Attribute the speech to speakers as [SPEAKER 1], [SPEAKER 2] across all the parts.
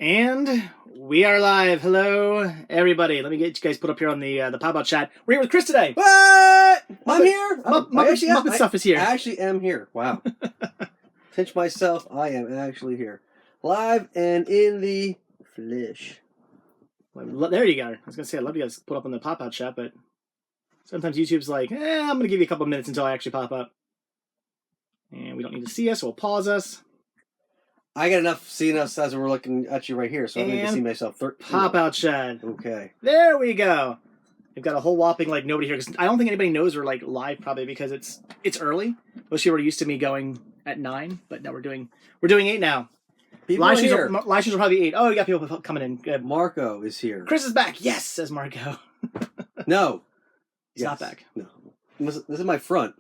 [SPEAKER 1] And we are live. Hello, everybody. Let me get you guys put up here on the pop-out chat. We're here with Chris today.
[SPEAKER 2] What? I'm here.
[SPEAKER 1] Muppet Stuff is here.
[SPEAKER 2] I actually am here. Wow. Pinch myself. I am actually here. Live and in the flesh.
[SPEAKER 1] There you go. I was going to say, I'd love you guys to put up on the pop-out chat, but sometimes YouTube's like, I'm going to give you a couple minutes until I actually pop up. And we don't need to see us, so we'll pause us.
[SPEAKER 2] I got enough seeing us as we're looking at you right here, so I need to see myself.
[SPEAKER 1] Pop-out chat.
[SPEAKER 2] Okay.
[SPEAKER 1] There we go. We've got a whole whopping nobody here, because I don't think anybody knows we're live probably because it's early. Most people are used to me going at 9, but now we're doing 8 now. Live streams are probably 8. Oh, you got people coming in. Good.
[SPEAKER 2] Marco is here.
[SPEAKER 1] Chris is back. Yes, says Marco.
[SPEAKER 2] No.
[SPEAKER 1] He's not back.
[SPEAKER 2] No. This is my front.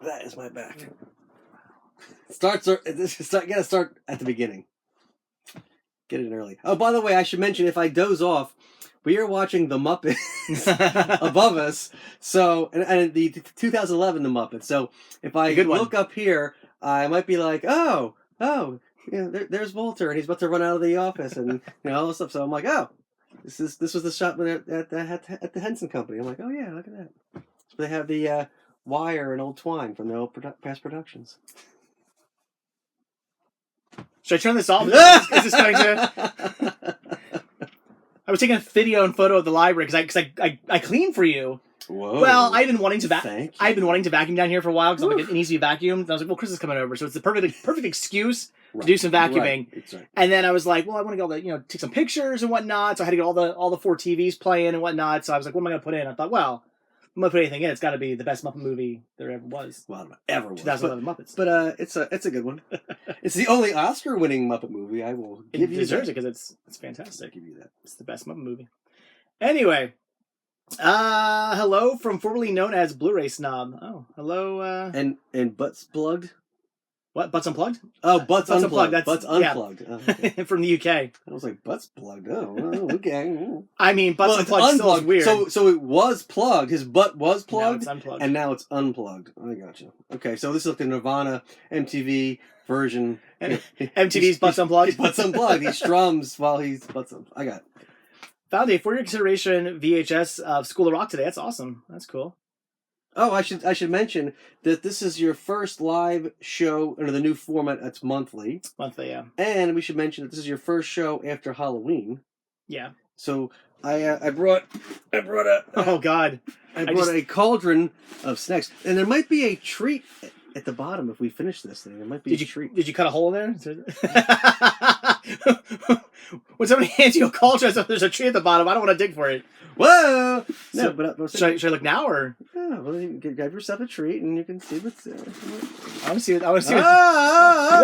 [SPEAKER 2] That is my back. Gotta start at the beginning. Get it early. Oh, by the way, I should mention, if I doze off, we are watching the Muppets above us. So, and the 2011 the Muppets. So, if I look up here, I might be like, oh, yeah, there's Walter, and he's about to run out of the office, and all this stuff. So I'm like, oh, this was the shot at the Henson Company. I'm like, oh yeah, look at that. So they have the wire and old twine from the old past productions.
[SPEAKER 1] Should I turn this off? Is this going to... I was taking a video and photo of the library because I clean for you.
[SPEAKER 2] Whoa.
[SPEAKER 1] Well, I've been wanting to vacuum down here for a while because it needs to be vacuumed. And I was like, well, Chris is coming over, so it's the perfect excuse to do some vacuuming.
[SPEAKER 2] Right.
[SPEAKER 1] And then I was like, well, I want to go take some pictures and whatnot. So I had to get all the 4 TVs playing and whatnot. So I was like, what am I going to put in? I thought, well, I'm going to put anything in. It's got to be the best Muppet movie there ever was.
[SPEAKER 2] Well, ever was.
[SPEAKER 1] 2011 Muppets.
[SPEAKER 2] But it's a good one. It's the only Oscar-winning Muppet movie. I will give you that. It
[SPEAKER 1] deserves it because it's fantastic.
[SPEAKER 2] I'll give you that.
[SPEAKER 1] It's the best Muppet movie. Anyway, hello from formerly known as Blu-ray Snob. Oh, hello.
[SPEAKER 2] And Butts Plugged.
[SPEAKER 1] What? Butts Unplugged?
[SPEAKER 2] Oh, Butts Unplugged.
[SPEAKER 1] That's
[SPEAKER 2] Butts Unplugged.
[SPEAKER 1] Yeah.
[SPEAKER 2] Oh, okay.
[SPEAKER 1] From the UK.
[SPEAKER 2] I was like, Butts Plugged. Oh, okay.
[SPEAKER 1] I mean, Butts Unplugged still is weird.
[SPEAKER 2] So it was plugged. His butt was plugged.
[SPEAKER 1] Now it's unplugged.
[SPEAKER 2] And now it's unplugged. I got you. Okay, so this is like the Nirvana MTV version.
[SPEAKER 1] And MTV's Butts Unplugged?
[SPEAKER 2] Butts Unplugged. He strums while he's Butts Unplugged. I got it.
[SPEAKER 1] Found a for your consideration VHS of School of Rock today. That's awesome. That's cool.
[SPEAKER 2] Oh, I should mention that this is your first live show under the new format. That's monthly.
[SPEAKER 1] Monthly, yeah.
[SPEAKER 2] And we should mention that this is your first show after Halloween.
[SPEAKER 1] Yeah.
[SPEAKER 2] So I brought a
[SPEAKER 1] oh God,
[SPEAKER 2] I brought a cauldron of snacks, and there might be a treat at the bottom if we finish this thing. There might be a treat.
[SPEAKER 1] Did you cut a hole in there? When somebody hands you a cauldron, there's a tree at the bottom. I don't want to dig for it.
[SPEAKER 2] Whoa!
[SPEAKER 1] No, but should I look now or?
[SPEAKER 2] Yeah, well, you can grab yourself a treat and you can see what's there.
[SPEAKER 1] I want to see. What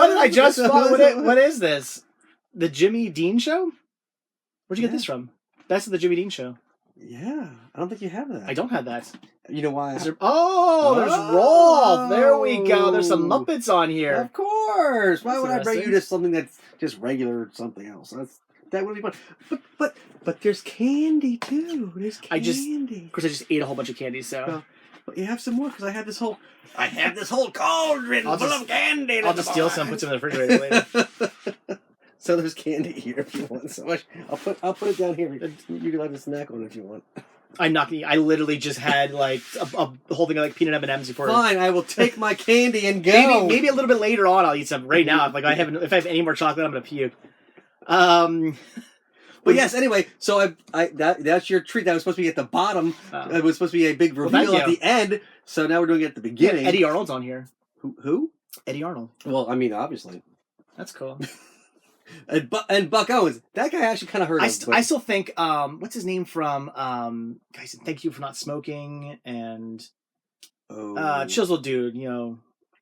[SPEAKER 1] did I just? What is this? The Jimmy Dean Show? Where'd you get this from? That's the Jimmy Dean Show.
[SPEAKER 2] Yeah, I don't think you have that.
[SPEAKER 1] I don't have that.
[SPEAKER 2] You know why?
[SPEAKER 1] There's Rolf. There we go. There's some Muppets on here.
[SPEAKER 2] Of course. Why would I bring you to something that's just regular or something else? That would be fun. But there's candy too. There's candy.
[SPEAKER 1] Of course, I just ate a whole bunch of candy. So,
[SPEAKER 2] but you have some more because I have this whole cauldron full of candy.
[SPEAKER 1] I'll just steal some, put some in the refrigerator later.
[SPEAKER 2] So there's candy here if you want so much. I'll put it down here. You can have a snack on it if you want.
[SPEAKER 1] I'm not gonna. I literally just had a whole thing of peanut M&Ms before.
[SPEAKER 2] Fine, I will take my candy and go.
[SPEAKER 1] Maybe a little bit later on I'll eat some. Right now, if I have any more chocolate, I'm gonna puke.
[SPEAKER 2] But yes, anyway, so that's your treat. That was supposed to be at the bottom. It was supposed to be a big reveal at the end. So now we're doing it at the beginning.
[SPEAKER 1] Yeah, Eddie Arnold's on here.
[SPEAKER 2] Who?
[SPEAKER 1] Eddie Arnold.
[SPEAKER 2] Well, I mean, obviously.
[SPEAKER 1] That's cool.
[SPEAKER 2] and Buck Owens. That guy I actually kind of heard of.
[SPEAKER 1] I still think, what's his name from, guys, Thank You for Not Smoking, and Chiseled Dude,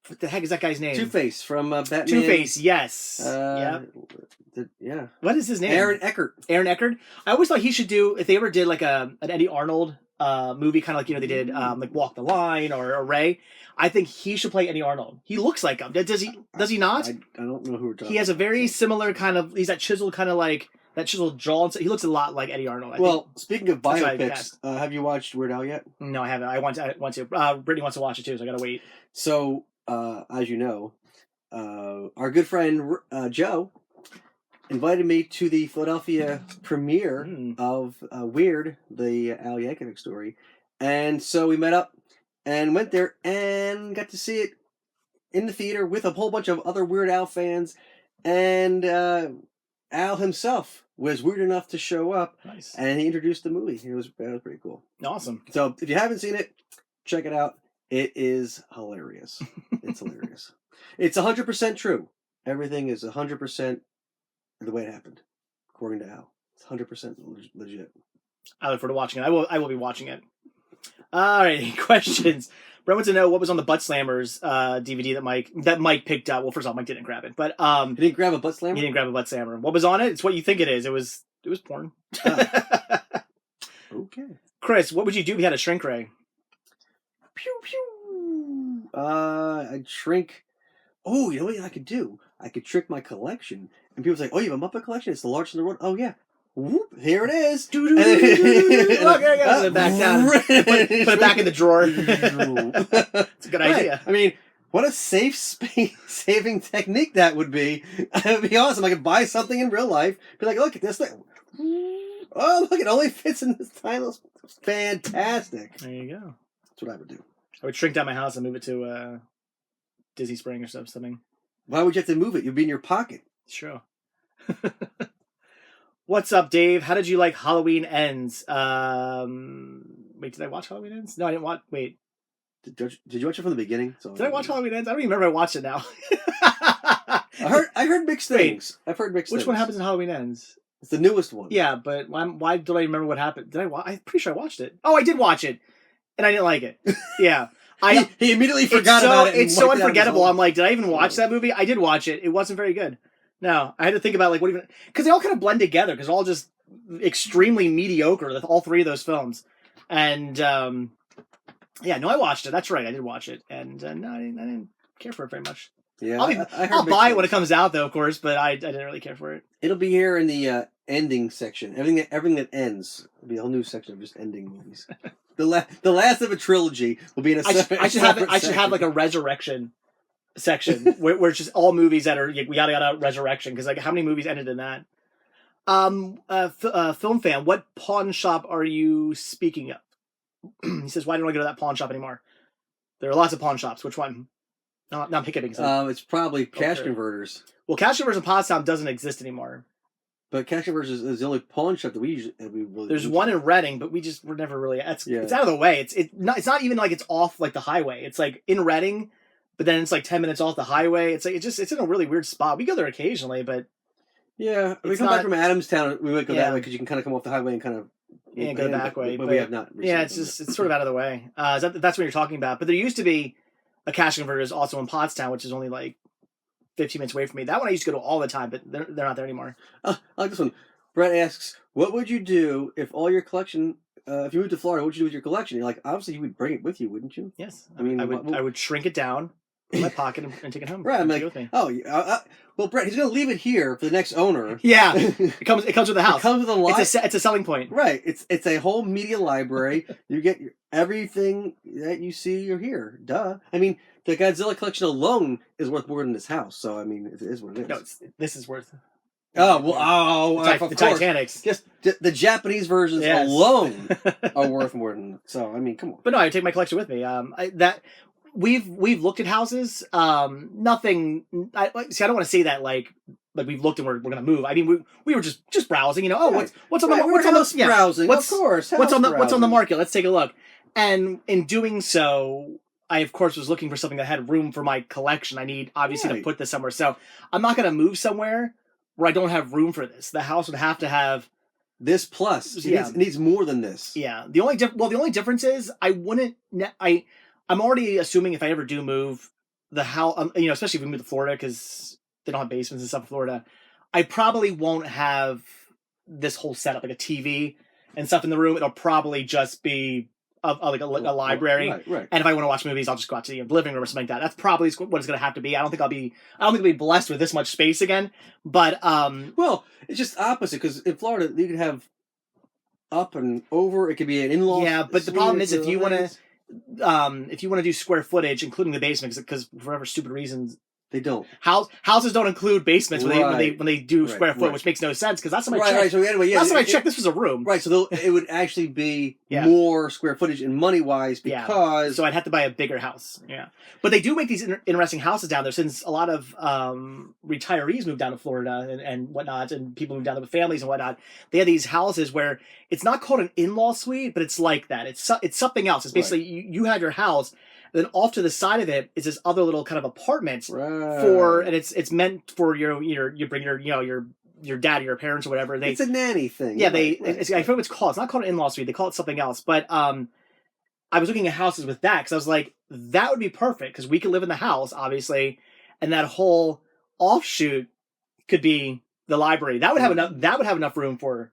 [SPEAKER 1] what the heck is that guy's name?
[SPEAKER 2] TwoFace from Batman.
[SPEAKER 1] TwoFace, yes.
[SPEAKER 2] Yeah.
[SPEAKER 1] What is his name?
[SPEAKER 2] Aaron Eckhart.
[SPEAKER 1] Aaron Eckhart. I always thought he should do, if they ever did an Eddie Arnold movie, kind of they did Walk the Line or Ray. I think he should play Eddie Arnold. He looks like him. Does he not?
[SPEAKER 2] I don't know who we're talking about.
[SPEAKER 1] He has a very similar kind of, he's that chiseled kind of that chiseled jaw. He looks a lot like Eddie Arnold.
[SPEAKER 2] Speaking of biopics, have you watched Weird Al yet?
[SPEAKER 1] No, I haven't. I want to. Brittany wants to watch it too, so I gotta wait.
[SPEAKER 2] So, as you know, our good friend Joe invited me to the Philadelphia premiere
[SPEAKER 1] Mm.
[SPEAKER 2] of Weird, the Al Yankovic story. And so we met up and went there and got to see it in the theater with a whole bunch of other Weird Al fans. And Al himself was weird enough to show up.
[SPEAKER 1] Nice.
[SPEAKER 2] And he introduced the movie. That was pretty cool.
[SPEAKER 1] Awesome.
[SPEAKER 2] So if you haven't seen it, check it out. It is hilarious. It's hilarious. It's 100% true. Everything is 100% the way it happened, according to Al. It's 100% legit.
[SPEAKER 1] I look forward to watching it. I will be watching it. All right, questions. Brent wants to know what was on the Butt Slammers DVD that Mike picked up. Well, first of all, Mike didn't grab it, but
[SPEAKER 2] He didn't grab a Butt Slammer?
[SPEAKER 1] he didn't grab a Butt Slammer. What was on it? It's what you think it is. It was porn.
[SPEAKER 2] Okay.
[SPEAKER 1] Chris, what would you do if you had a shrink ray?
[SPEAKER 2] Pew pew. I'd shrink. Oh, you know what I could do? I could trick my collection, and people say, "Oh, you have a Muppet collection? It's the largest in the world." Oh yeah. Whoop! Here it is.
[SPEAKER 1] Okay, I got it back down. Put it back in the drawer. It's a good idea.
[SPEAKER 2] I mean, what a safe space saving technique that would be. It would be awesome. I could buy something in real life. Be like, look at this thing. Oh, look! It only fits in this tiny little. Fantastic.
[SPEAKER 1] There you go.
[SPEAKER 2] That's what I would do.
[SPEAKER 1] I would shrink down my house and move it to Disney Spring or something.
[SPEAKER 2] Why would you have to move it? You'd be in your pocket.
[SPEAKER 1] Sure. What's up, Dave? How did you like Halloween Ends? Wait, did I watch Halloween Ends? No, I didn't watch. Wait,
[SPEAKER 2] Did you watch it from the beginning?
[SPEAKER 1] did I watch Halloween Ends? I don't even remember. I watched it now.
[SPEAKER 2] I heard mixed things. I've heard mixed things.
[SPEAKER 1] Which one happens in Halloween Ends?
[SPEAKER 2] It's the newest one.
[SPEAKER 1] Yeah, but why don't I remember what happened? Did I? I'm pretty sure I watched it. Oh, I did watch it, and I didn't like it. Yeah,
[SPEAKER 2] he immediately forgot about it.
[SPEAKER 1] It's so unforgettable. I'm like, did I even watch that movie? I did watch it. It wasn't very good. No, I had to think about like what even because they all kind of blend together because all just extremely mediocre. All three of those films, and yeah, no, I watched it. That's right, I did watch it, and no, I didn't care for it very much.
[SPEAKER 2] Yeah,
[SPEAKER 1] I'll buy it when it comes out, though, of course, but I didn't really care for it.
[SPEAKER 2] It'll be here in the ending section. Everything that ends will be a whole new section of just ending movies. The last of a trilogy will be in a separate.
[SPEAKER 1] I should have like a resurrection section where it's just all movies that are we gotta resurrection because like how many movies ended in that? Film fan, what pawn shop are you speaking of? He says, why don't I go to that pawn shop anymore? There are lots of pawn shops. Which one? No, I'm picking some.
[SPEAKER 2] It's probably Cash Converters.
[SPEAKER 1] Well, Cash Converters in Pottstown doesn't exist anymore.
[SPEAKER 2] But Cash Converters is the only pawn shop that we really.
[SPEAKER 1] There's one in Reading, but we're never really. It's out of the way. It's not even like it's off like the highway. It's like in Reading, but then it's like 10 minutes off the highway. It's like it's in a really weird spot. We go there occasionally, but
[SPEAKER 2] yeah, we come back from Adamstown. We might go that way because you can kind of come off the highway and kind of
[SPEAKER 1] go the back way.
[SPEAKER 2] But we have not.
[SPEAKER 1] Yeah, it's sort of out of the way. That's what you're talking about. But there used to be a Cash Converters also in Pottstown, which is only like 15 minutes away from me. That one I used to go to all the time, but they're not there anymore.
[SPEAKER 2] I like this one. Brett asks, what would you do if all your collection, if you moved to Florida, what would you do with your collection? You're like, obviously you would bring it with you, wouldn't you?
[SPEAKER 1] Yes. I mean, I would shrink it down in my pocket and take it home.
[SPEAKER 2] Right. I'm like, well, Brett, he's going to leave it here for the next owner.
[SPEAKER 1] Yeah. It comes with the house.
[SPEAKER 2] It comes with a library.
[SPEAKER 1] It's a selling point.
[SPEAKER 2] Right. It's a whole media library. You get everything that you see or hear. Duh. I mean, the Godzilla collection alone is worth more than this house. So, I mean, it is what it is.
[SPEAKER 1] No, this is worth.
[SPEAKER 2] The
[SPEAKER 1] Titanic's.
[SPEAKER 2] Just the Japanese versions alone are worth more than. So, I mean, come on.
[SPEAKER 1] But no, I take my collection with me. We've looked at houses. Nothing. I don't want to say that like we've looked and we're gonna move. I mean, we were just browsing. You know, what's on the
[SPEAKER 2] browsing? Of course.
[SPEAKER 1] What's on the market? Let's take a look. And in doing so, I of course was looking for something that had room for my collection. I need obviously to put this somewhere. So I'm not gonna move somewhere where I don't have room for this. The house would have to have
[SPEAKER 2] this plus. It needs more than this.
[SPEAKER 1] Yeah. The only difference is I wouldn't. I'm already assuming if I ever do move the house, especially if we move to Florida because they don't have basements and stuff in Florida, I probably won't have this whole setup like a TV and stuff in the room. It'll probably just be like a library.
[SPEAKER 2] Right.
[SPEAKER 1] And if I want to watch movies, I'll just go out to the living room or something like that. That's probably what it's going to have to be. I don't think I'll be blessed with this much space again. But
[SPEAKER 2] well, it's just opposite because in Florida you can have up and over. It could be an in-law.
[SPEAKER 1] Yeah, but the problem is if you want to do square footage, including the basement, because for whatever stupid reasons
[SPEAKER 2] They don't.
[SPEAKER 1] Houses don't include basements when they do square foot,
[SPEAKER 2] right.
[SPEAKER 1] which makes no sense because last time I checked.
[SPEAKER 2] Right. So anyway,
[SPEAKER 1] last time I checked, this was a room.
[SPEAKER 2] Right. So it would actually be more square footage and money wise because.
[SPEAKER 1] So I'd have to buy a bigger house. Yeah. But they do make these interesting houses down there since a lot of retirees moved down to Florida and whatnot, and people moved down there with families and whatnot. They have these houses where it's not called an in-law suite, but it's like that. It's something else. It's basically you have your house. Then off to the side of it is this other little kind of apartment and it's meant for you bring your dad or your parents or whatever.
[SPEAKER 2] It's a nanny thing.
[SPEAKER 1] Yeah, I forget what it's called. It's not called an in-law suite. They call it something else. But I was looking at houses with that because I was like, that would be perfect because we could live in the house, obviously, and that whole offshoot could be the library. That would have enough. That would have enough room for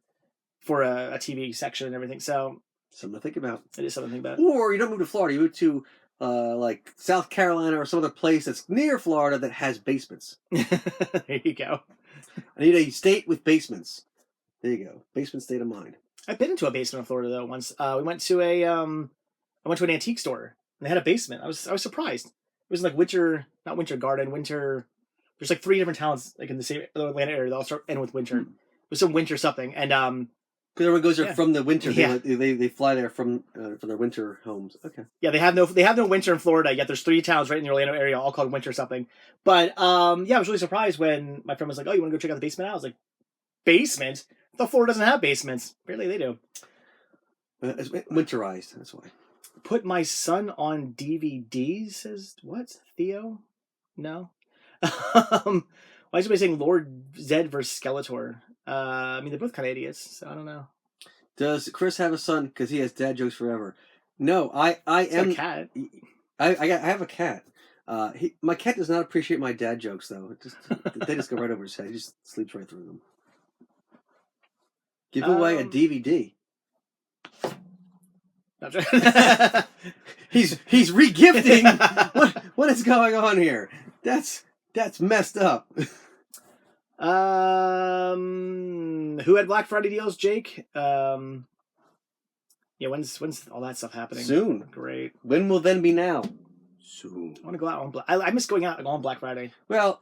[SPEAKER 1] a TV section and everything. So
[SPEAKER 2] something to think about.
[SPEAKER 1] It is something to think about.
[SPEAKER 2] Or you don't move to Florida. You move to like South Carolina or some other place that's near Florida that has basements.
[SPEAKER 1] There you go.
[SPEAKER 2] I need a state with basements. There you go. Basement state of mind.
[SPEAKER 1] I've been into a basement in Florida though once. We went to I went to an antique store and they had a basement. I was surprised. It was like not Winter Garden, Winter. There's like 3 different towns like in the same Atlanta area. They all start end with winter. It was some winter something and
[SPEAKER 2] because everyone goes there from the winter. Yeah. They fly there from their winter homes. Okay.
[SPEAKER 1] Yeah, they have no winter in Florida yet. There's 3 towns right in the Orlando area, all called winter something. But I was really surprised when my friend was like, "Oh, you want to go check out the basement?" I was like, "Basement? I thought Florida doesn't have basements." Apparently they do.
[SPEAKER 2] It's winterized. That's why.
[SPEAKER 1] Put my son on DVD. Says what? Theo? No. Why is somebody saying Lord Zed versus Skeletor? I mean, they're both kind of idiots, so I don't know.
[SPEAKER 2] Does Chris have a son because he has dad jokes forever? No, I am.
[SPEAKER 1] A cat.
[SPEAKER 2] I have a cat. My cat does not appreciate my dad jokes though. They just go right over his head. He just sleeps right through them. Give away a DVD. He's re-gifting. What is going on here? That's messed up.
[SPEAKER 1] Who had Black Friday deals, Jake? Yeah, when's all that stuff happening?
[SPEAKER 2] Soon.
[SPEAKER 1] Great.
[SPEAKER 2] When will then be now? Soon.
[SPEAKER 1] I want to go out on I miss going out on Black Friday.
[SPEAKER 2] Well,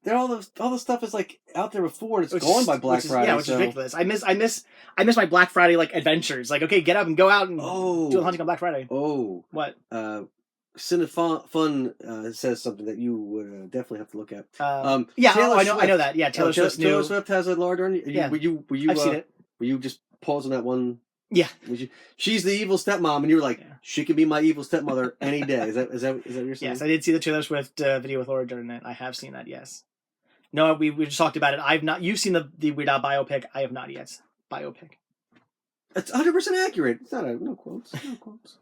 [SPEAKER 2] all the stuff is like out there before and it's gone by Black Friday.
[SPEAKER 1] Yeah, which is ridiculous. I miss my Black Friday like adventures. Like, okay, get up and go out and do the hunting on Black Friday.
[SPEAKER 2] Oh.
[SPEAKER 1] What?
[SPEAKER 2] Cinefun says something that you would definitely have to look at.
[SPEAKER 1] I know that. Yeah, Taylor
[SPEAKER 2] Swift has a large earning.
[SPEAKER 1] Yeah,
[SPEAKER 2] I've seen it. Were you just pause on that one?
[SPEAKER 1] Yeah.
[SPEAKER 2] She's the evil stepmom, and you were like, she could be my evil stepmother any day. Is that what you're saying?
[SPEAKER 1] Yes, I did see the Taylor Swift video with Laura during that. I have seen that. Yes. No, we just talked about it. I've not. You've seen the Weird Al biopic. I have not yet. Biopic.
[SPEAKER 2] It's 100% accurate. It's not no quotes. No quotes.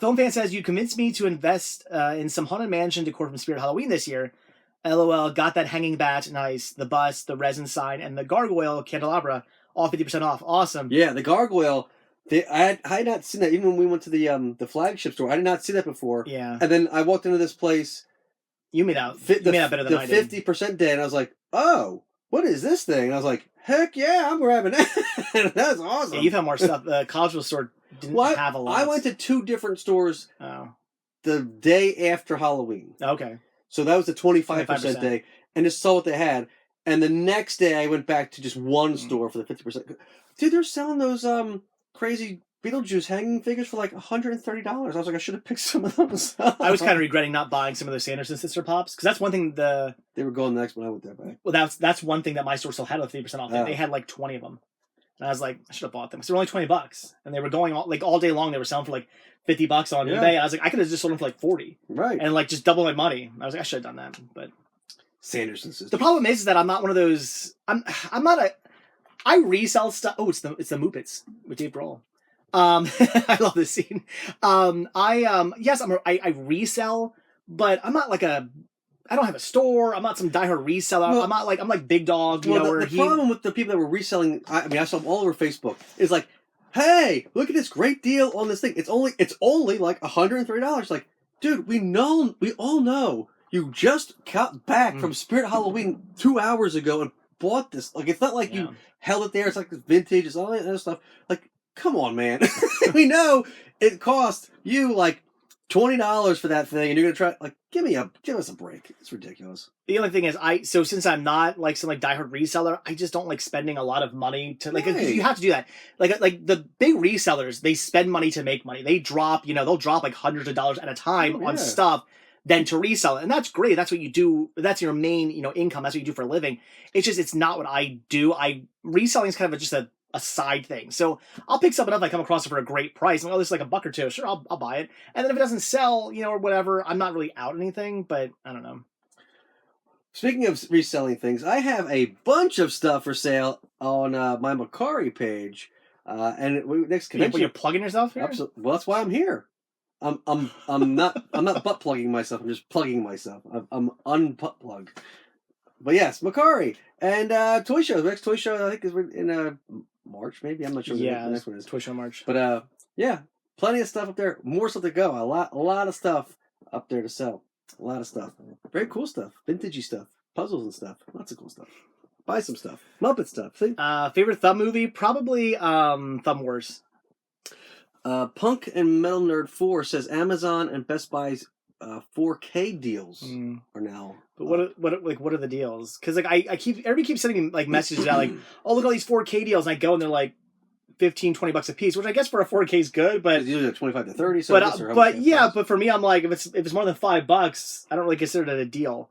[SPEAKER 1] Film fan says you convinced me to invest in some Haunted Mansion decor from Spirit Halloween this year. LOL, got that hanging bat, nice. The bust, the resin sign, and the gargoyle candelabra, all 50% off. Awesome.
[SPEAKER 2] Yeah, the gargoyle. I had not seen that even when we went to the flagship store. I did not see that before.
[SPEAKER 1] Yeah.
[SPEAKER 2] And then I walked into this place.
[SPEAKER 1] You made out better than I did.
[SPEAKER 2] The 50% day, and I was like, oh, what is this thing? And I was like, heck yeah, I'm grabbing that. That's awesome.
[SPEAKER 1] Yeah, you've had more stuff. The Collegeville store didn't have a lot.
[SPEAKER 2] I went to 2 different stores the day after Halloween.
[SPEAKER 1] Okay.
[SPEAKER 2] So that was the 25% day, and just saw what they had. And the next day, I went back to just one store for the 50%. Dude, they're selling those crazy Beetlejuice hanging figures for like $130. I was like, I should have picked some of those up.
[SPEAKER 1] I was kind of regretting not buying some of those Sanderson sister pops because that's one thing they
[SPEAKER 2] were going next when I went there back.
[SPEAKER 1] Well, that's one thing that my store still had with 50% off. They had like 20 of them, and I was like, I should have bought them because they were only $20, and they were going all day long. They were selling for like $50 on eBay. I was like, I could have just sold them for like 40,
[SPEAKER 2] right? And
[SPEAKER 1] like just double my money. I was like, I should have done that, but
[SPEAKER 2] Sanderson sister.
[SPEAKER 1] The problem is that I'm not one of those. I resell stuff. Oh, it's the Muppets with Dave Grohl. I love this scene. I resell, but I'm not like I don't have a store. I'm not some diehard reseller. Well, I'm like Big Dog.
[SPEAKER 2] The problem with the people that were reselling, I saw them all over Facebook, is like, hey, look at this great deal on this thing. It's only like $130. Like, dude, we all know you just got back from Spirit Halloween 2 hours ago and bought this. Like, it's not like you held it there. It's like this vintage. It's all that other stuff. Like, come on, man. We know it cost you like $20 for that thing, and you're gonna try give us a break. It's ridiculous.
[SPEAKER 1] The only thing is, so since I'm not like some like diehard reseller, I just don't like spending a lot of money to like. 'Cause you have to do that. Like the big resellers, they spend money to make money. They drop, they'll drop like hundreds of dollars at a time on stuff, then to resell it, and that's great. That's what you do. That's your main, income. That's what you do for a living. It's not what I do. Reselling is kind of just a side thing. So I'll pick something up if I come across it for a great price. I'm like, oh, this is like $1 or $2. Sure, I'll buy it. And then if it doesn't sell, or whatever, I'm not really out anything, but I don't know.
[SPEAKER 2] Speaking of reselling things, I have a bunch of stuff for sale on my Mercari page. And next convention,
[SPEAKER 1] you're plugging yourself here?
[SPEAKER 2] Absolutely. Well, that's why I'm here. I'm not butt plugging myself. I'm just plugging myself. I'm unbutt plug. But yes, Mercari and toy show. The next toy show I think is in March, maybe. I'm not sure.
[SPEAKER 1] Yeah,
[SPEAKER 2] the next one is
[SPEAKER 1] toy show March.
[SPEAKER 2] But yeah, plenty of stuff up there. More stuff to go. A lot of stuff up there to sell. A lot of stuff. Very cool stuff. Vintagey stuff. Puzzles and stuff. Lots of cool stuff. Buy some stuff. Muppet stuff. See?
[SPEAKER 1] Favorite Thumb movie? Probably Thumb Wars.
[SPEAKER 2] Punk and Metal Nerd 4 says Amazon and Best Buy's 4K deals are now.
[SPEAKER 1] But what are the deals? Because like everybody keeps sending me like messages out like, oh, look at all these 4K deals, and I go and they're like $15-$20 a piece, which I guess for a 4K is good, but
[SPEAKER 2] it's usually like 25 to 30. So
[SPEAKER 1] but for me, I'm like, if it's more than $5, I don't really consider it a deal.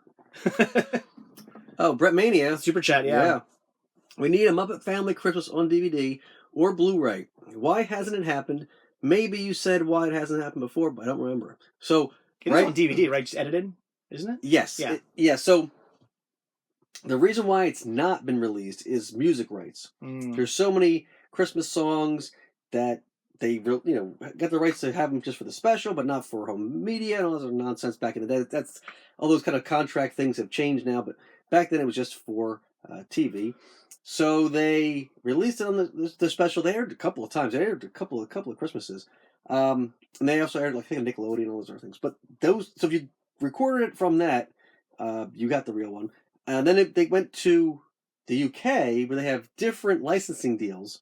[SPEAKER 2] Oh, Brett Mania
[SPEAKER 1] Super Chat, yeah.
[SPEAKER 2] We need a Muppet Family Christmas on DVD or Blu-ray. Why hasn't it happened? Maybe you said why it hasn't happened before, but I don't remember. So
[SPEAKER 1] it's on DVD, right? Just edited, isn't it?
[SPEAKER 2] Yes. Yeah. So the reason why it's not been released is music rights. There's so many Christmas songs that they got the rights to have them just for the special, but not for home media and all this other nonsense back in the day. That's all those kind of contract things have changed now, but back then it was just for TV. So they released it on the special. They aired a couple of times. They aired a couple of Christmases. And they also aired like I think Nickelodeon and all those other things. But so if you recorded it from that, you got the real one. And then they went to the UK where they have different licensing deals.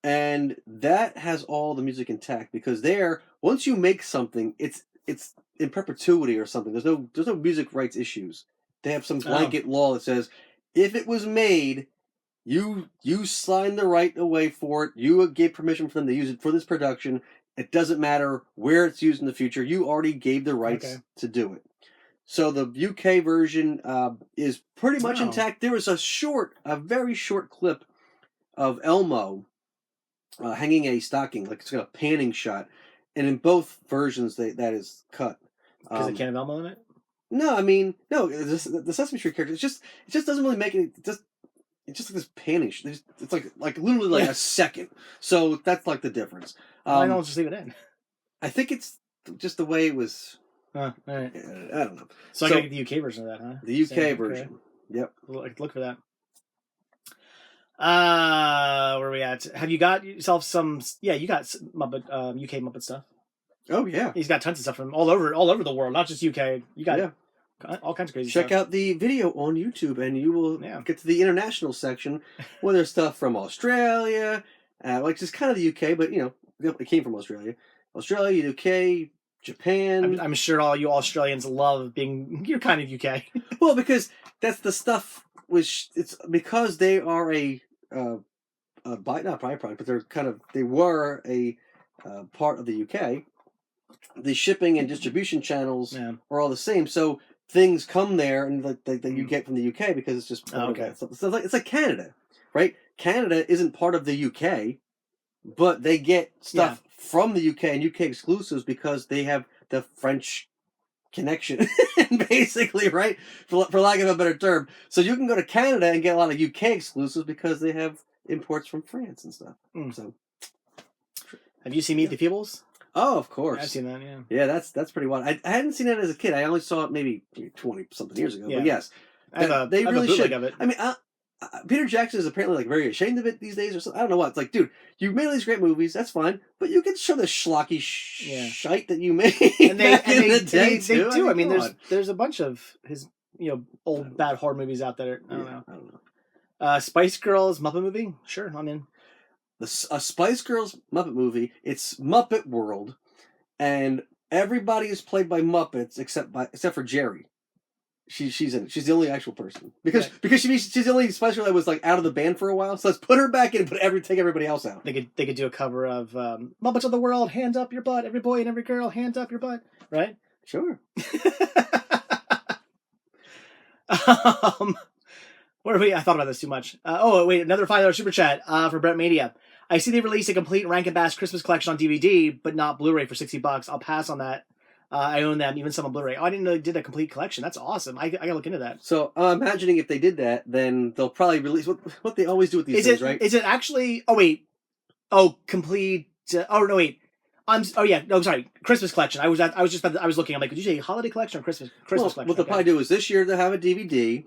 [SPEAKER 2] And that has all the music intact because once you make something, it's in perpetuity or something. There's no music rights issues. They have some blanket law that says if it was made, you signed the right away for it. You gave permission for them to use it for this production. It doesn't matter where it's used in the future. You already gave the rights to do it. So the UK version is pretty much intact. There was a very short clip of Elmo hanging a stocking, like it's got a panning shot, and in both versions that is cut.
[SPEAKER 1] Because it can't have Elmo in it.
[SPEAKER 2] No, I mean no. The Sesame Street character, it just doesn't really make it. It's just like this panning. It's like literally like a second. So that's like the difference.
[SPEAKER 1] Why don't just leave it in?
[SPEAKER 2] I think it's just the way it was.
[SPEAKER 1] All right.
[SPEAKER 2] I don't know.
[SPEAKER 1] So I gotta get the UK version of that, huh?
[SPEAKER 2] The UK version. Yep.
[SPEAKER 1] Look for that. Where are we at? Have you got yourself some? Yeah, you got Muppet, UK Muppet stuff.
[SPEAKER 2] Oh yeah.
[SPEAKER 1] He's got tons of stuff from all over the world, not just UK. You got all kinds of crazy stuff.
[SPEAKER 2] Check out the video on YouTube, and you will get to the international section where there's stuff from Australia, like just kind of the UK, but it came from Australia, UK. Japan.
[SPEAKER 1] I'm sure all you Australians love you're kind of UK.
[SPEAKER 2] Well, because that's the stuff which it's because they are not byproduct, but they were a part of the UK. The shipping and distribution channels are all the same, so things come there and that you get from the UK because it's just part of that. So it's like Canada, right? Canada isn't part of the UK, but they get stuff from the UK and UK exclusives because they have the French connection, basically, right? For lack of a better term. So you can go to Canada and get a lot of UK exclusives because they have imports from France and stuff. So,
[SPEAKER 1] have you seen Meet the Feebles?
[SPEAKER 2] Oh, of course.
[SPEAKER 1] I've seen that, yeah.
[SPEAKER 2] Yeah, that's pretty wild. I hadn't seen that as a kid. I only saw it maybe 20-something years ago. But yes, they really should.
[SPEAKER 1] Of it.
[SPEAKER 2] I mean, Peter Jackson is apparently like very ashamed of it these days or something. I don't know what. It's like, dude, you made all these great movies. That's fine. But you can show the schlocky shite that you made
[SPEAKER 1] and they
[SPEAKER 2] day too.
[SPEAKER 1] They do. I mean, there's a bunch of his old bad horror movies out there. I don't know. Spice Girls Muppet movie? Sure, I'm in.
[SPEAKER 2] A Spice Girls Muppet movie. It's Muppet World. And everybody is played by Muppets except for Jerry. She's in it. She's the only actual person because she's the only special that was like out of the band for a while. So let's put her back in and take everybody else out.
[SPEAKER 1] They could do a cover of Muppets of the World, Hands Up Your Butt, every boy and every girl, hands up your butt, right?
[SPEAKER 2] Sure.
[SPEAKER 1] Where are we? I thought about this too much. Oh wait, another $5 super chat for Brett Mania. I see they released a complete Rankin Bass Christmas collection on DVD, but not Blu-ray for $60. I'll pass on that. I own them, even some on Blu-ray. Oh, I didn't know they did a complete collection. That's awesome. I gotta look into that.
[SPEAKER 2] So I'm imagining if they did that, then they'll probably release what they always do with these things, right?
[SPEAKER 1] Is it actually? Oh wait. Oh, complete. Oh no, wait. Sorry. Christmas collection. I was looking. I'm like, could you say holiday collection or Christmas collection?
[SPEAKER 2] What they'll probably do is this year they'll have a DVD,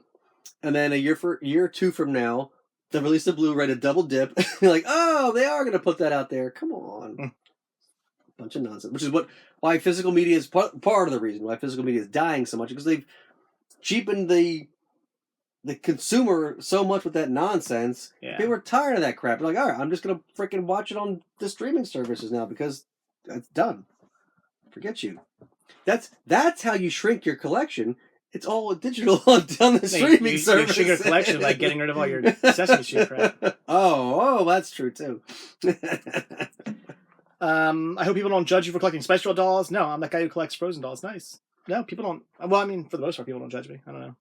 [SPEAKER 2] and then a year or two from now they'll release the Blu-ray to double dip. You're like, oh, they are going to put that out there. Come on. Bunch of nonsense. Which is why physical media is part of the reason why physical media is dying so much, because they've cheapened the consumer so much with that nonsense.
[SPEAKER 1] Yeah.
[SPEAKER 2] People are tired of that crap. They're like, all right, I'm just going to freaking watch it on the streaming services now because it's done. Forget you. That's how you shrink your collection. It's all digital on the streaming service.
[SPEAKER 1] You shrink your collection by getting rid of all your Sesame Street crap.
[SPEAKER 2] Oh, that's true too.
[SPEAKER 1] I hope people don't judge you for collecting Spice Girl dolls. No, I'm that guy who collects Frozen dolls. Nice. No, people don't. Well, I mean, for the most part, people don't judge me. I don't know.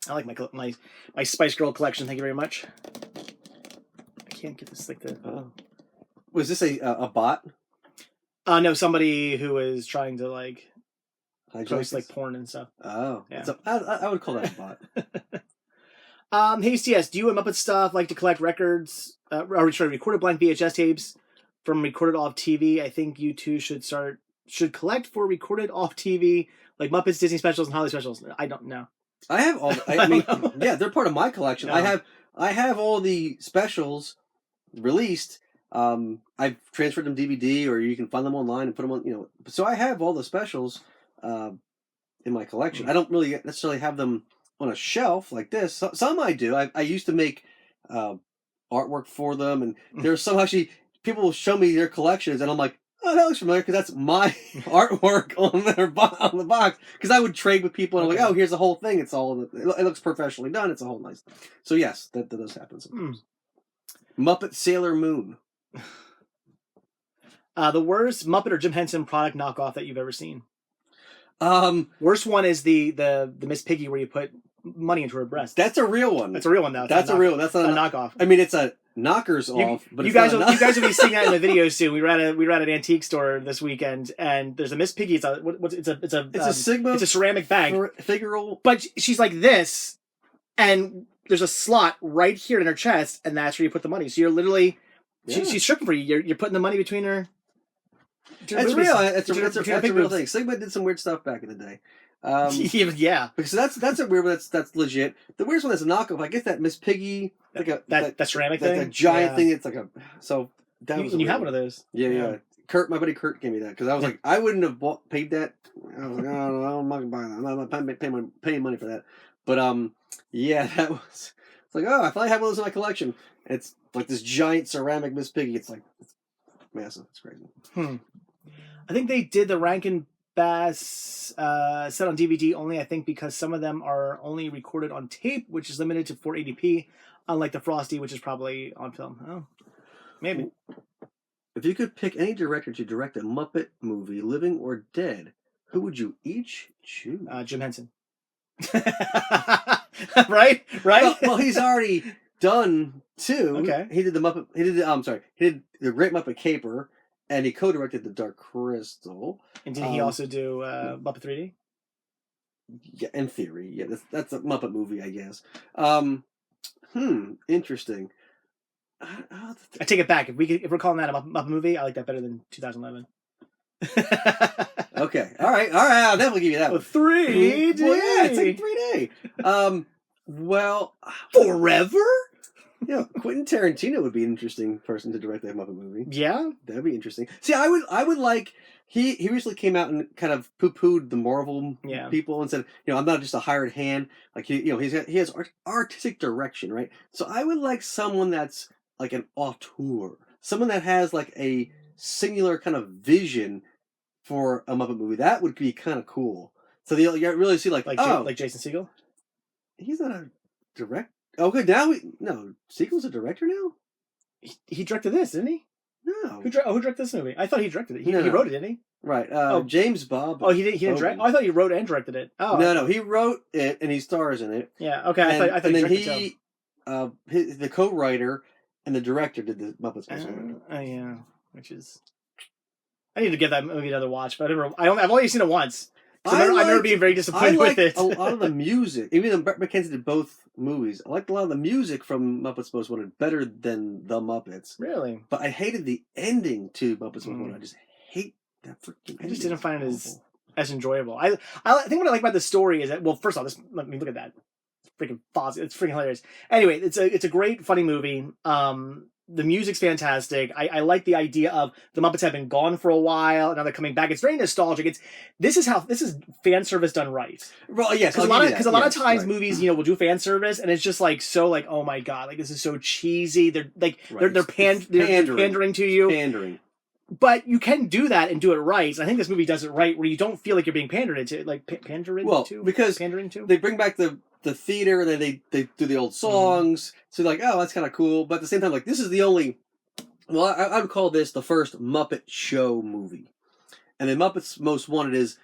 [SPEAKER 1] I like my Spice Girl collection. Thank you very much. I can't get this
[SPEAKER 2] Oh. Was this a bot?
[SPEAKER 1] No, somebody who is trying to post
[SPEAKER 2] this?
[SPEAKER 1] porn and stuff.
[SPEAKER 2] Oh,
[SPEAKER 1] yeah.
[SPEAKER 2] I would call that a bot.
[SPEAKER 1] Hey CS, do you and Muppet Stuff like to collect records? Recorded blank VHS tapes from recorded off TV? I think you two should collect for recorded off TV, like Muppets, Disney specials, and holiday specials. I don't know.
[SPEAKER 2] I have all. I mean, yeah, they're part of my collection.
[SPEAKER 1] No.
[SPEAKER 2] I have all the specials released. I've transferred them DVD, or you can find them online and put them on. So I have all the specials in my collection. I don't really necessarily have them on a shelf like this. Some I do. I used to make artwork for them, and there's some actually people will show me their collections, and I'm like, oh, that looks familiar because that's my artwork on the box. Because I would trade with people, and I'm like, oh, here's the whole thing. It looks professionally done. It's a whole nice thing. So yes, that does happen sometimes. Muppet Sailor Moon.
[SPEAKER 1] The worst Muppet or Jim Henson product knockoff that you've ever seen.
[SPEAKER 2] Worst
[SPEAKER 1] one is the Miss Piggy where you put money into her breast.
[SPEAKER 2] That's a real one.
[SPEAKER 1] That's a real one now.
[SPEAKER 2] That's not a
[SPEAKER 1] knockoff.
[SPEAKER 2] I mean, it's a knockers off. But
[SPEAKER 1] you guys will be seeing that in the video soon. We were at an antique store this weekend, and there's a Miss Piggy. It's a
[SPEAKER 2] Sigma.
[SPEAKER 1] It's a ceramic bag.
[SPEAKER 2] Figural.
[SPEAKER 1] But she's like this, and there's a slot right here in her chest, and that's where you put the money. So you're literally, she's stripping for you. You're putting the money between her.
[SPEAKER 2] It's real. It's a real thing. Sigma did some weird stuff back in the day.
[SPEAKER 1] Yeah.
[SPEAKER 2] Because that's a weird one. That's legit. The weirdest one that's a knockoff. I guess that Miss Piggy,
[SPEAKER 1] that ceramic thing,
[SPEAKER 2] that giant thing. It's like
[SPEAKER 1] you have one of those.
[SPEAKER 2] Yeah. My buddy Kurt gave me that because I was like, I wouldn't have paid that. I was like, oh, I'm not gonna buy that. I'm not paying money for that. But that was. It's like, oh, I finally have one of those in my collection. And it's like this giant ceramic Miss Piggy. It's massive. It's crazy.
[SPEAKER 1] I think they did the Rankin Bass set on DVD only, I think, because some of them are only recorded on tape, which is limited to 480p, unlike the Frosty, which is probably on film. Oh, maybe.
[SPEAKER 2] If you could pick any director to direct a Muppet movie, living or dead, who would you each choose?
[SPEAKER 1] Jim Henson. Right?
[SPEAKER 2] Well, he's already done two.
[SPEAKER 1] Okay.
[SPEAKER 2] He did the Muppet. He did the Great Muppet Caper. And he co-directed The Dark Crystal.
[SPEAKER 1] And did he also do Muppet 3D?
[SPEAKER 2] Yeah, in theory. Yeah, that's a Muppet movie, I guess. Interesting.
[SPEAKER 1] I take it back. If we're calling that a Muppet movie, I like that better than 2011.
[SPEAKER 2] Okay. All right. I'll definitely give you that one.
[SPEAKER 1] 3D.
[SPEAKER 2] Well, yeah, it's like 3D. Well,
[SPEAKER 1] forever.
[SPEAKER 2] Quentin Tarantino would be an interesting person to direct that Muppet movie.
[SPEAKER 1] Yeah,
[SPEAKER 2] that'd be interesting. See, I would like. He recently came out and kind of poo-pooed the Marvel people and said, I'm not just a hired hand. Like he has artistic direction, right? So I would like someone that's like an auteur, someone that has like a singular kind of vision for a Muppet movie. That would be kind of cool. So you really see like
[SPEAKER 1] Jason Segel.
[SPEAKER 2] He's not a direct. Okay, now Segel's a director now.
[SPEAKER 1] He directed this, didn't he?
[SPEAKER 2] No.
[SPEAKER 1] Who directed this movie? I thought he directed it. He wrote it, didn't he?
[SPEAKER 2] Right. James Bob.
[SPEAKER 1] Oh, he didn't direct. Oh, I thought he wrote and directed it. Oh.
[SPEAKER 2] No, he wrote it and he stars in it.
[SPEAKER 1] Yeah. Okay. I thought
[SPEAKER 2] and
[SPEAKER 1] he
[SPEAKER 2] then
[SPEAKER 1] directed
[SPEAKER 2] the co-writer and the director did the Muppets.
[SPEAKER 1] Yeah. Which is, I need to give that movie another watch, but I've only seen it once. I remember being very disappointed with it.
[SPEAKER 2] A lot of the music, even though Brett McKenzie did both movies, I liked a lot of the music from Muppets Most Wanted better than the Muppets.
[SPEAKER 1] Really?
[SPEAKER 2] But I hated the ending to Muppets Most Wanted. I just hate that freaking ending.
[SPEAKER 1] I just didn't find it as enjoyable. I think what I like about the story is that, well, first off, let me look at that. Freaking Fozzie. It's freaking hilarious. Anyway, it's a great, funny movie. The music's fantastic. I like the idea of the Muppets have been gone for a while, and now they're coming back. It's very nostalgic. This is fan service done right.
[SPEAKER 2] Well, yes,
[SPEAKER 1] because a lot of times movies, will do fan service, and it's just oh my god, this is so cheesy. They're they're pandering to you.
[SPEAKER 2] Pandering.
[SPEAKER 1] But you can do that and do it right. And I think this movie does it right, where you don't feel like you're being pandered to,
[SPEAKER 2] because
[SPEAKER 1] pandering to.
[SPEAKER 2] They bring back the theater, and then they do the old songs. So that's kind of cool. But at the same time, this is the only. Well, I would call this the first Muppet Show movie, and then Muppets Most Wanted is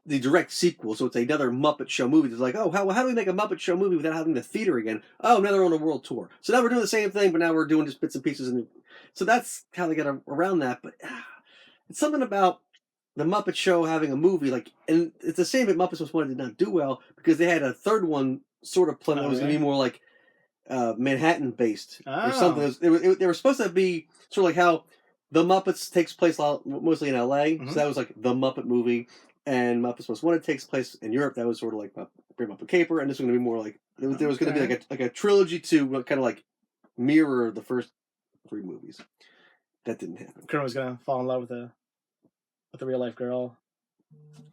[SPEAKER 2] the direct sequel. So it's another Muppet Show movie. It's how do we make a Muppet Show movie without having the theater again? Oh, now they're on a world tour. So now we're doing the same thing, but now we're doing just bits and pieces. So that's how they got around that. But it's something about the Muppet Show having a movie, and it's the same that Muppets Most Wanted did not do well, because they had a third one sort of planned that was going to be more Manhattan based or something. They were supposed to be sort of how the Muppets takes place mostly in LA, so that was the Muppet movie, and Muppets Most Wanted takes place in Europe. That was sort of Bring Muppet Caper, and this was going to be more there was going to be a trilogy to kind of mirror the first 3 movies. That didn't happen.
[SPEAKER 1] Kermit was going to fall in love with a real life girl.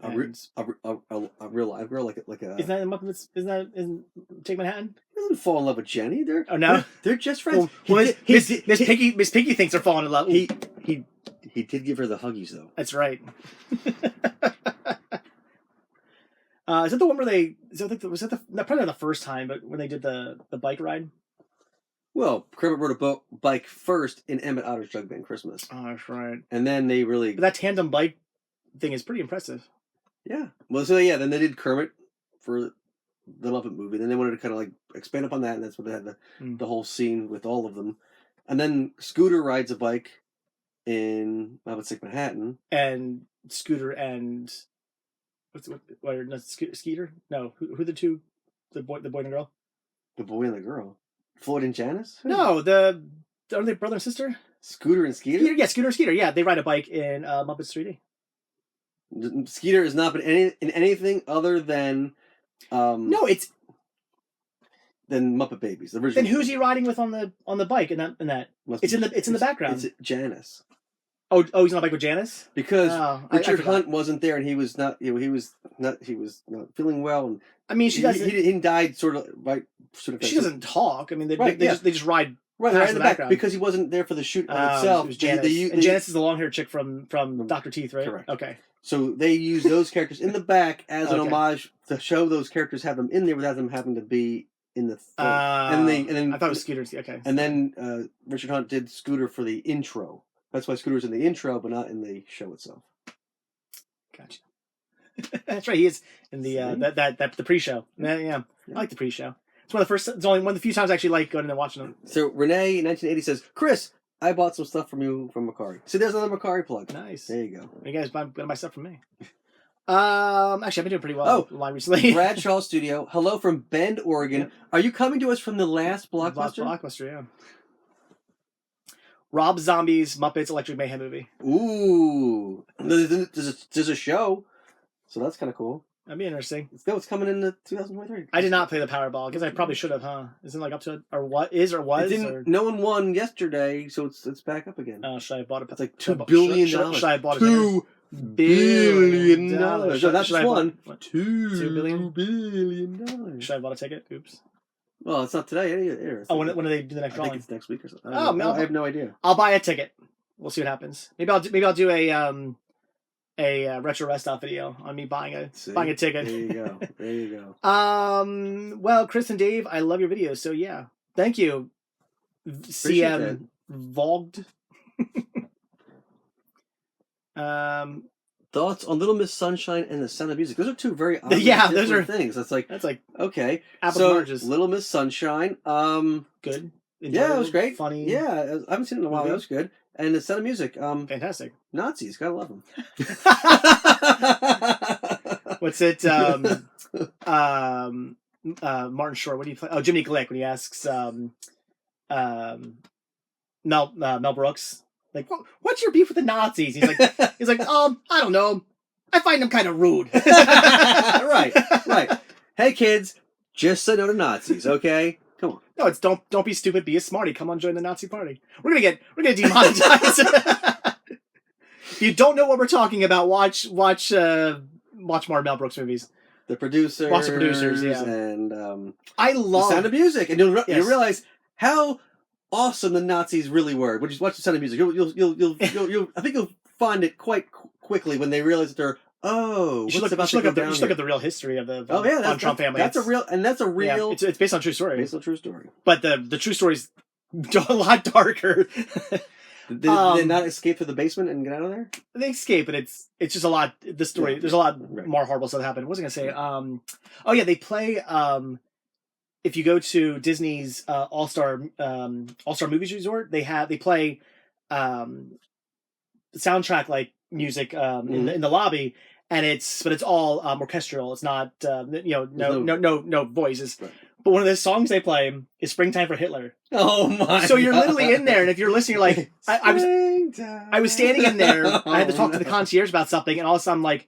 [SPEAKER 2] A real life girl, like a.
[SPEAKER 1] Isn't that in Muppets? Isn't that in Take Manhattan?
[SPEAKER 2] He doesn't fall in love with Jenny. They're just friends.
[SPEAKER 1] Miss Piggy thinks they're falling in love.
[SPEAKER 2] He did give her the huggies though.
[SPEAKER 1] That's right. Is that the one where they? Was that probably not the first time, but when they did the bike ride?
[SPEAKER 2] Well, Kermit rode a bike first in Emmett Otter's Jug Band Christmas.
[SPEAKER 1] Oh, that's right.
[SPEAKER 2] And then they really.
[SPEAKER 1] But that tandem bike thing is pretty impressive.
[SPEAKER 2] Yeah. Well, then they did Kermit for the Muppet movie. Then they wanted to kind of expand upon that, and that's when they had the whole scene with all of them. And then Scooter rides a bike in Muppet Sick Manhattan.
[SPEAKER 1] And Scooter and Skeeter? No, who the two? The boy and the girl.
[SPEAKER 2] The boy and the girl. Floyd and Janice?
[SPEAKER 1] No, aren't they brother and sister?
[SPEAKER 2] Scooter and Skeeter?
[SPEAKER 1] Yeah, Scooter and Skeeter. Yeah, they ride a bike in Muppets 3D.
[SPEAKER 2] Skeeter has not been in anything other than
[SPEAKER 1] no, it's
[SPEAKER 2] than Muppet Babies. The original.
[SPEAKER 1] Then who's he riding with on the bike? In that it's in the background.
[SPEAKER 2] It's Janice.
[SPEAKER 1] Oh, he's on a bike with Janice
[SPEAKER 2] because Richard Hunt wasn't there, and he was not. He was not feeling well. And
[SPEAKER 1] I mean,
[SPEAKER 2] he died sort of.
[SPEAKER 1] She doesn't talk. I mean, they just ride.
[SPEAKER 2] Right, they're in the background because he wasn't there for the shoot itself.
[SPEAKER 1] It was Janice. And Janice is the long-haired chick from Dr. Teeth, right?
[SPEAKER 2] Correct.
[SPEAKER 1] Okay.
[SPEAKER 2] So they use those characters in the back as an homage to show those characters, have them in there without them having to be in the film. And then
[SPEAKER 1] I thought it was Scooter. Okay.
[SPEAKER 2] And then Richard Hunt did Scooter for the intro. That's why Scooter's in the intro, but not in the show itself.
[SPEAKER 1] Gotcha. That's right. He is in the the pre-show. Yeah. I like the pre-show. It's only one of the few times I actually like going and watching them.
[SPEAKER 2] So Renee, 1980 says, Chris, I bought some stuff from you from Mercari. So there's another Mercari plug.
[SPEAKER 1] Nice.
[SPEAKER 2] There you go.
[SPEAKER 1] You guys gonna buy stuff from me. Actually, I've been doing pretty well online recently.
[SPEAKER 2] Bradshaw Studio. Hello from Bend, Oregon. Yeah. Are you coming to us from the last Blockbuster?
[SPEAKER 1] Blockbuster, yeah. Rob Zombie's Muppets Electric Mayhem movie.
[SPEAKER 2] Ooh. There's a show. So that's kind of cool.
[SPEAKER 1] That'd be interesting.
[SPEAKER 2] It's coming in the 2023.
[SPEAKER 1] I did not play the Powerball because I probably should have, huh? Isn't it up to or what is or was?
[SPEAKER 2] No one won yesterday, so it's back up again.
[SPEAKER 1] Oh, should I have bought it?
[SPEAKER 2] It's like $2 billion.
[SPEAKER 1] Should I have bought it?
[SPEAKER 2] $2 billion.
[SPEAKER 1] So
[SPEAKER 2] that's one.
[SPEAKER 1] $2 billion.
[SPEAKER 2] $2 billion.
[SPEAKER 1] Should I have bought a ticket? Oops.
[SPEAKER 2] Well, it's not today either.
[SPEAKER 1] When do they do the next drawing?
[SPEAKER 2] I think it's next week or something.
[SPEAKER 1] I
[SPEAKER 2] have no idea.
[SPEAKER 1] I'll buy a ticket. We'll see what happens. Maybe I'll do a a retro rest stop video on me buying a ticket.
[SPEAKER 2] There you go. There you go.
[SPEAKER 1] Well, Chris and Dave, I love your videos. So yeah, thank you. CM Vogged.
[SPEAKER 2] Thoughts on Little Miss Sunshine and The Sound of Music? Those are two very different things. That's like okay.
[SPEAKER 1] Apples and oranges.
[SPEAKER 2] Little Miss Sunshine.
[SPEAKER 1] Good.
[SPEAKER 2] Yeah, it was great.
[SPEAKER 1] Funny.
[SPEAKER 2] Yeah, I haven't seen it in a while. That was good. And The Sound of Music.
[SPEAKER 1] Fantastic.
[SPEAKER 2] Nazis, gotta love them.
[SPEAKER 1] What's it? Martin Short. What do you play? Oh, Jiminy Glick when he asks Mel Brooks, like, what's your beef with the Nazis? He's like, I don't know. I find them kind of rude.
[SPEAKER 2] Right. Hey kids, just say no to Nazis, okay? Come on.
[SPEAKER 1] No, it's don't be stupid, be a smarty. Come on, join the Nazi party. We're gonna demonetized. If you don't know what we're talking about, watch more Mel Brooks movies.
[SPEAKER 2] The Producers.
[SPEAKER 1] Watch The Producers, yeah.
[SPEAKER 2] And
[SPEAKER 1] I love
[SPEAKER 2] The Sound of Music, and you realize how awesome the Nazis really were. When you watch The Sound of Music, you'll I think you'll find it quite quickly when they realize that they're
[SPEAKER 1] you should look up the real history of the Trump family.
[SPEAKER 2] That's a real. Yeah,
[SPEAKER 1] it's based on true story.
[SPEAKER 2] Based on true story.
[SPEAKER 1] But the true story's a lot darker.
[SPEAKER 2] Did they not escape through the basement and get out of there?
[SPEAKER 1] They escape, but it's just a lot. The story there's a lot more horrible stuff that happened. What was I gonna say? They play. If you go to Disney's All-Star Movies Resort, they play soundtrack like music in the lobby, and it's all orchestral. It's not no voices. Right. But one of the songs they play is "Springtime for Hitler."
[SPEAKER 2] Oh my!
[SPEAKER 1] So you're literally in there, and if you're listening, you're like, I was standing in there. I had to talk to the concierge about something, and all of a sudden I'm like,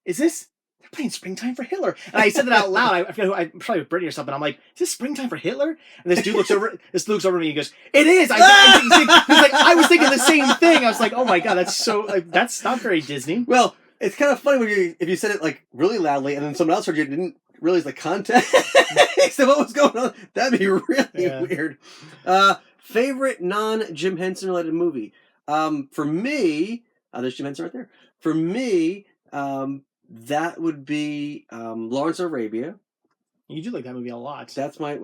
[SPEAKER 1] "Is this?" Playing "Springtime for Hitler," and I said that out loud. I forget who. I'm probably with Brittany or something. I'm like, "Is this "Springtime for Hitler"? And this dude looks over. This dude looks over at me and goes, "It is." He's like, I was thinking the same thing. I was like, "Oh my god, that's so that's not very Disney."
[SPEAKER 2] Well, it's kind of funny if you said it like really loudly, and then someone else heard you and didn't realize the context of what was going on. That'd be really weird. Favorite non-Jim Henson related movie? For me, there's Jim Henson right there. For me, that would be Lawrence of Arabia.
[SPEAKER 1] You do like that movie a lot.
[SPEAKER 2] That's my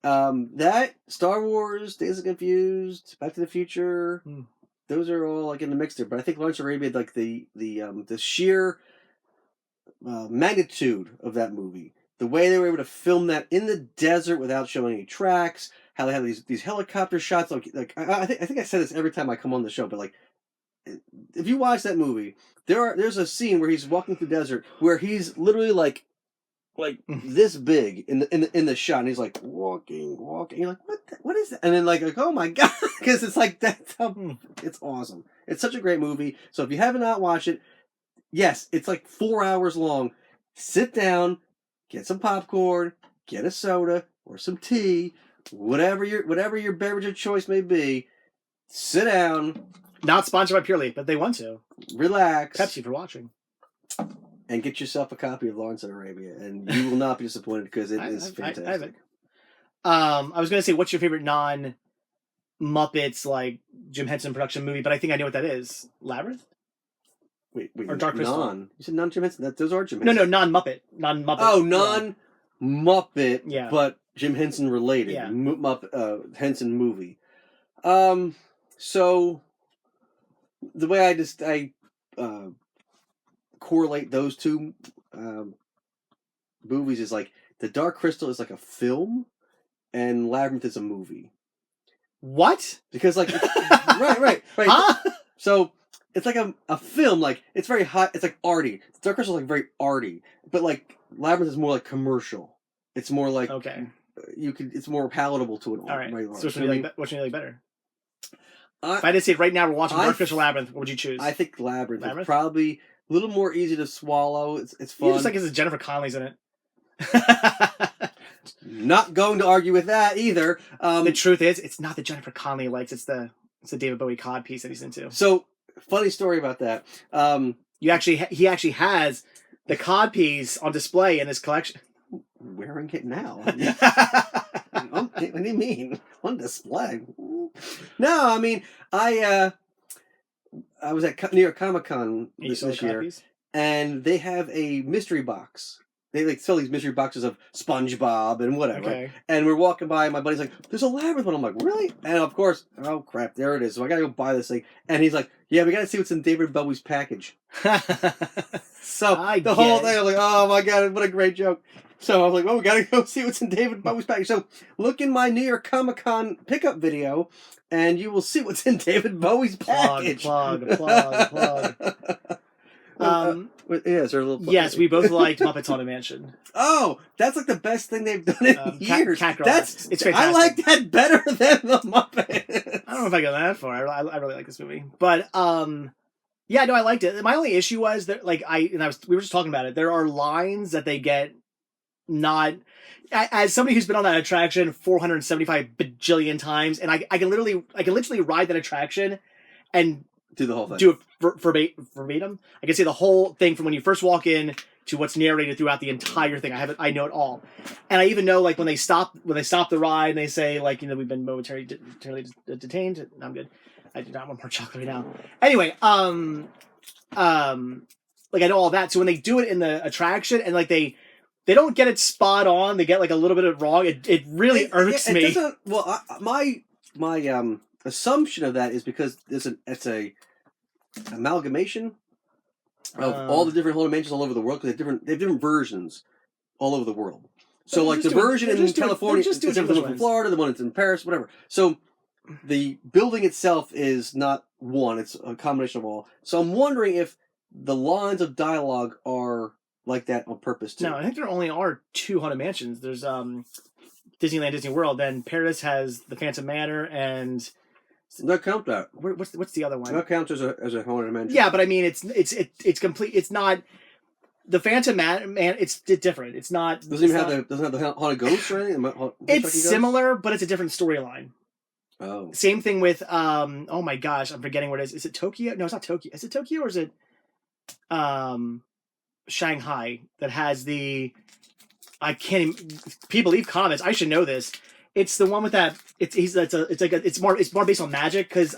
[SPEAKER 2] that Star Wars, Days of Confused, Back to the Future. Those are all like in the mix there. But I think Lawrence of Arabia, like the sheer magnitude of that movie, the way they were able to film that in the desert without showing any tracks, how they have these helicopter shots. Like I think I say this every time I come on the show, but like if you watch that movie, there's a scene where he's walking through the desert where he's literally like this big in the shot, and he's like walking. You're like, what is that? And then like oh my god, because it's like that's how it's awesome. It's such a great movie. So if you have not watched it, yes, it's like 4 hours long. Sit down, get some popcorn, get a soda or some tea, whatever your beverage of choice may be. Sit down.
[SPEAKER 1] Not sponsored by Pure Leaf, but they want to.
[SPEAKER 2] Relax.
[SPEAKER 1] Pepsi for watching.
[SPEAKER 2] And get yourself a copy of Lawrence of Arabia, and you will not be disappointed because it is fantastic.
[SPEAKER 1] I have it. I was going to say, what's your favorite non-Muppets, like, Jim Henson production movie, but I think I know what that is. Labyrinth?
[SPEAKER 2] Wait.
[SPEAKER 1] Or Dark Crystal?
[SPEAKER 2] You said non-Jim Henson? Those are Jim Henson.
[SPEAKER 1] No, non-Muppet. Non-Muppet.
[SPEAKER 2] Oh, non-Muppet,
[SPEAKER 1] yeah.
[SPEAKER 2] But Jim Henson related.
[SPEAKER 1] Yeah.
[SPEAKER 2] Muppet, Henson movie. So the way I correlate those two movies is like the Dark Crystal is like a film and Labyrinth is a movie.
[SPEAKER 1] What?
[SPEAKER 2] Because like right.
[SPEAKER 1] Huh?
[SPEAKER 2] So it's like a film, like it's very hot. It's like arty. Dark Crystal is like very arty, but like Labyrinth is more like commercial. It's more like it's more palatable to an
[SPEAKER 1] all right.
[SPEAKER 2] regular.
[SPEAKER 1] So which one do you like better? If I did say right now we're watching Dark Crystal Labyrinth, what would you choose?
[SPEAKER 2] I think Labyrinth is probably a little more easy to swallow. It's fun.
[SPEAKER 1] You just like it's Jennifer Connelly's in it.
[SPEAKER 2] Not going to argue with that either.
[SPEAKER 1] The truth is, it's not the Jennifer Connelly likes. It's the David Bowie cod piece that he's into.
[SPEAKER 2] So funny story about that.
[SPEAKER 1] He actually has the cod piece on display in his collection.
[SPEAKER 2] Wearing it now. What do you mean on display? No, I mean I was at New York Comic Con
[SPEAKER 1] You
[SPEAKER 2] this
[SPEAKER 1] saw the
[SPEAKER 2] year,
[SPEAKER 1] copies?
[SPEAKER 2] and they have a mystery box. They like sell these mystery boxes of SpongeBob and whatever.
[SPEAKER 1] Okay.
[SPEAKER 2] And we're walking by, and my buddy's like, "There's a Labyrinth one." I'm like, "Really?" And of course, oh crap, there it is. So I gotta go buy this thing. And he's like, "Yeah, we gotta see what's in David Bowie's package." So the whole thing, I was like, "Oh my god, what a great joke!" So I was like, "Well, we gotta go see what's in David Bowie's package." So look in my New York Comic Con pickup video, and you will see what's in David Bowie's package.
[SPEAKER 1] Plug.
[SPEAKER 2] Yeah, is there a little?
[SPEAKER 1] Yes, we both liked Muppets Haunted Mansion.
[SPEAKER 2] Oh, that's like the best thing they've done in years.
[SPEAKER 1] Cat Girl
[SPEAKER 2] That's
[SPEAKER 1] it's fantastic.
[SPEAKER 2] I like that better than the Muppets.
[SPEAKER 1] I don't know if I go that far. I really like this movie, but yeah, no, I liked it. My only issue was that like we were just talking about it. There are lines that they get not. As somebody who's been on that attraction 475 bajillion times, and I can literally ride that attraction and
[SPEAKER 2] Do the whole thing.
[SPEAKER 1] do it verbatim. I can say the whole thing from when you first walk in to what's narrated throughout the entire thing. I know it all, and I even know like when they stop the ride and they say like we've been momentarily detained. I'm good. I do not want more chocolate right now. Anyway, like I know all that. So when they do it in the attraction and like they don't get it spot on, they get like a little bit of it wrong. It really irks me.
[SPEAKER 2] Doesn't, well, my assumption of that is because it's a amalgamation of all the different Haunted Mansions all over the world, because they have different versions all over the world. So like the version in California is different from Florida, the one that's in Paris, whatever. So the building itself is not one; it's a combination of all. So I'm wondering if the lines of dialogue are like that on purpose too.
[SPEAKER 1] No, I think there only are 2 Haunted Mansions. There's Disneyland, Disney World. Then Paris has the Phantom Manor, and
[SPEAKER 2] no count that.
[SPEAKER 1] What's the other one?
[SPEAKER 2] No counts as a Haunted Mansion.
[SPEAKER 1] Yeah, but I mean, it's complete. It's not the Phantom Manor. It's different. It's not.
[SPEAKER 2] Doesn't have the Haunted Ghosts or anything.
[SPEAKER 1] It's similar, but it's a different storyline.
[SPEAKER 2] Oh.
[SPEAKER 1] Same thing with oh my gosh, I'm forgetting what it is. Is it Tokyo? No, it's not Tokyo. Is it Tokyo or is it Shanghai that has the I can't even people leave comments. I should know this. It's the one with that it's more based on magic because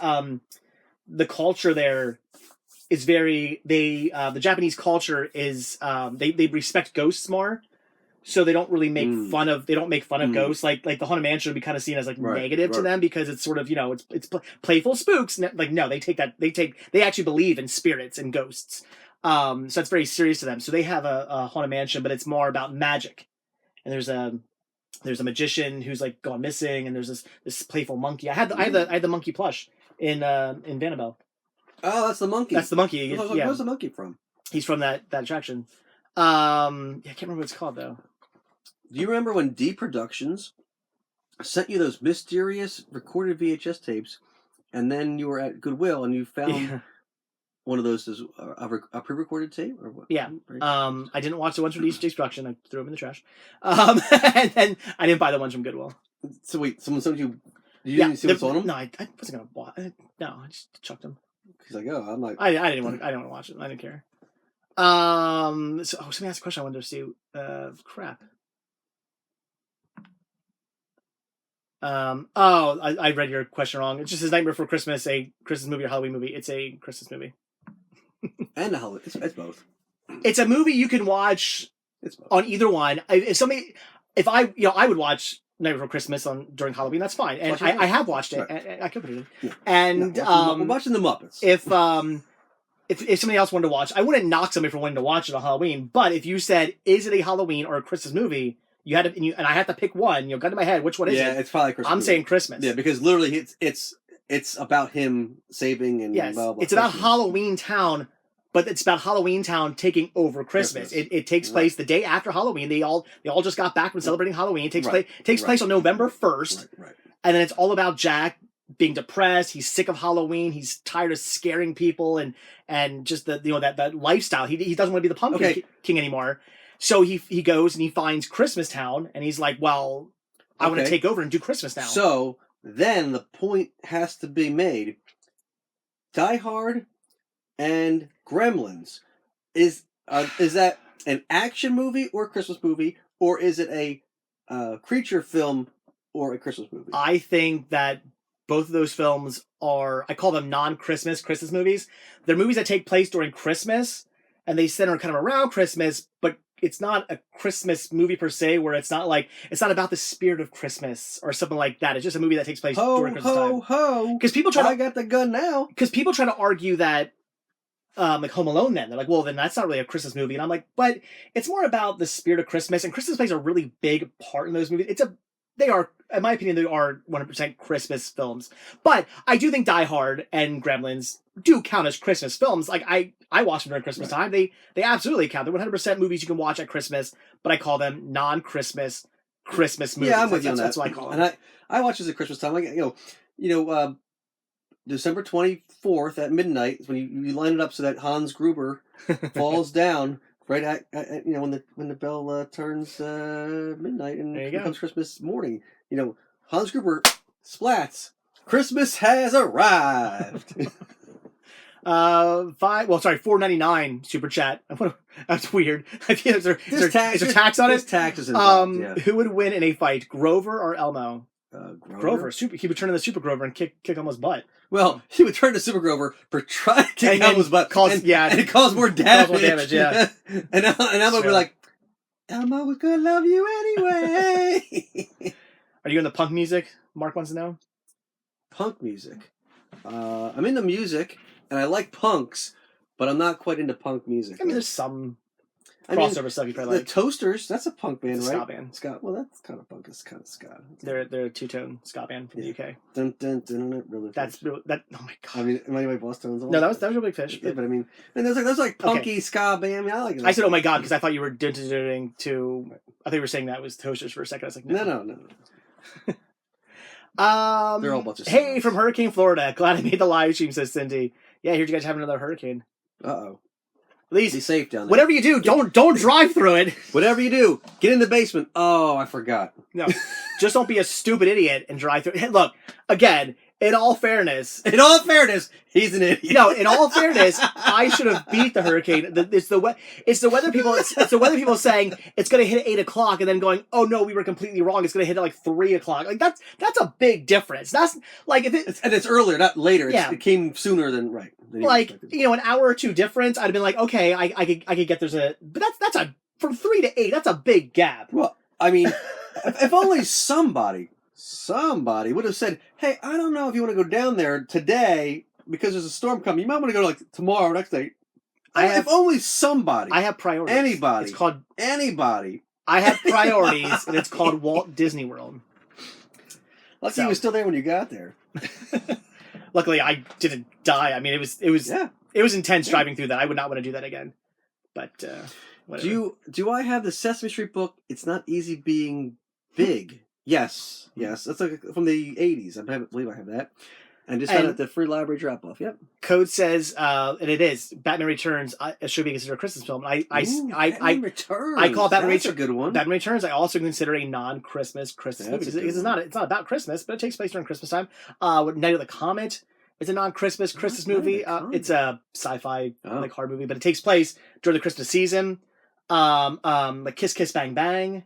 [SPEAKER 1] the culture there is very the Japanese culture is they respect ghosts more. So they don't really make fun of ghosts like the Haunted Mansion would be kind of seen as like negative to them because it's sort of it's playful spooks. Like no, they actually believe in spirits and ghosts. So it's very serious to them. So they have a Haunted Mansion, but it's more about magic. And there's a magician who's like gone missing, and there's this playful monkey. I had the monkey plush in Vanabelle.
[SPEAKER 2] Oh, that's the monkey.
[SPEAKER 1] That's the monkey. Yeah.
[SPEAKER 2] Where's the monkey from?
[SPEAKER 1] He's from that attraction. I can't remember what it's called though.
[SPEAKER 2] Do you remember when D Productions sent you those mysterious recorded VHS tapes, and then you were at Goodwill and you found one of those as a pre-recorded tape? Or what?
[SPEAKER 1] Yeah. I didn't watch the ones from D Production. I threw them in the trash. And then I didn't buy the ones from Goodwill.
[SPEAKER 2] So wait, someone sent you? You didn't see what's on them?
[SPEAKER 1] No, I wasn't gonna watch. No, I just chucked them.
[SPEAKER 2] He's like, oh, I'm like,
[SPEAKER 1] I didn't want to watch it. I didn't care. Somebody asked a question. I wanted to see. Crap. I read your question wrong. It just says Nightmare Before Christmas, a Christmas movie or Halloween movie. It's a Christmas movie.
[SPEAKER 2] And a Halloween. It's both.
[SPEAKER 1] It's a movie you can watch on either one. If I would watch Nightmare Before Christmas during Halloween. That's fine, and I have watched it. Right. I could put it in. Yeah. And
[SPEAKER 2] we're watching the Muppets.
[SPEAKER 1] If somebody else wanted to watch, I wouldn't knock somebody for wanting to watch it on Halloween. But if you said, "Is it a Halloween or a Christmas movie?" You had to, and I had to pick one. Gun to my head, which one is it?
[SPEAKER 2] Yeah, it's probably Christmas.
[SPEAKER 1] I'm saying Christmas.
[SPEAKER 2] Yeah, because literally, it's about him saving and
[SPEAKER 1] yes,
[SPEAKER 2] blah, blah,
[SPEAKER 1] it's about Halloween Town, but it's about Halloween Town taking over Christmas. It takes place the day after Halloween. They all just got back from celebrating Halloween. It takes place on November 1st, and then it's all about Jack being depressed. He's sick of Halloween. He's tired of scaring people and just that lifestyle. He doesn't want to be the Pumpkin King anymore. So he goes and he finds Christmas Town, and he's like, well, I want to take over and do Christmas now.
[SPEAKER 2] So then the point has to be made. Die Hard and Gremlins. Is that an action movie or a Christmas movie, or is it a creature film or a Christmas movie?
[SPEAKER 1] I think that both of those films are, I call them non-Christmas Christmas movies. They're movies that take place during Christmas, and they center kind of around Christmas, but it's not a Christmas movie per se, where it's not about the spirit of Christmas or something like that. It's just a movie that takes place during Christmas time.
[SPEAKER 2] Ho, ho, ho.
[SPEAKER 1] Because people try to...
[SPEAKER 2] I got the gun now.
[SPEAKER 1] Because people try to argue that, like Home Alone then. They're like, well, then that's not really a Christmas movie. And I'm like, but it's more about the spirit of Christmas, and Christmas plays a really big part in those movies. They are, in my opinion, they are 100% Christmas films. But I do think Die Hard and Gremlins do count as Christmas films. Like, I watch them during Christmas time. They absolutely count. They're 100% movies you can watch at Christmas, but I call them non-Christmas Christmas movies.
[SPEAKER 2] Yeah, I'm with you on that.
[SPEAKER 1] That's what I call them.
[SPEAKER 2] And I watch this at Christmas time. Like, December 24th at midnight is when you line it up so that Hans Gruber falls down right at when the bell turns midnight, and it becomes Christmas morning. Hans Gruber splats. Christmas has arrived.
[SPEAKER 1] $4.99 super chat. That's weird. Is there tax on it?
[SPEAKER 2] There's taxes involved. Yeah.
[SPEAKER 1] Who would win in a fight, Grover or Elmo?
[SPEAKER 2] Grover.
[SPEAKER 1] He would turn into Super Grover and kick Elmo's butt.
[SPEAKER 2] Well, he would turn to Super Grover for trying to kick Elmo's butt, and it caused more damage.
[SPEAKER 1] Yeah.
[SPEAKER 2] and Elmo would be like, Elmo was gonna love you anyway.
[SPEAKER 1] Are you in the punk music? Mark wants to know.
[SPEAKER 2] Punk music. I'm into music, and I like punks, but I'm not quite into punk music.
[SPEAKER 1] I mean, there's some crossover stuff you probably like.
[SPEAKER 2] The Toasters, that's a punk band, right?
[SPEAKER 1] Ska band.
[SPEAKER 2] Well, that's kind of punk. It's kind of ska.
[SPEAKER 1] They're a two-tone ska band from the UK.
[SPEAKER 2] Dun, dun, dun, dun, really
[SPEAKER 1] that. Oh my god.
[SPEAKER 2] I mean, am I Boss Tones?
[SPEAKER 1] No, that was Real Big Fish.
[SPEAKER 2] Yeah, but I mean, there's like punky ska band. I mean, I like it.
[SPEAKER 1] I said, oh my god, because I thought you were doing to. I think you were saying that was Toasters for a second. I was like, no.
[SPEAKER 2] They're all a bunch of
[SPEAKER 1] hey, from Hurricane Florida. Glad I made the live stream, says Cindy. Yeah, I heard you guys have another hurricane.
[SPEAKER 2] Uh-oh.
[SPEAKER 1] Please,
[SPEAKER 2] be safe down there.
[SPEAKER 1] Whatever you do, don't drive through it.
[SPEAKER 2] Whatever you do, get in the basement. Oh, I forgot.
[SPEAKER 1] No, just don't be a stupid idiot and drive through. Hey, look, again, in all fairness,
[SPEAKER 2] he's an idiot.
[SPEAKER 1] No, in all fairness, I should have beat the hurricane. It's the weather people. It's the weather people saying it's going to hit at 8 o'clock, and then going, "Oh no, we were completely wrong. It's going to hit at like 3 o'clock." Like that's a big difference. That's like if
[SPEAKER 2] it's earlier, not later. It came sooner than right.
[SPEAKER 1] Like an hour or two difference, I'd have been like, okay, I could get but that's from 3 to 8. That's a big gap.
[SPEAKER 2] Well, I mean, if only somebody would have said, hey, I don't know if you want to go down there today because there's a storm coming. You might want to go like tomorrow, next day. If only somebody.
[SPEAKER 1] I have priorities.
[SPEAKER 2] Anybody.
[SPEAKER 1] It's called
[SPEAKER 2] anybody.
[SPEAKER 1] I have priorities, and it's called Walt Disney World.
[SPEAKER 2] Lucky he was still there when you got there.
[SPEAKER 1] Luckily, I didn't die. I mean, it was intense driving through that. I would not want to do that again. But whatever.
[SPEAKER 2] Do I have the Sesame Street book? It's Not Easy Being Big. Yes. That's like from the 80s. I believe I have that. And just found it at the free library drop-off. Yep.
[SPEAKER 1] Code says, and it is, Batman Returns should be considered a Christmas film.
[SPEAKER 2] Batman Returns.
[SPEAKER 1] I call Batman Returns
[SPEAKER 2] a good one.
[SPEAKER 1] Batman Returns I also consider a non-Christmas movie. Because it's not about Christmas, but it takes place during Christmas time. Night of the Comet is a non-Christmas movie. It's a sci-fi like hard movie, but it takes place during the Christmas season. Like Kiss Kiss Bang Bang.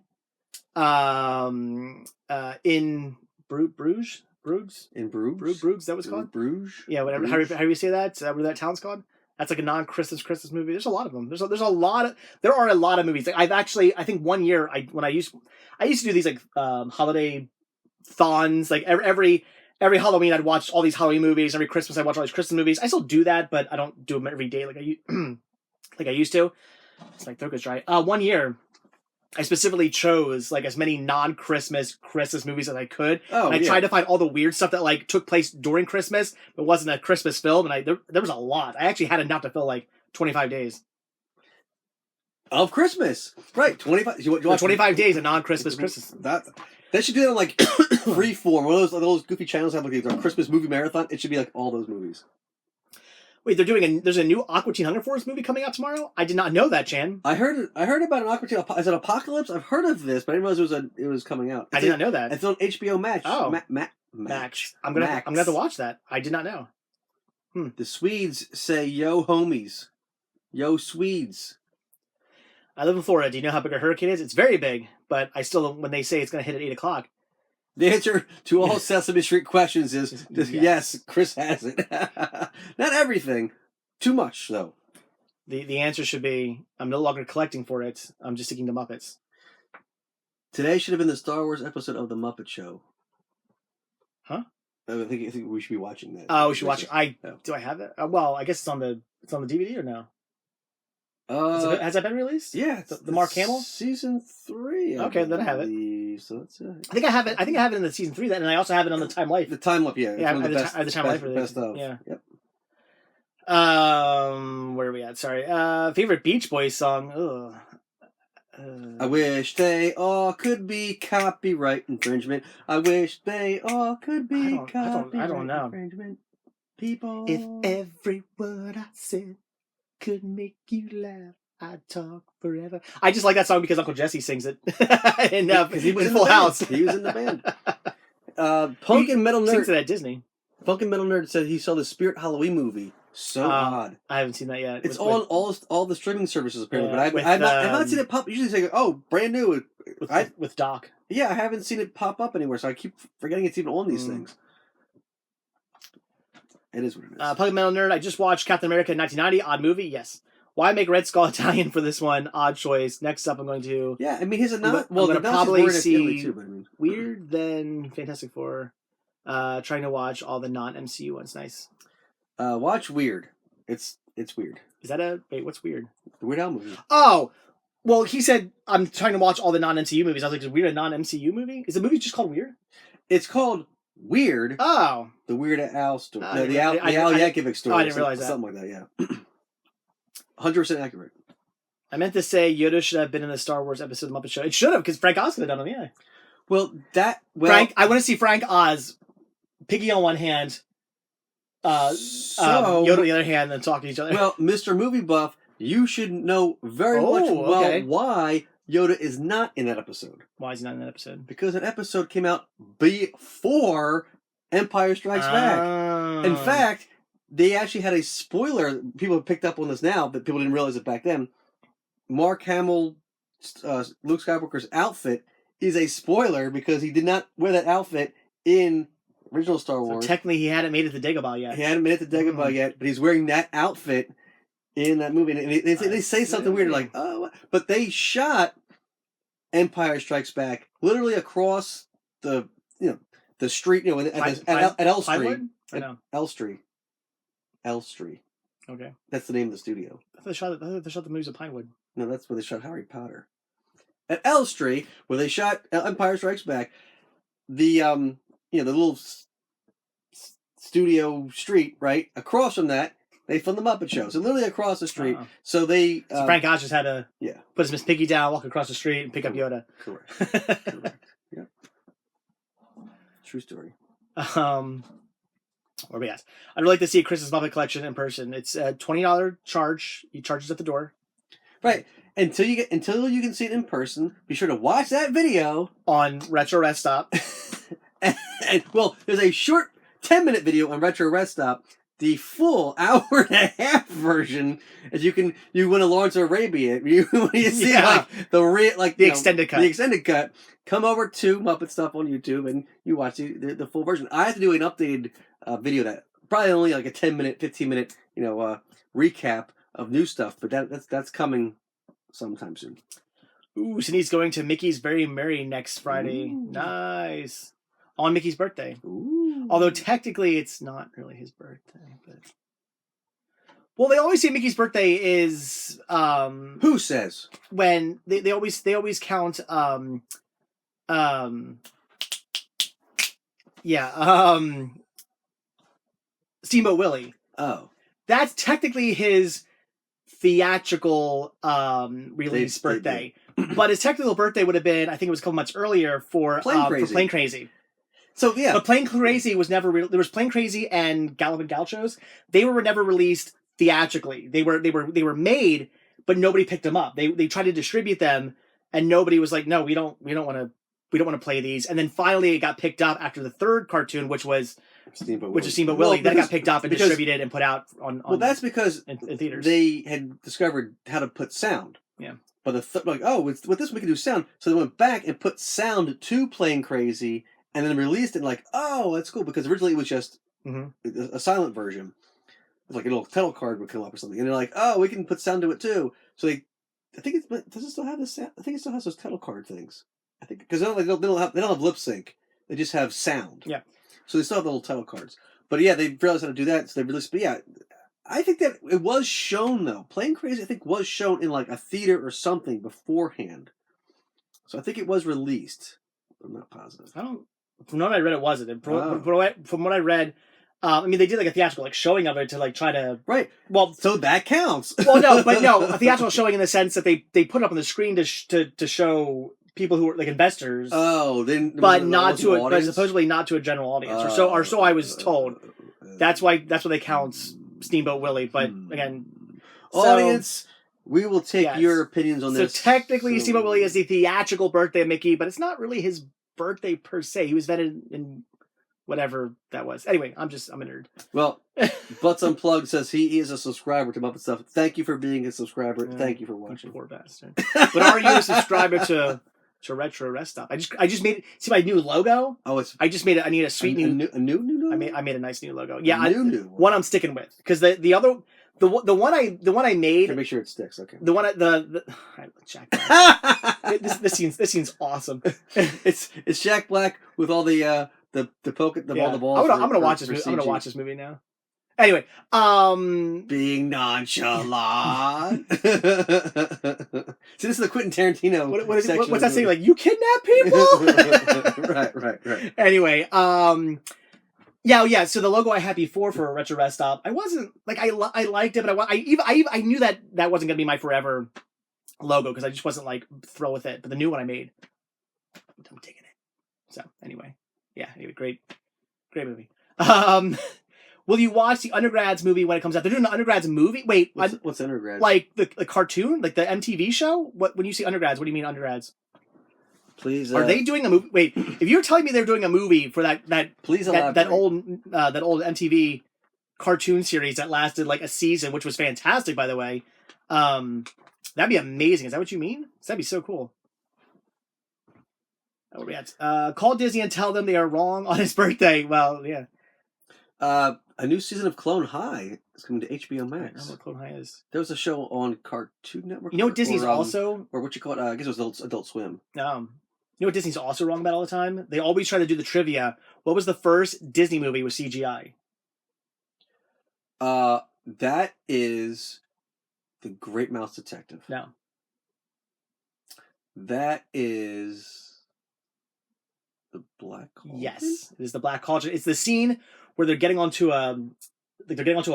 [SPEAKER 1] In Bruges.
[SPEAKER 2] In Bruges?
[SPEAKER 1] Bruges, that was called?
[SPEAKER 2] Bruges?
[SPEAKER 1] Yeah, whatever. How do you say that? Is that what that town's called? That's like a non-Christmas movie. There's a lot of them. There are a lot of movies. Like I think one year I used to do these like holiday thons. Like every Halloween I'd watch all these Halloween movies. Every Christmas I'd watch all these Christmas movies. I still do that, but I don't do them every day like I used to. It's my throat goes dry. One year I specifically chose like as many non-Christmas movies as I could. And I tried to find all the weird stuff that like took place during Christmas, but wasn't a Christmas film. And there was a lot. I actually had enough to fill like 25 days
[SPEAKER 2] of Christmas. Right, 25. You
[SPEAKER 1] 25 days of non-Christmas Christmas.
[SPEAKER 2] They should do that on like Freeform. One of those goofy channels have like a Christmas movie marathon. It should be like all those movies.
[SPEAKER 1] Wait, there's a new Aqua Teen Hunger Force movie coming out tomorrow? I did not know that, Chan.
[SPEAKER 2] I heard about an Aqua Teen. Is it Apocalypse? I've heard of this, but I didn't realize it was coming out.
[SPEAKER 1] I did not know that.
[SPEAKER 2] It's on HBO Max.
[SPEAKER 1] Oh, Max. I'm gonna have to watch that. I did not know.
[SPEAKER 2] The Swedes say, "Yo, homies, yo, Swedes."
[SPEAKER 1] I live in Florida. Do you know how big a hurricane is? It's very big, but I still, when they say it's going to hit at 8 o'clock,
[SPEAKER 2] The answer to all Sesame Street questions is
[SPEAKER 1] Yes.
[SPEAKER 2] yes, Chris has it. Not everything. Too much, though.
[SPEAKER 1] The answer should be, I'm no longer collecting for it. I'm just seeking the Muppets.
[SPEAKER 2] Today should have been the Star Wars episode of The Muppet Show.
[SPEAKER 1] Huh?
[SPEAKER 2] I think we should be watching that.
[SPEAKER 1] Oh, we should watch it.
[SPEAKER 2] No.
[SPEAKER 1] Do I have it? Well, I guess it's on the DVD or no? Has that been released?
[SPEAKER 2] Yeah,
[SPEAKER 1] the Mark Hamill
[SPEAKER 2] season 3.
[SPEAKER 1] Okay, then I have it.
[SPEAKER 2] So that's it.
[SPEAKER 1] I think I have it. I think I have it in the season 3. Then, and I also have it on the Time Life.
[SPEAKER 2] The Time Life, yeah.
[SPEAKER 1] Yeah,
[SPEAKER 2] I
[SPEAKER 1] have the Time Life release.
[SPEAKER 2] Best of.
[SPEAKER 1] Yeah.
[SPEAKER 2] Yep.
[SPEAKER 1] Where are we at? Sorry. Favorite Beach Boys song. Ugh.
[SPEAKER 2] I wish they all could be copyright infringement. I wish they all could be copyright infringement. People.
[SPEAKER 1] If every word I said could make you laugh, I'd talk forever. I just like that song because Uncle Jesse sings it in Full House.
[SPEAKER 2] He was in the band. Punk and Metal
[SPEAKER 1] Sings
[SPEAKER 2] Nerd.
[SPEAKER 1] it at Disney.
[SPEAKER 2] Punk and Metal Nerd said he saw the Spirit Halloween movie. So odd.
[SPEAKER 1] I haven't seen that yet.
[SPEAKER 2] It's on all the streaming services apparently, but I've not seen it pop. Usually say, "Oh, brand new."
[SPEAKER 1] With Doc.
[SPEAKER 2] Yeah, I haven't seen it pop up anywhere, so I keep forgetting it's even on these things. It is what it is.
[SPEAKER 1] Punk and Metal Nerd. I just watched Captain America 1990. Odd movie. Yes. Why make Red Skull Italian for this one? Odd choice. Next up, I'm going to.
[SPEAKER 2] Yeah, I mean, he's a not.
[SPEAKER 1] Well,
[SPEAKER 2] I'm
[SPEAKER 1] gonna probably see
[SPEAKER 2] too, but I mean,
[SPEAKER 1] Weird, then Fantastic Four. Trying to watch all the non-MCU ones. Nice.
[SPEAKER 2] Watch Weird. It's weird.
[SPEAKER 1] Is that wait? What's Weird?
[SPEAKER 2] The Weird Al movie.
[SPEAKER 1] Oh, well, he said I'm trying to watch all the non-MCU movies. I was like, is Weird a non-MCU movie? Is the movie just called Weird?
[SPEAKER 2] It's called Weird.
[SPEAKER 1] Oh,
[SPEAKER 2] the Weird Al story.
[SPEAKER 1] No,
[SPEAKER 2] the Al Yankovic story.
[SPEAKER 1] Oh, I didn't realize that.
[SPEAKER 2] Something like that. Yeah. 100% accurate.
[SPEAKER 1] I meant to say Yoda should have been in the Star Wars episode of the Muppet Show. It should have, because Frank Oz could have done it. Yeah.
[SPEAKER 2] Frank.
[SPEAKER 1] I want to see Frank Oz, Piggy on one hand, Yoda on the other hand, and talking to each other.
[SPEAKER 2] Well, Mr. Movie Buff, you should know very much why Yoda is not in that episode.
[SPEAKER 1] Why is he not in that episode?
[SPEAKER 2] Because that episode came out before Empire Strikes Back. In fact, they actually had a spoiler. People have picked up on this now, but people didn't realize it back then. Mark Hamill, Luke Skywalker's outfit is a spoiler because he did not wear that outfit in original Star Wars.
[SPEAKER 1] So technically, he hadn't made it to Dagobah yet.
[SPEAKER 2] He hadn't made it to Dagobah yet, but he's wearing that outfit in that movie. And they say something weird like, oh, but they shot Empire Strikes Back literally across the street, at L Street. L Street. L Street.
[SPEAKER 1] Okay.
[SPEAKER 2] That's the name of the studio.
[SPEAKER 1] I thought they shot the movies at Pinewood.
[SPEAKER 2] No, that's where they shot Harry Potter. At L Street, where they shot Empire Strikes Back, the little studio street, right? Across from that, they filmed the Muppet Show. So literally across the street. So they...
[SPEAKER 1] So Frank Oz just had to put his Miss Piggy down, walk across the street, and pick up Yoda.
[SPEAKER 2] Correct. Yeah. True story.
[SPEAKER 1] Where are we at? I'd really like to see Chris's Muppet collection in person. It's a $20 charge. He charges at the door.
[SPEAKER 2] Right. Until you can see it in person, be sure to watch that video
[SPEAKER 1] on Retro Rest Stop.
[SPEAKER 2] and there's a short 10-minute video on Retro Rest Stop. The full hour and a half version, as you want to Lawrence of Arabia. You see the
[SPEAKER 1] extended cut.
[SPEAKER 2] The extended cut. Come over to Muppet Stuff on YouTube and you watch the full version. I have to do an updated video that probably only like a 10-minute, 15-minute recap of new stuff, but that's coming sometime soon.
[SPEAKER 1] Ooh, Sydney's going to Mickey's Very Merry next Friday. Ooh. Nice. On Mickey's birthday.
[SPEAKER 2] Ooh.
[SPEAKER 1] Although technically it's not really his birthday, but well, they always say Mickey's birthday is
[SPEAKER 2] who says?
[SPEAKER 1] When they always count Steamboat Willie.
[SPEAKER 2] Oh.
[SPEAKER 1] That's technically his theatrical release birthday. But his technical birthday would have been, I think it was a couple months earlier for Plane Crazy.
[SPEAKER 2] So yeah,
[SPEAKER 1] but Plane Crazy was never. There was Plane Crazy and Gallopin' Gauchos. They were never released theatrically. They were made, but nobody picked them up. They tried to distribute them, and nobody was like, no, we don't want to play these. And then finally, it got picked up after the third cartoon, which is Steamboat Willie. That got picked up and distributed and put out on.
[SPEAKER 2] Well, that's because
[SPEAKER 1] in theaters
[SPEAKER 2] they had discovered how to put sound.
[SPEAKER 1] Yeah.
[SPEAKER 2] But with this we can do sound, so they went back and put sound to Plane Crazy and then released it. Like, oh, that's cool because originally it was just a silent version. Like a little title card would come up or something, and they're like, "Oh, we can put sound to it too." So I think does it still have this? I think it still has those title card things. I think because they don't have lip sync; they just have sound.
[SPEAKER 1] Yeah.
[SPEAKER 2] So they still have the little title cards, but yeah, they realized how to do that, so they released. But yeah, I think that it was shown though. Plain Crazy, I think, was shown in like a theater or something beforehand. So I think it was released. I'm not positive.
[SPEAKER 1] From what I read, it wasn't. From what I read. I mean, they did like a theatrical like showing of it to like try to
[SPEAKER 2] Well, so that counts.
[SPEAKER 1] Well, no, a theatrical showing in the sense that they put it up on the screen to show people who were like investors.
[SPEAKER 2] Oh,
[SPEAKER 1] but supposedly not to a general audience, or so I was told. That's why they count Steamboat Willie. But again,
[SPEAKER 2] audience, we will take your opinions on this.
[SPEAKER 1] So technically, Steamboat Willie is the theatrical birthday of Mickey, but it's not really his birthday per se. He was vetted in whatever that was. Anyway, I'm a nerd.
[SPEAKER 2] Well, Butts Unplugged says he is a subscriber to Muppet Stuff. Thank you for being a subscriber. Thank you for watching.
[SPEAKER 1] Poor bastard. But are you a subscriber to Retro Rest Stop? I just made see my new logo.
[SPEAKER 2] Oh, it's.
[SPEAKER 1] I just made it. I need a sweet
[SPEAKER 2] new logo.
[SPEAKER 1] I made a nice new logo. Yeah,
[SPEAKER 2] new
[SPEAKER 1] one I'm sticking with because the other the one I made.
[SPEAKER 2] Okay, make sure it sticks. Okay.
[SPEAKER 1] The one Jack Black. this scene's awesome.
[SPEAKER 2] It's Jack Black with all the all the balls.
[SPEAKER 1] I'm gonna watch this movie. I'm gonna watch this movie now. Anyway,
[SPEAKER 2] being nonchalant. See, this is the Quentin Tarantino.
[SPEAKER 1] What's that saying? Like, you kidnap people?
[SPEAKER 2] Right.
[SPEAKER 1] Anyway, yeah. So the logo I had before for Retro Rest Stop, I wasn't like I liked it, but I knew that wasn't gonna be my forever logo because I just wasn't like thrilled with it. But the new one I made, I'm taking it. So anyway. Yeah, great movie. Will you watch the Undergrads movie when it comes out? They're doing the Undergrads movie. Wait,
[SPEAKER 2] what's Undergrads?
[SPEAKER 1] Like the cartoon, like the MTV show. When you see Undergrads, what do you mean Undergrads?
[SPEAKER 2] Please.
[SPEAKER 1] Are they doing a movie? Wait, if you're telling me they're doing a movie for that
[SPEAKER 2] please
[SPEAKER 1] that old MTV cartoon series that lasted like a season, which was fantastic, by the way. That'd be amazing. Is that what you mean? That'd be so cool. Call Disney and tell them they are wrong on his birthday. Well, yeah.
[SPEAKER 2] A new season of Clone High is coming to HBO Max.
[SPEAKER 1] I don't know what Clone High is.
[SPEAKER 2] There was a show on Cartoon Network.
[SPEAKER 1] You know what Disney's also...
[SPEAKER 2] Or what you call it? I guess it was Adult Swim.
[SPEAKER 1] You know what Disney's also wrong about all the time? They always try to do the trivia. What was the first Disney movie with CGI?
[SPEAKER 2] That is The Great Mouse Detective.
[SPEAKER 1] No.
[SPEAKER 2] That is... The Black Cauldron?
[SPEAKER 1] Yes, it is the Black Cauldron. It's the scene where they're getting onto a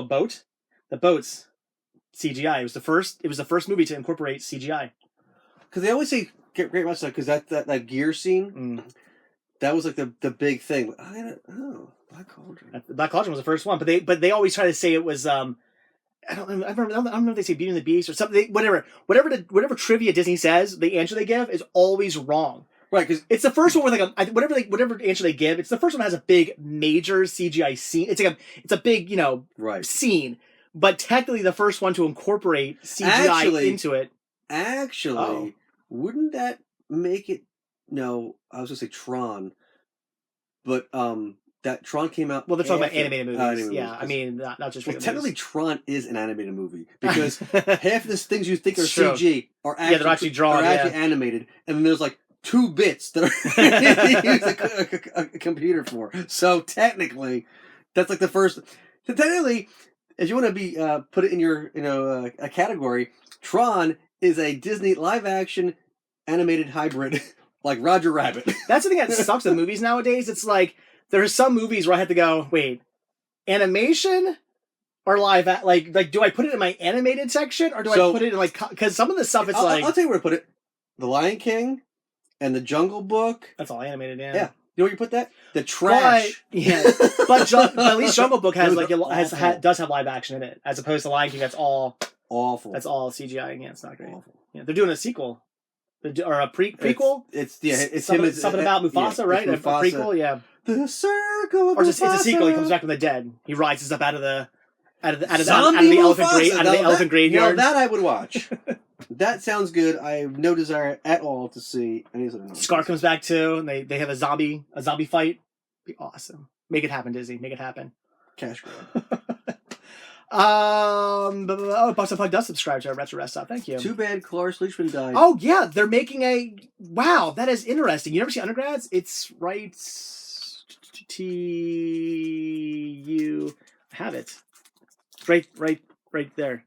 [SPEAKER 1] boat. The boat's CGI. It was the first movie to incorporate CGI.
[SPEAKER 2] Because they always say Great Mouse because that gear scene, that was like the big thing. Black Cauldron.
[SPEAKER 1] The Black Cauldron was the first one, but they always try to say it was I don't know if they say Beauty and the Beast or something. Whatever trivia Disney says, the answer they give is always wrong.
[SPEAKER 2] Right, because
[SPEAKER 1] it's the first one with like whatever answer they give. It's the first one that has a big major CGI scene. It's a big scene, but technically the first one to incorporate CGI into it.
[SPEAKER 2] Actually, wouldn't that make it? No, I was gonna say Tron, but that Tron came out.
[SPEAKER 1] Well, they're talking about animated movies.
[SPEAKER 2] Animated
[SPEAKER 1] yeah,
[SPEAKER 2] movies.
[SPEAKER 1] I mean not just.
[SPEAKER 2] Well, technically, Tron is an animated movie because half of the things you think are CG are actually
[SPEAKER 1] they're actually drawn,
[SPEAKER 2] animated, and then there's like 2 bits that are use a computer for. So technically, that's like the first. So technically, if you want to be put it in your a category, Tron is a Disney live action animated hybrid like Roger Rabbit.
[SPEAKER 1] That's the thing that sucks in movies nowadays. It's like there are some movies where I have to go, wait, animation or live like do I put it in my animated section or do I put it in like because some of the stuff it's
[SPEAKER 2] I'll tell you where to put it. The Lion King. And the Jungle Book.
[SPEAKER 1] That's all animated, yeah.
[SPEAKER 2] Yeah. You know where you put that? The trash.
[SPEAKER 1] But at least Jungle Book has does have live action in it, as opposed to Lion King. That's all
[SPEAKER 2] awful.
[SPEAKER 1] That's all CGI. Yeah, it's not great.
[SPEAKER 2] Awful.
[SPEAKER 1] Yeah, they're doing a sequel, or a prequel.
[SPEAKER 2] It's
[SPEAKER 1] something about Mufasa, right?
[SPEAKER 2] Mufasa.
[SPEAKER 1] A prequel, yeah.
[SPEAKER 2] The Circle of
[SPEAKER 1] Or
[SPEAKER 2] Mufasa.
[SPEAKER 1] It's a sequel. He comes back from the dead. He rises up out of the elephant graveyard.
[SPEAKER 2] That I would watch. That sounds good. I have no desire at all to see any sort of
[SPEAKER 1] Scar comes back too, and they have a zombie fight. Be awesome. Make it happen, Disney. Make it happen.
[SPEAKER 2] Cash grab.
[SPEAKER 1] Bucks and Plug does subscribe to our Retro Rest Stop. Thank you.
[SPEAKER 2] Too bad Cloris Leachman died.
[SPEAKER 1] Oh yeah, they're making a. Wow, that is interesting. You never see Undergrads? It's right. TU. I have it. Right there.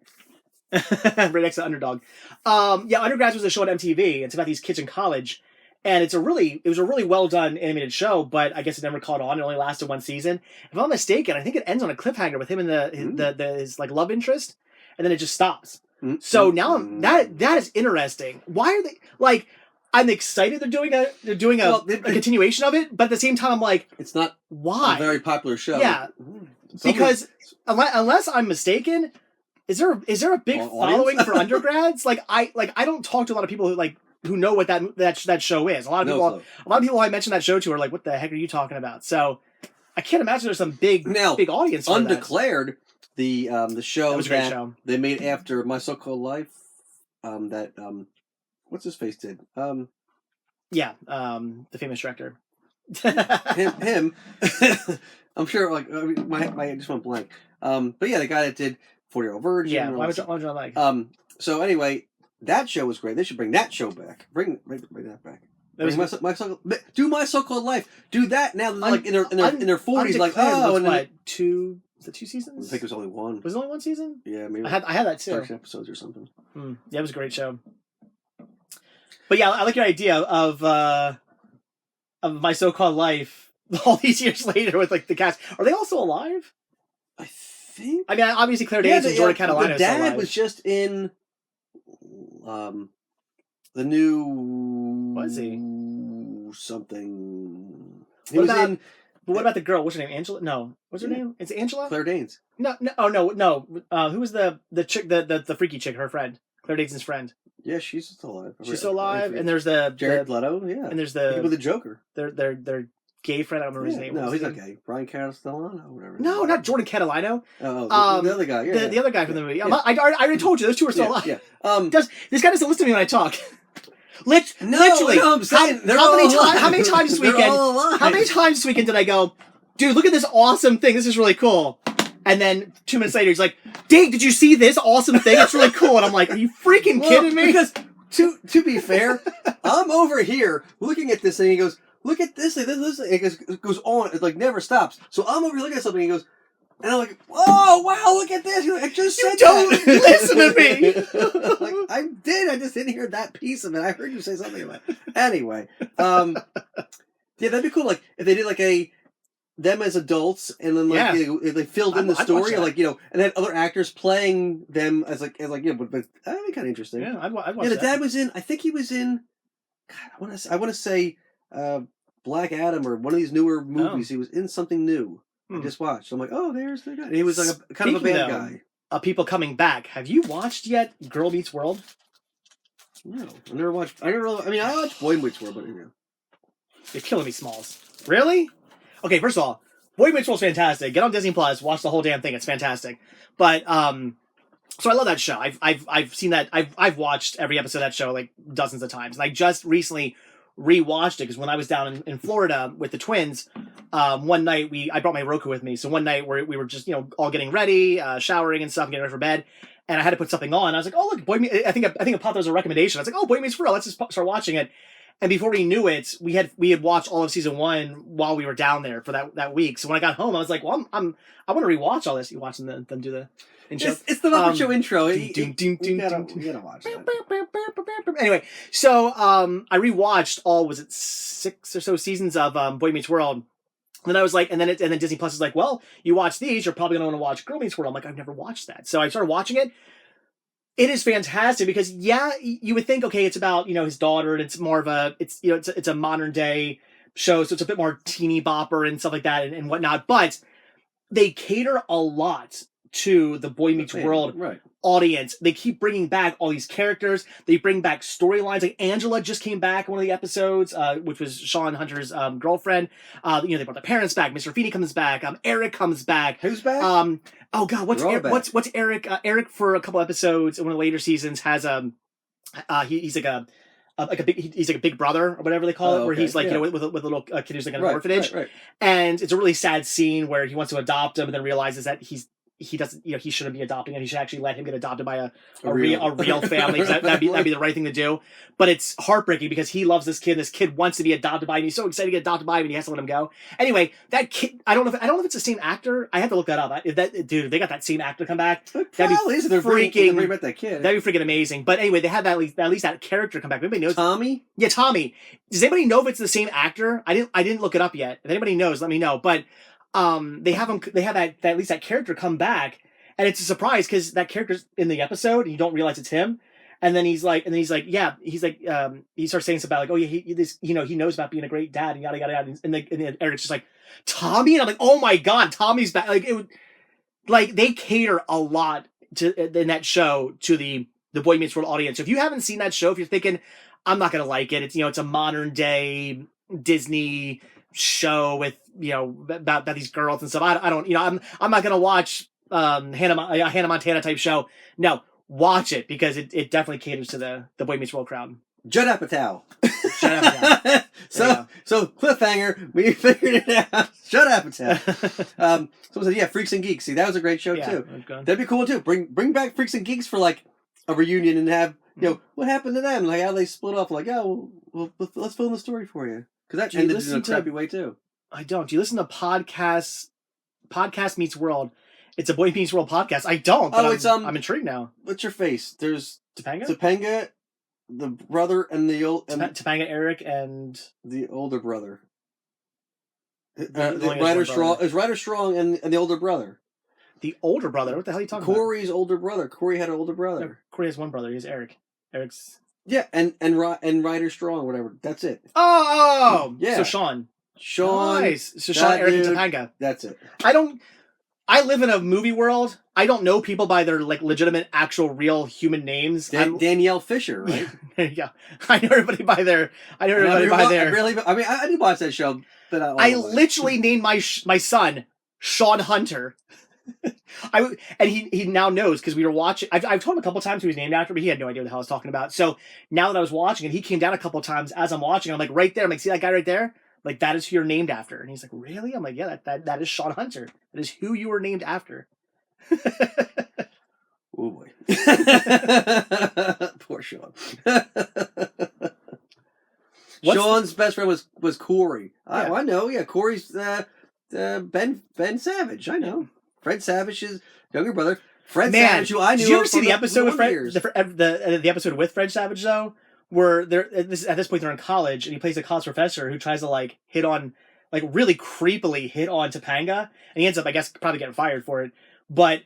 [SPEAKER 1] Right next to Underdog. Yeah, Undergrads was a show on MTV. It's about these kids in college, and it was a really well done animated show. But I guess it never caught on. It only lasted one season. If I'm not mistaken, I think it ends on a cliffhanger with him and his like love interest, and then it just stops. So now that is interesting. Why are they like? I'm excited they're doing a continuation of it, but at the same time I'm like,
[SPEAKER 2] it's not
[SPEAKER 1] why
[SPEAKER 2] a very popular show.
[SPEAKER 1] Yeah, because unless I'm mistaken. Is there a big following for Undergrads? I don't talk to a lot of people who know what that show is. A lot of people I mention that show to are like, what the heck are you talking about? So I can't imagine there's some big audience for
[SPEAKER 2] Undeclared, the show
[SPEAKER 1] that was a great show
[SPEAKER 2] they made after My So-Called Life, what's his face did? The
[SPEAKER 1] famous director.
[SPEAKER 2] him. I'm sure I just went blank. But yeah, the guy that did 40-Year-Old Virgin.
[SPEAKER 1] Yeah, why would you like?
[SPEAKER 2] So anyway, that show was great. They should bring that show back. Bring that back. Do My So-Called Life. Do that now. Like in their 40s. Like
[SPEAKER 1] what? Two seasons?
[SPEAKER 2] I think it was only one.
[SPEAKER 1] Was it only one season?
[SPEAKER 2] Yeah, maybe.
[SPEAKER 1] I had that too.
[SPEAKER 2] 13 episodes or something.
[SPEAKER 1] Yeah, it was a great show. But yeah, I like your idea of My So-Called Life all these years later with like the cast. Are they also alive?
[SPEAKER 2] I think.
[SPEAKER 1] I mean, obviously Claire Danes and Jordan Catalano.
[SPEAKER 2] The dad was just in the new.
[SPEAKER 1] Was he?
[SPEAKER 2] Something.
[SPEAKER 1] What about the girl? What's her name? Angela? No. What's her name? It's Angela?
[SPEAKER 2] Claire Danes.
[SPEAKER 1] No. Who was the chick, the freaky chick, her friend? Claire Danes' friend.
[SPEAKER 2] Yeah, she's still alive.
[SPEAKER 1] She's still alive. And there's the
[SPEAKER 2] Jared Leto, yeah.
[SPEAKER 1] And there's the
[SPEAKER 2] with the Joker.
[SPEAKER 1] Their gay friend. I don't remember his name.
[SPEAKER 2] No, he's not gay. Brian Castellano or whatever.
[SPEAKER 1] No, not Jordan Catalano.
[SPEAKER 2] Oh, the other guy. Yeah,
[SPEAKER 1] the other guy from the movie. Yeah. I already told you those two are still alive.
[SPEAKER 2] Yeah.
[SPEAKER 1] This guy doesn't listen to me when I talk.
[SPEAKER 2] Literally. No, I'm saying
[SPEAKER 1] how many times this weekend? How many times this weekend did I go, dude? Look at this awesome thing. This is really cool. And then 2 minutes later, he's like, Dave, did you see this awesome thing? It's really cool. And I'm like, are you freaking kidding me?
[SPEAKER 2] Because to be fair, I'm over here looking at this thing. He goes, look at this thing. It goes on. It like never stops. So I'm over here looking at something. He goes, and I'm like, oh wow, look at this. He's like, I just said
[SPEAKER 1] don't listen to me.
[SPEAKER 2] Like, I did. I just didn't hear that piece of it. I heard you say something about it. Anyway, yeah, that'd be cool. Like if they did them as adults, and then they filled in the story, and then other actors playing them as but that'd be kind of interesting.
[SPEAKER 1] Yeah, I'd watch
[SPEAKER 2] the
[SPEAKER 1] that.
[SPEAKER 2] dad was in. I think he was in. God, I want to say Black Adam or one of these newer movies. He was in something new. I just watched. I'm like, oh, there's the guy. And he was like kind of a bad guy.
[SPEAKER 1] People coming back. Have you watched yet Girl Meets World?
[SPEAKER 2] No, I never watched. I watched Boy Meets World, but
[SPEAKER 1] You're killing me, Smalls. Really? Okay, first of all, Boy Meets World's fantastic. Get on Disney Plus, watch the whole damn thing. It's fantastic. But so I love that show. I've seen that. I've watched every episode of that show like dozens of times. And I just recently rewatched it because when I was down in Florida with the twins, one night I brought my Roku with me. So one night we were just all getting ready, showering and stuff, getting ready for bed, and I had to put something on. I was like, oh look, I think it popped as a recommendation. I was like, oh, Boy Meets World. Let's just start watching it. And before we knew it, we had watched all of season 1 while we were down there for that week. So when I got home, I was like, well, I want to rewatch all this. You watching them do the intro?
[SPEAKER 2] It's the Muppet Show intro.
[SPEAKER 1] You
[SPEAKER 2] gotta watch that.
[SPEAKER 1] Anyway, so I rewatched all 6 or so seasons of Boy Meets World. And then I was like, and then Disney Plus is like, well, you watch these, you're probably gonna want to watch Girl Meets World. I'm like, I've never watched that. So I started watching it. It is fantastic because you would think, okay, it's about his daughter, and it's more of it's a modern day show, so it's a bit more teeny bopper and stuff like that and whatnot. But they cater a lot to the Boy Meets World audience. They keep bringing back all these characters. They bring back storylines. Like Angela just came back in one of the episodes, which was Sean Hunter's girlfriend. They brought the parents back. Mr. Feeney comes back. Eric comes back.
[SPEAKER 2] Who's back?
[SPEAKER 1] Oh God, what's Eric? Eric for a couple episodes in one of the later seasons has He's like a big he's like a big brother or whatever they call it, where
[SPEAKER 2] okay.
[SPEAKER 1] he's like,
[SPEAKER 2] Yeah.
[SPEAKER 1] with a little kid who's like in an
[SPEAKER 2] Right,
[SPEAKER 1] orphanage,
[SPEAKER 2] right.
[SPEAKER 1] and it's a really sad scene where he wants to adopt him and then realizes that he doesn't, he shouldn't be adopting him. He should actually let him get adopted by a real family. 'Cause that'd be the right thing to do. But it's heartbreaking because he loves this kid. This kid wants to be adopted by him. He's so excited to get adopted by him, and he has to let him go. Anyway, that kid, I don't know if it's the same actor. I have to look that up. If they got that same actor come back,
[SPEAKER 2] Probably is. They're freaking about that kid.
[SPEAKER 1] That'd be freaking amazing. But anyway, they had that at least that character come back. Anybody knows
[SPEAKER 2] Tommy?
[SPEAKER 1] Yeah, Tommy. Does anybody know if it's the same actor? I didn't look it up yet. If anybody knows, let me know. But they have that at least that character come back. And it's a surprise because that character's in the episode and you don't realize it's him. And then he starts saying something about like, oh yeah, he knows about being a great dad and yada yada yada. And then Eric's just like, Tommy, and I'm like, oh my god, Tommy's back. Like they cater a lot in that show to the Boy Meets World audience. So if you haven't seen that show, if you're thinking I'm not gonna like it, it's a modern day Disney show with about these girls and stuff. I don't I'm not gonna watch Hannah Montana type show. No, watch it because it definitely caters to the Boy Meets World crowd.
[SPEAKER 2] Judd Apatow. So cliffhanger, we figured it out. Judd Apatow. Someone said, yeah, Freaks and Geeks. See, that was a great show too. That'd be cool too. Bring back Freaks and Geeks for like a reunion and have what happened to them, like how they split off. Like, well, let's film the story for you because that ended in a crappy way too.
[SPEAKER 1] I don't. Do you listen to Podcast Meets World? It's a Boy Meets World podcast. I don't. But I'm intrigued now.
[SPEAKER 2] What's your face? There's
[SPEAKER 1] Topanga,
[SPEAKER 2] the brother, and the old
[SPEAKER 1] Topanga, Eric, and
[SPEAKER 2] the older brother.
[SPEAKER 1] Ryder
[SPEAKER 2] Strong and the older brother.
[SPEAKER 1] The older brother. What the hell are you talking about?
[SPEAKER 2] Corey's older brother. Corey had an older brother.
[SPEAKER 1] No, Corey has one brother. He's Eric. Eric's.
[SPEAKER 2] Yeah, and Ryder Strong, whatever. That's it.
[SPEAKER 1] Oh,
[SPEAKER 2] yeah.
[SPEAKER 1] So Sean.
[SPEAKER 2] Nice.
[SPEAKER 1] So Sean, Eric, and Topanga.
[SPEAKER 2] That's it.
[SPEAKER 1] I live in a movie world. I don't know people by their like legitimate, actual, real human names.
[SPEAKER 2] Danielle Fisher, right?
[SPEAKER 1] Yeah, I know everybody by their. I
[SPEAKER 2] do watch that show, but
[SPEAKER 1] I literally named my son Sean Hunter. He now knows because we were watching. I've told him a couple times who he's named after, but he had no idea what the hell I was talking about. So now that I was watching it, he came down a couple times as I'm watching. I'm like, right there. I'm like, see that guy right there? Like, that is who you're named after. And he's like, really? I'm like, yeah, that is Sean Hunter. That is who you were named after.
[SPEAKER 2] Oh, boy. Poor Sean. Sean's best friend was Corey. Yeah. I know. Yeah, Corey's Ben Savage. I know. Fred Savage's younger brother. Savage, who I knew.
[SPEAKER 1] Did you ever see the episode with the episode with Fred Savage, though? Where at this point they're in college and he plays a college professor who tries to like hit on, like really creepily hit on Topanga, and he ends up, I guess, probably getting fired for it. But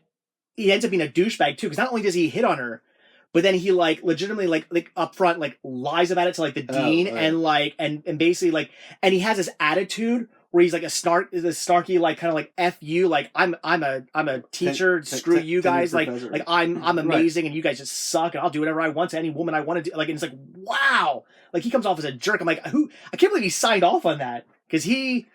[SPEAKER 1] he ends up being a douchebag too, because not only does he hit on her, but then he like legitimately like up front like lies about it to like the dean, right. And like and basically like, and he has this attitude where he's like this snarky like kind of like F you, like I'm a teacher, screw you guys, like I'm amazing, right. And you guys just suck, and I'll do whatever I want to any woman I want to do, like, and it's like, wow, like he comes off as a jerk. I'm like, I can't believe he signed off on that, because he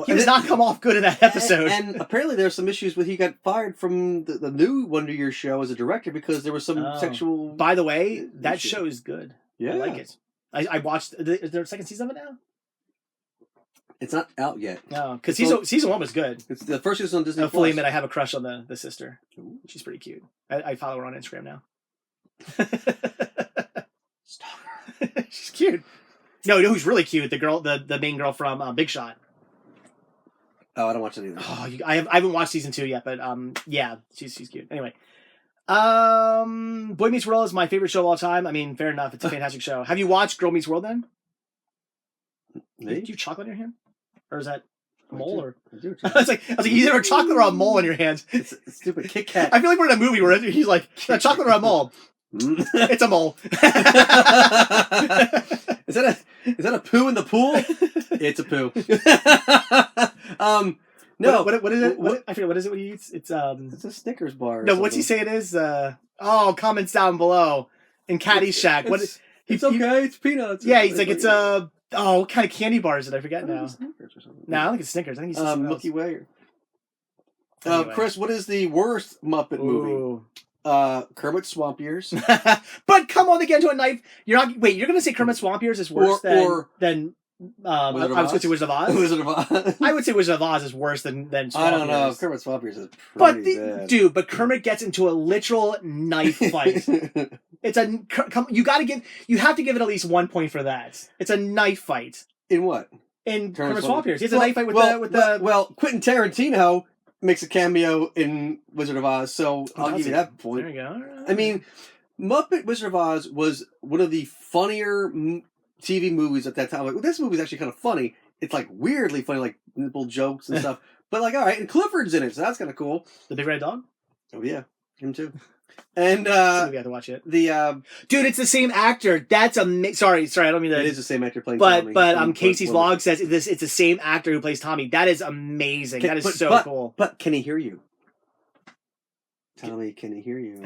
[SPEAKER 1] does not come off good in that episode.
[SPEAKER 2] And apparently there's some issues with he got fired from the new Wonder Year show as a director because there was some sexual.
[SPEAKER 1] By the way, that show is good.
[SPEAKER 2] Yeah,
[SPEAKER 1] I like it. I watched. Is there a second season of it now?
[SPEAKER 2] It's not out yet.
[SPEAKER 1] No, because season 1 was good.
[SPEAKER 2] It's the first season on Disney+.
[SPEAKER 1] I'll fully admit I have a crush on the sister. Ooh. She's pretty cute. I follow her on Instagram now. Stalker. She's cute. No, you know who's really cute? The girl, the main girl from Big Shot.
[SPEAKER 2] Oh, I don't watch it either.
[SPEAKER 1] Oh, I haven't watched season 2 yet, but yeah, she's cute. Anyway, Boy Meets World is my favorite show of all time. I mean, fair enough. It's a fantastic show. Have you watched Girl Meets World then?
[SPEAKER 2] Me?
[SPEAKER 1] Do you chocolate in your hand? Or is that a mole?
[SPEAKER 2] I do.
[SPEAKER 1] I was like, either a chocolate or a mole in your hands.
[SPEAKER 2] It's a stupid Kit Kat.
[SPEAKER 1] I feel like we're in a movie where he's like, a chocolate or a mole? It's a mole.
[SPEAKER 2] Is that a poo in the pool? It's a poo. No.
[SPEAKER 1] What is it? I forget. What is it when he eats? It's
[SPEAKER 2] a Snickers bar.
[SPEAKER 1] No, what's he say it is? Comments down below in Caddyshack.
[SPEAKER 2] It's okay. It's peanuts.
[SPEAKER 1] Yeah, he's like, it's a. What kind of candy bar is it? I forget now.
[SPEAKER 2] Snickers or something.
[SPEAKER 1] No, I don't think it's Snickers. I think he's
[SPEAKER 2] Milky Way.
[SPEAKER 1] Anyway.
[SPEAKER 2] Chris, what is the worst Muppet movie? Kermit Swamp Ears.
[SPEAKER 1] But come on, they get into a knife. You're going to say Kermit Swamp Ears is worse than I was going to say Wizard of Oz.
[SPEAKER 2] Wizard of Oz.
[SPEAKER 1] I would say Wizard of Oz is worse than Swamp
[SPEAKER 2] I don't know.
[SPEAKER 1] Ears.
[SPEAKER 2] Kermit Swamp Ears is pretty bad.
[SPEAKER 1] Dude, but Kermit gets into a literal knife fight. You have to give it at least 1 point for that. It's a knife fight.
[SPEAKER 2] In what?
[SPEAKER 1] In Kermit Swamp Ears. He has a knife fight with the...
[SPEAKER 2] Well, Quentin Tarantino makes a cameo in Wizard of Oz, so I'll give you that point.
[SPEAKER 1] There you go. Right.
[SPEAKER 2] I mean, Muppet Wizard of Oz was one of the funnier TV movies at that time. Like, well, this movie's actually kind of funny. It's like weirdly funny, like nipple jokes and stuff. But like, all right, and Clifford's in it, so that's kind of cool.
[SPEAKER 1] The Big Red Dog?
[SPEAKER 2] Oh yeah, him too. And
[SPEAKER 1] we had to watch it. Dude, it's the same actor. That's sorry, I don't mean that.
[SPEAKER 2] It is the same actor playing
[SPEAKER 1] Tommy.
[SPEAKER 2] But
[SPEAKER 1] Casey's vlog says it's the same actor who plays Tommy. That is amazing. That is so cool.
[SPEAKER 2] But can he hear you? Tommy, can he hear you?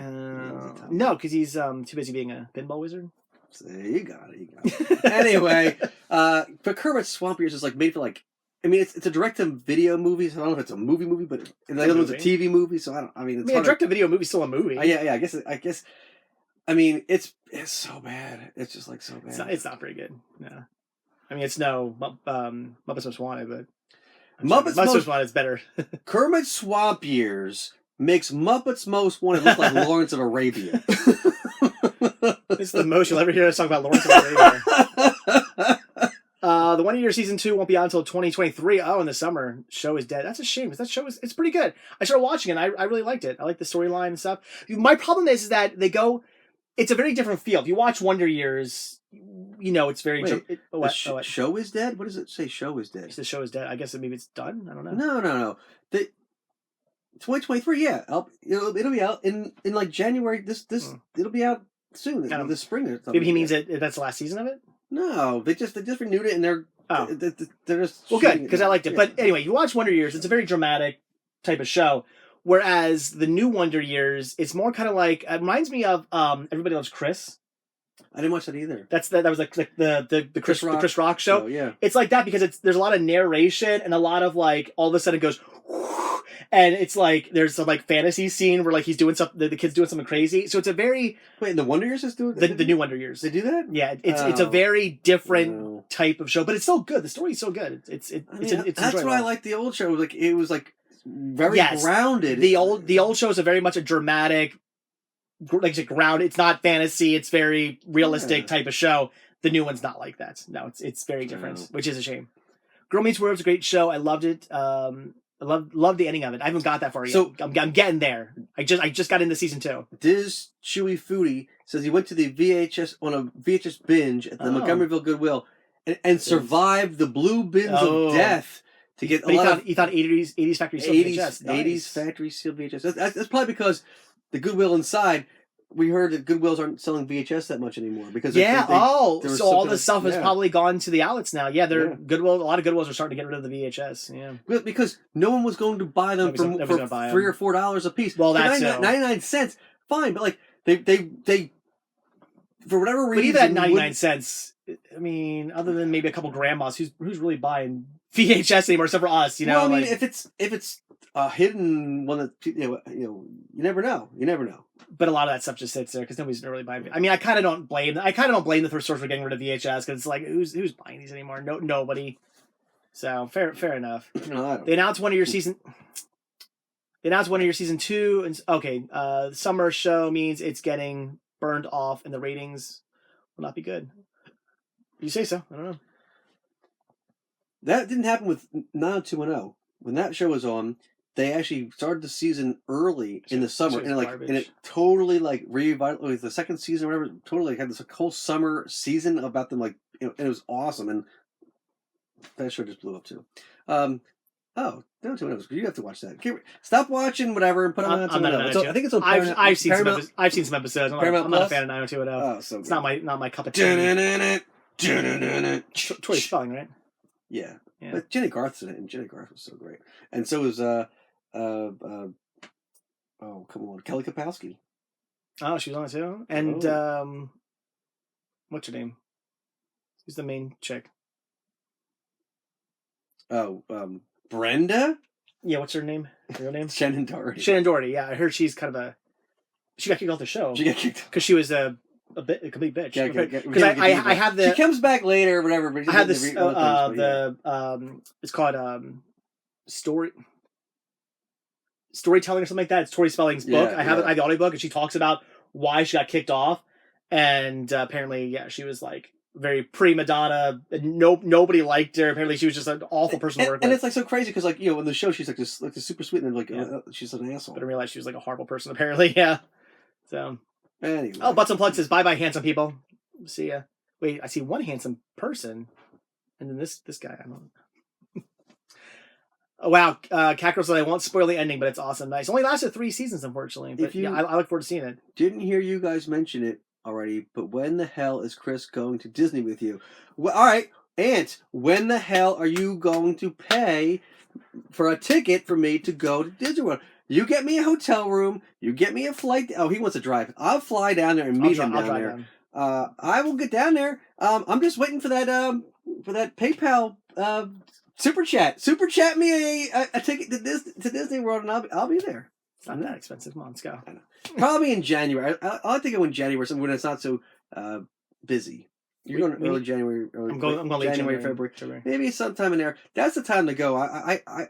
[SPEAKER 1] No, because he's too busy being a pinball wizard.
[SPEAKER 2] So you got it. Anyway, but Kermit Swamp Ears is like made for like. I mean, it's a direct-to-video movie, so I don't know if it's a movie, but the other one's a TV movie, so I mean, a
[SPEAKER 1] direct-to-video movie's still a movie.
[SPEAKER 2] Yeah, I guess. I mean, it's so bad. It's just like so bad.
[SPEAKER 1] It's not very good. No, I mean, it's no Muppets Most Wanted, but
[SPEAKER 2] Muppets
[SPEAKER 1] Most Wanted is better.
[SPEAKER 2] Kermit Swamp Ears makes Muppets Most Wanted look like Lawrence of Arabia.
[SPEAKER 1] This is the most you'll ever hear us talk about Lawrence of Arabia. The Wonder Year Season 2 won't be out until 2023. Oh, in the summer. Show is dead. That's a shame, because that show it's pretty good. I started watching it, and I really liked it. I like the storyline and stuff. My problem is that it's a very different feel. If you watch Wonder Years, it's very...
[SPEAKER 2] Show is dead? What does it say, show is dead?
[SPEAKER 1] The show is dead. I guess maybe it's done? I don't know.
[SPEAKER 2] No. 2023, yeah. It'll be out in like January. It'll be out soon. This spring or something.
[SPEAKER 1] Maybe he means that's the last season of it?
[SPEAKER 2] No, they just renewed it, and they're just
[SPEAKER 1] good, because I liked it. Yeah. But anyway, you watch Wonder Years; it's a very dramatic type of show. Whereas the new Wonder Years, it's more kind of like it reminds me of Everybody Loves Chris.
[SPEAKER 2] I didn't watch that either.
[SPEAKER 1] That was like the Chris Rock show.
[SPEAKER 2] Oh, yeah,
[SPEAKER 1] it's like that because there's a lot of narration and a lot of like all of a sudden it goes. And it's like there's some like fantasy scene where like he's doing something, the kid's doing something crazy. So it's a very
[SPEAKER 2] the Wonder Years is doing
[SPEAKER 1] the new Wonder Years.
[SPEAKER 2] They do that?
[SPEAKER 1] Yeah, it's a very different type of show, but it's still good. The story's so good. It's
[SPEAKER 2] that's what I like the old show. It was like very grounded.
[SPEAKER 1] The old show is very much a dramatic, like grounded. It's not fantasy. It's very realistic type of show. The new one's not like that. No, it's very different, which is a shame. Girl Meets World was a great show. I loved it. I love the ending of it. I haven't got that far yet. So I'm getting there. I just got into season 2.
[SPEAKER 2] Diz Chewy Foodie says he went to the VHS on a VHS binge at the Montgomeryville Goodwill and survived the blue bins of death to get
[SPEAKER 1] he thought 80s factory sealed VHS.
[SPEAKER 2] Nice. 80s factory sealed VHS. That's probably because the Goodwill inside. We heard that Goodwills aren't selling VHS that much anymore because
[SPEAKER 1] so all the stuff has probably gone to the outlets now. Yeah, Goodwill. A lot of Goodwills are starting to get rid of the VHS. Yeah,
[SPEAKER 2] because no one was going to buy them for $3 or $4 a piece.
[SPEAKER 1] Well, that's
[SPEAKER 2] 99 cents. Fine, but like they for whatever reason.
[SPEAKER 1] But even at 99 cents, I mean, other than maybe a couple grandmas, who's really buying VHS anymore except for us?
[SPEAKER 2] Well, I mean, if it's a hidden one that you never know. You never know.
[SPEAKER 1] But a lot of that stuff just sits there because nobody's really buying it. I mean, I kind of don't blame the thrift stores for getting rid of VHS because it's like who's buying these anymore? Nobody. So fair enough. They announced Wonder Year Season 2, and summer show means it's getting burned off, and the ratings will not be good. You say so? I don't know.
[SPEAKER 2] That didn't happen with 90210. When that show was on, they actually started the season early in the summer, and it totally like revitalized the second season, or whatever. Totally had this whole summer season about them, like and it was awesome, and that show just blew up too. No, you have to watch that. Stop watching whatever and put on. I think it's on.
[SPEAKER 1] I've seen some episodes. I'm not a fan of 90210.
[SPEAKER 2] Oh, so good.
[SPEAKER 1] It's not my cup of tea. Troy Spelling, right?
[SPEAKER 2] Yeah. But Jenny Garth's in it, and Jenny Garth was so great, and so was come on, Kelly Kapowski.
[SPEAKER 1] Oh, she was on it too, and what's her name? Who's the main chick?
[SPEAKER 2] Oh, Brenda.
[SPEAKER 1] Yeah, what's her name? Her real name?
[SPEAKER 2] Shannon Doherty.
[SPEAKER 1] Shannon Doherty. Yeah, I heard she's kind of She got kicked off the show.
[SPEAKER 2] She got kicked
[SPEAKER 1] because she was a complete bitch.
[SPEAKER 2] Because
[SPEAKER 1] Because I have the.
[SPEAKER 2] She comes back later, or whatever. But
[SPEAKER 1] I have this. It's called storytelling or something like that. It's Tori Spelling's book. I have the audiobook, and she talks about why she got kicked off, and apparently, she was like very prima donna. Nobody liked her. Apparently, she was just an awful person to work with.
[SPEAKER 2] And it's like so crazy because like in the show she's like this super sweet and like she's an asshole.
[SPEAKER 1] But I realized she was like a horrible person. Apparently, yeah. So
[SPEAKER 2] anyway.
[SPEAKER 1] Oh, Butts and Plugs says bye handsome people. See ya. Wait, I see one handsome person, and then this guy. I don't know. Oh, wow, Cat Girl said I won't spoil the ending, but it's awesome. Nice. Only lasted 3 seasons, unfortunately. But I look forward to seeing it.
[SPEAKER 2] Didn't hear you guys mention it already, but when the hell is Chris going to Disney with you? Well, all right, Aunt, when the hell are you going to pay for a ticket for me to go to Disney World? You get me a hotel room. You get me a flight. Oh, he wants to drive. I'll fly down there and meet him down there. I will get down there. I'm just waiting for that PayPal super chat. Super chat me a ticket to Disney World, and I'll be there.
[SPEAKER 1] It's not that expensive. Come on, let's go.
[SPEAKER 2] I know. Probably in January. I like to go in January, when it's not so busy. You're going early January.
[SPEAKER 1] I'm going
[SPEAKER 2] January, February. Maybe sometime in there. That's the time to go. I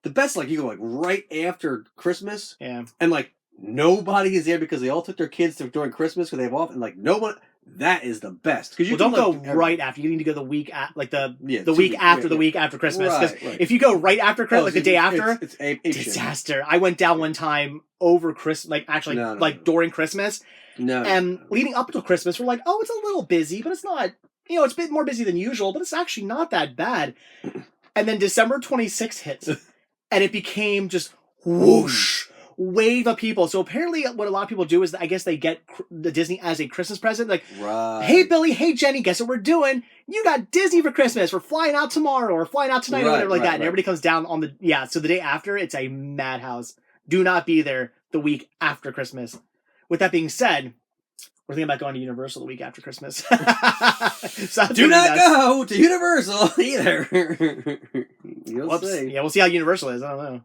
[SPEAKER 2] the best, like, you go like right after Christmas.
[SPEAKER 1] Yeah.
[SPEAKER 2] And like nobody is there because they all took their kids during Christmas because they have off, and like no one. That is the best because
[SPEAKER 1] don't go right after. You need to go the week the week after Christmas. Because if you go right after Christmas, like the day after,
[SPEAKER 2] it's a
[SPEAKER 1] disaster. I went down one time over Christmas, during Christmas.
[SPEAKER 2] No.
[SPEAKER 1] And leading up until Christmas, we're like, oh, it's a little busy, but it's not. It's a bit more busy than usual, but it's actually not that bad. And then December 26th hits, and it became just whoosh. Wave of people. So apparently what a lot of people do is I guess they get the Disney as a Christmas present. Like, hey, Billy, hey, Jenny, guess what we're doing? You got Disney for Christmas. We're flying out tomorrow or flying out tonight or whatever like that. And everybody comes down on so the day after, it's a madhouse. Do not be there the week after Christmas. With that being said, we're thinking about going to Universal the week after Christmas. So
[SPEAKER 2] do not go to Universal either. You'll see.
[SPEAKER 1] Yeah, we'll see how Universal is. I don't know.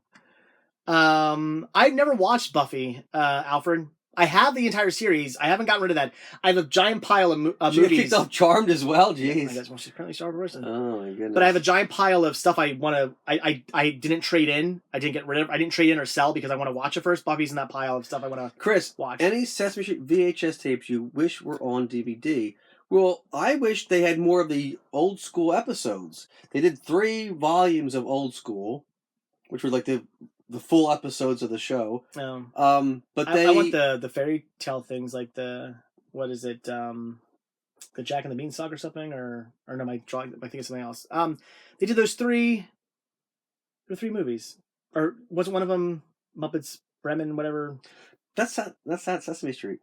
[SPEAKER 1] I've never watched Buffy, Alfred. I have the entire series. I haven't gotten rid of that. I have a giant pile of movies.
[SPEAKER 2] She kicked off Charmed as well. Jeez.
[SPEAKER 1] I guess she's apparently a sharp person.
[SPEAKER 2] Oh my goodness.
[SPEAKER 1] But I have a giant pile of stuff I want to. I didn't trade in. I didn't get rid of. I didn't trade in or sell because I want to watch it first. Buffy's in that pile of stuff I want to.
[SPEAKER 2] Chris,
[SPEAKER 1] watch.
[SPEAKER 2] Any Sesame Street VHS tapes you wish were on DVD? Well, I wish they had more of the old school episodes. They did 3 volumes of old school, which were like the full episodes of the show. But I
[SPEAKER 1] want the fairy tale things, like what is it? The Jack and the Beanstalk or something, or no, I think it's something else. They did those 3 movies, or wasn't one of them Muppets Bremen, whatever?
[SPEAKER 2] That's not Sesame Street.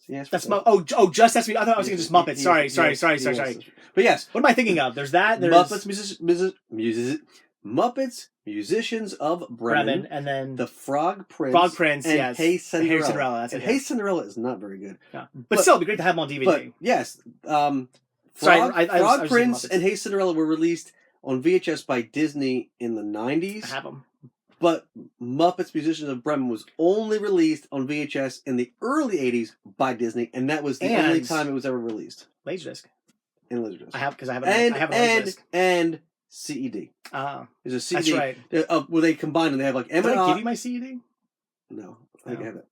[SPEAKER 2] Yes,
[SPEAKER 1] that's just Sesame. I thought I was thinking just Muppets. Sorry.
[SPEAKER 2] But yes,
[SPEAKER 1] what am I thinking of? There's
[SPEAKER 2] Muppets Musicians of Bremen,
[SPEAKER 1] and then
[SPEAKER 2] the Frog Prince,
[SPEAKER 1] and
[SPEAKER 2] yes, Hey Cinderella.
[SPEAKER 1] That's it.
[SPEAKER 2] Hey Cinderella is not very good.
[SPEAKER 1] Yeah. But still, it'd be great to have them on DVD.
[SPEAKER 2] But yes, Frog Prince and Hey Cinderella were released on VHS by Disney in the 90s.
[SPEAKER 1] I have them.
[SPEAKER 2] But Muppets Musicians of Bremen was only released on VHS in the early 80s by Disney, and that was the only time it was ever released.
[SPEAKER 1] Laserdisc.
[SPEAKER 2] In Laserdisc.
[SPEAKER 1] I have a Laserdisc.
[SPEAKER 2] And CED. There's a CED.
[SPEAKER 1] That's right.
[SPEAKER 2] Where they combine and they have like
[SPEAKER 1] Did I give you my CED?
[SPEAKER 2] No. I think I have it.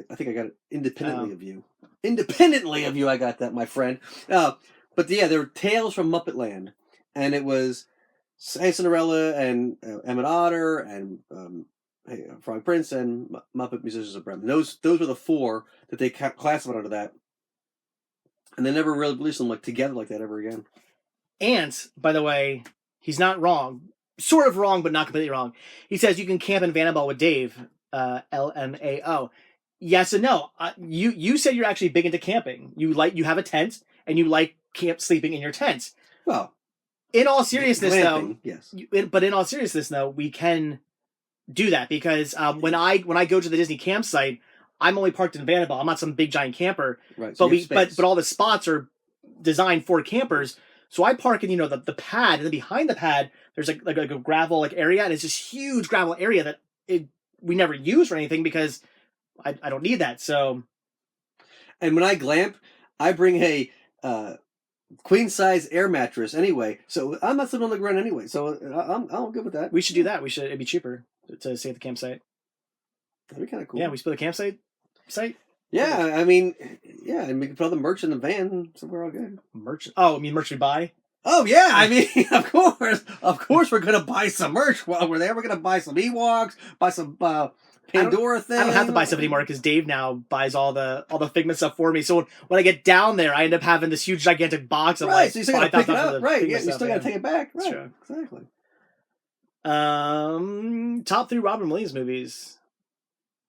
[SPEAKER 2] I think I got it independently of you. Independently of you, I got that, my friend. But yeah, there were Tales from Muppet Land. And it was Hey Cinderella and Emmett Otter and Frog Prince and Muppet Musicians of Bremen. Those were the 4 that they classified under that. And they never really released them like together like that ever again.
[SPEAKER 1] And, by the way, he's not wrong. Sort of wrong, but not completely wrong. He says you can camp in Vanderbilt with Dave. LMAO. Yes and no. You said you're actually big into camping. You have a tent and you like sleeping in your tent.
[SPEAKER 2] Well,
[SPEAKER 1] in all seriousness,
[SPEAKER 2] glamping,
[SPEAKER 1] though,
[SPEAKER 2] yes.
[SPEAKER 1] But in all seriousness, though, we can do that because when I go to the Disney campsite, I'm only parked in Vanderbilt. I'm not some big giant camper.
[SPEAKER 2] Right. So
[SPEAKER 1] but all the spots are designed for campers. So I park in the pad, and then behind the pad there's like a gravel area, and it's this huge gravel area that we never use or anything because I don't need that. So,
[SPEAKER 2] And when I glamp, I bring a queen size air mattress anyway. So I'm not sitting on the ground anyway. So I'm good with that.
[SPEAKER 1] we should do that. It'd be cheaper to stay at the campsite.
[SPEAKER 2] That'd be kind of cool.
[SPEAKER 1] Yeah, we split the campsite site.
[SPEAKER 2] Yeah, I mean, yeah, and we can put all the merch in the van, so we're all good.
[SPEAKER 1] Merch? Oh, I mean merch we buy?
[SPEAKER 2] Oh yeah, I mean, of course, we're gonna buy some merch while we're there. We're gonna buy some Ewoks, buy some Pandora things.
[SPEAKER 1] I don't have to buy stuff anymore because Dave now buys all the Figment stuff for me. So when I get down there, I end up having this huge gigantic box of
[SPEAKER 2] right. So you still gotta pick it up, right? Yeah, you
[SPEAKER 1] stuff,
[SPEAKER 2] still gotta take it back, right?
[SPEAKER 1] Sure.
[SPEAKER 2] Exactly.
[SPEAKER 1] Top 3 Robin Williams movies.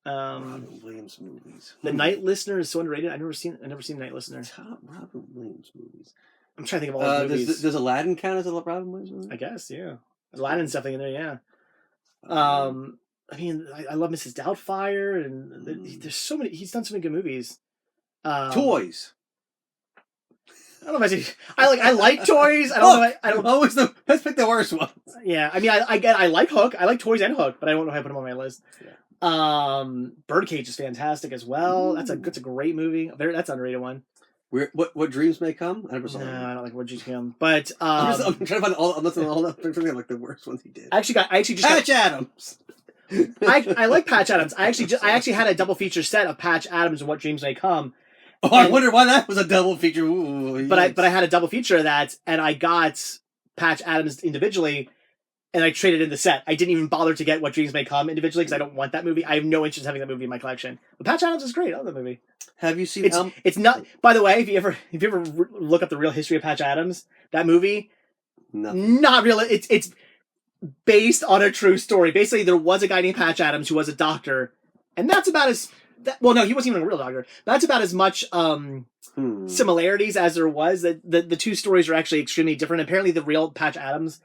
[SPEAKER 2] Robin Williams movies.
[SPEAKER 1] The Night Listener is so underrated. I've never seen The Night Listener.
[SPEAKER 2] Top Robin Williams movies.
[SPEAKER 1] I'm trying to think of all those movies.
[SPEAKER 2] Does Aladdin count as a Robin Williams movie?
[SPEAKER 1] I guess, yeah. Aladdin's definitely in there, yeah. I mean, I love Mrs. Doubtfire, and there's so many. He's done so many good movies.
[SPEAKER 2] Toys.
[SPEAKER 1] I don't know if I like toys. I don't know. I don't
[SPEAKER 2] always let's pick the worst ones.
[SPEAKER 1] Yeah, I mean, I like Hook. I like toys and Hook, but I don't know how to put them on my list. Yeah. Birdcage is fantastic as well. Ooh. That's a great movie. That's an underrated one.
[SPEAKER 2] What Dreams May Come? I never saw that.
[SPEAKER 1] I don't like What Dreams May Come. But
[SPEAKER 2] I'm trying to find all like the worst ones he did.
[SPEAKER 1] I actually just
[SPEAKER 2] Patch Adams.
[SPEAKER 1] I like Patch Adams. I actually had a double feature set of Patch Adams and What Dreams May Come.
[SPEAKER 2] Oh, I wonder why that was a double feature. Ooh,
[SPEAKER 1] but I had a double feature of that, and I got Patch Adams individually, and I traded in the set. I didn't even bother to get What Dreams May Come individually because I don't want that movie. I have no interest in having that movie in my collection. But Patch Adams is great. I love that movie.
[SPEAKER 2] Have you seen?
[SPEAKER 1] It's not. By the way, if you ever look up the real history of Patch Adams, that movie, not real. It's based on a true story. Basically, there was a guy named Patch Adams who was a doctor, and that's about as. Well, no, he wasn't even a real doctor. That's about as much similarities as there was. The two stories are actually extremely different. Apparently, the real Patch Adams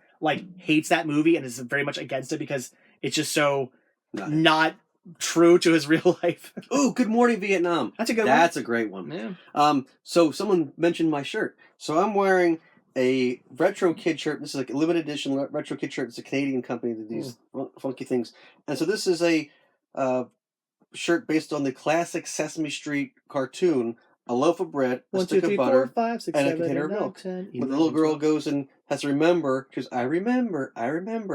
[SPEAKER 1] hates that movie and is very much against it because it's just so not true to his real life.
[SPEAKER 2] Oh, Good Morning Vietnam.
[SPEAKER 1] That's a good one.
[SPEAKER 2] That's a great one.
[SPEAKER 1] Yeah.
[SPEAKER 2] So someone mentioned my shirt. So I'm wearing a retro kid shirt. This is like a limited edition retro kid shirt. It's a Canadian company that these funky things. And so this is a shirt based on the classic Sesame Street cartoon, a loaf of bread, a stick of butter,
[SPEAKER 1] 4, 5, 6,
[SPEAKER 2] and a
[SPEAKER 1] 7,
[SPEAKER 2] container
[SPEAKER 1] 8,
[SPEAKER 2] of milk.
[SPEAKER 1] 9, 10, 11,
[SPEAKER 2] When the little girl
[SPEAKER 1] 12.
[SPEAKER 2] goes and has to remember, she goes, I remember.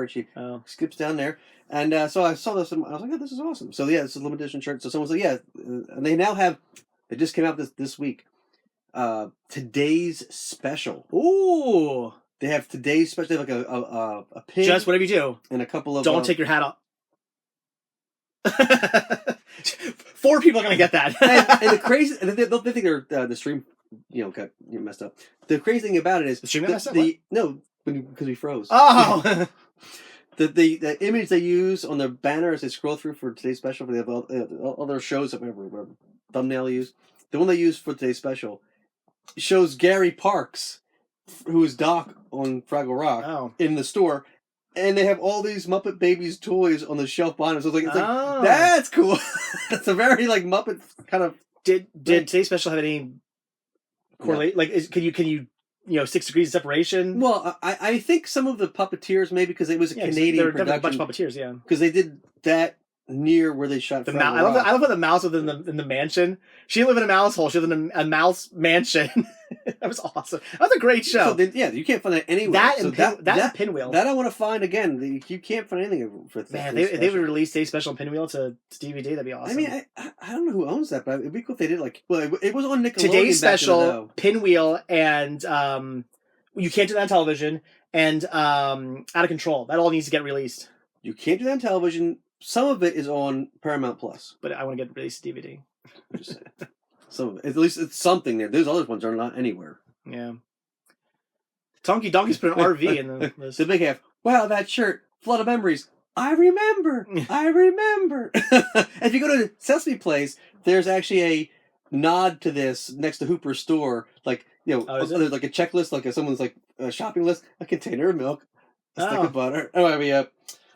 [SPEAKER 2] She skips down there. And so I saw this, and I was like, oh, this is awesome. So yeah, it's a limited edition shirt. So someone said, yeah, and they now have, it just came out this week, Today's Special.
[SPEAKER 1] Ooh.
[SPEAKER 2] They have Today's Special. They have like a pin.
[SPEAKER 1] Just whatever you do.
[SPEAKER 2] And a couple of...
[SPEAKER 1] Don't take your hat off. 4 people are going to get that.
[SPEAKER 2] and the crazy... And they think the stream, got messed up. The crazy thing about it is...
[SPEAKER 1] The stream got messed up?
[SPEAKER 2] No, because we froze.
[SPEAKER 1] Oh!
[SPEAKER 2] The image they use on the banner as they scroll through for Today's Special, for the other shows, whatever thumbnail they use, the one they use for Today's Special shows Gary Parks, who is Doc on Fraggle Rock, in the store, and they have all these Muppet Babies toys on the shelf behind them. So it's like that's cool. It's a very Muppet kind of.
[SPEAKER 1] Did Today's Special have any correlate? Can you 6 degrees of separation?
[SPEAKER 2] Well, I think some of the puppeteers, maybe because it was a Canadian production.
[SPEAKER 1] There were a bunch of puppeteers, yeah.
[SPEAKER 2] Because they did that near where they shot
[SPEAKER 1] the mouse. I love how the mouse was in the mansion. She didn't live in a mouse hole. She lived in a mouse mansion. That was awesome. That was a great show.
[SPEAKER 2] So you can't find that anywhere.
[SPEAKER 1] That Pinwheel.
[SPEAKER 2] That I want to find again. You can't find anything for that.
[SPEAKER 1] Man, they would release Today's Special Pinwheel to DVD. That'd be awesome.
[SPEAKER 2] I mean, I don't know who owns that, but it'd be cool if they did it was on Nickelodeon.
[SPEAKER 1] Today's Special, Pinwheel, and You Can't Do That on Television, and Out of Control. That all needs to get released.
[SPEAKER 2] You Can't Do That on Television. Some of it is on Paramount Plus.
[SPEAKER 1] But I want to get released DVD.
[SPEAKER 2] I'm just saying. Some of it. At least it's something there. Those other ones are not anywhere.
[SPEAKER 1] Yeah. Donkey's put an RV in the list.
[SPEAKER 2] The big half. Wow, that shirt. Flood of memories. I remember. If you go to Sesame Place, there's actually a nod to this next to Hooper's store. There's like a checklist, someone's a shopping list, a container of milk, a stick of butter.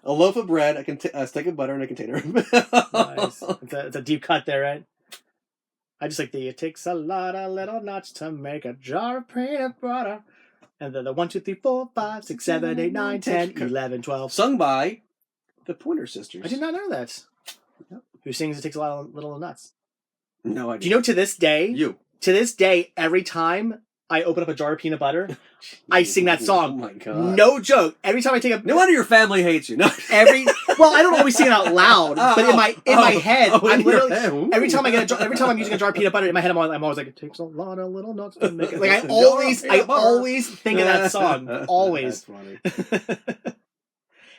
[SPEAKER 2] A loaf of bread, a stick of butter, and a container of milk.
[SPEAKER 1] Nice. It's a deep cut there, right? I just like it takes a lot of little nuts to make a jar of peanut butter. And then the 1, 2, 3, 4, 5, 6, 7, 8, 9, 10, 11, 12.
[SPEAKER 2] Sung by the Pointer Sisters.
[SPEAKER 1] I did not know that.
[SPEAKER 2] Yep.
[SPEAKER 1] Who sings "It Takes a lot of little nuts"?
[SPEAKER 2] No idea.
[SPEAKER 1] Do you know to this day?
[SPEAKER 2] You.
[SPEAKER 1] To this day, every time I open up a jar of peanut butter, I sing that song.
[SPEAKER 2] Oh my god!
[SPEAKER 1] No joke. Every time I take a
[SPEAKER 2] no wonder your family hates you. No.
[SPEAKER 1] Well, I don't always sing it out loud, but in my head, I'm literally every time I'm using a jar of peanut butter in my head, I'm always like, it takes a lot of little nuts to make it. Like I always think of that song. Always.
[SPEAKER 2] That's funny.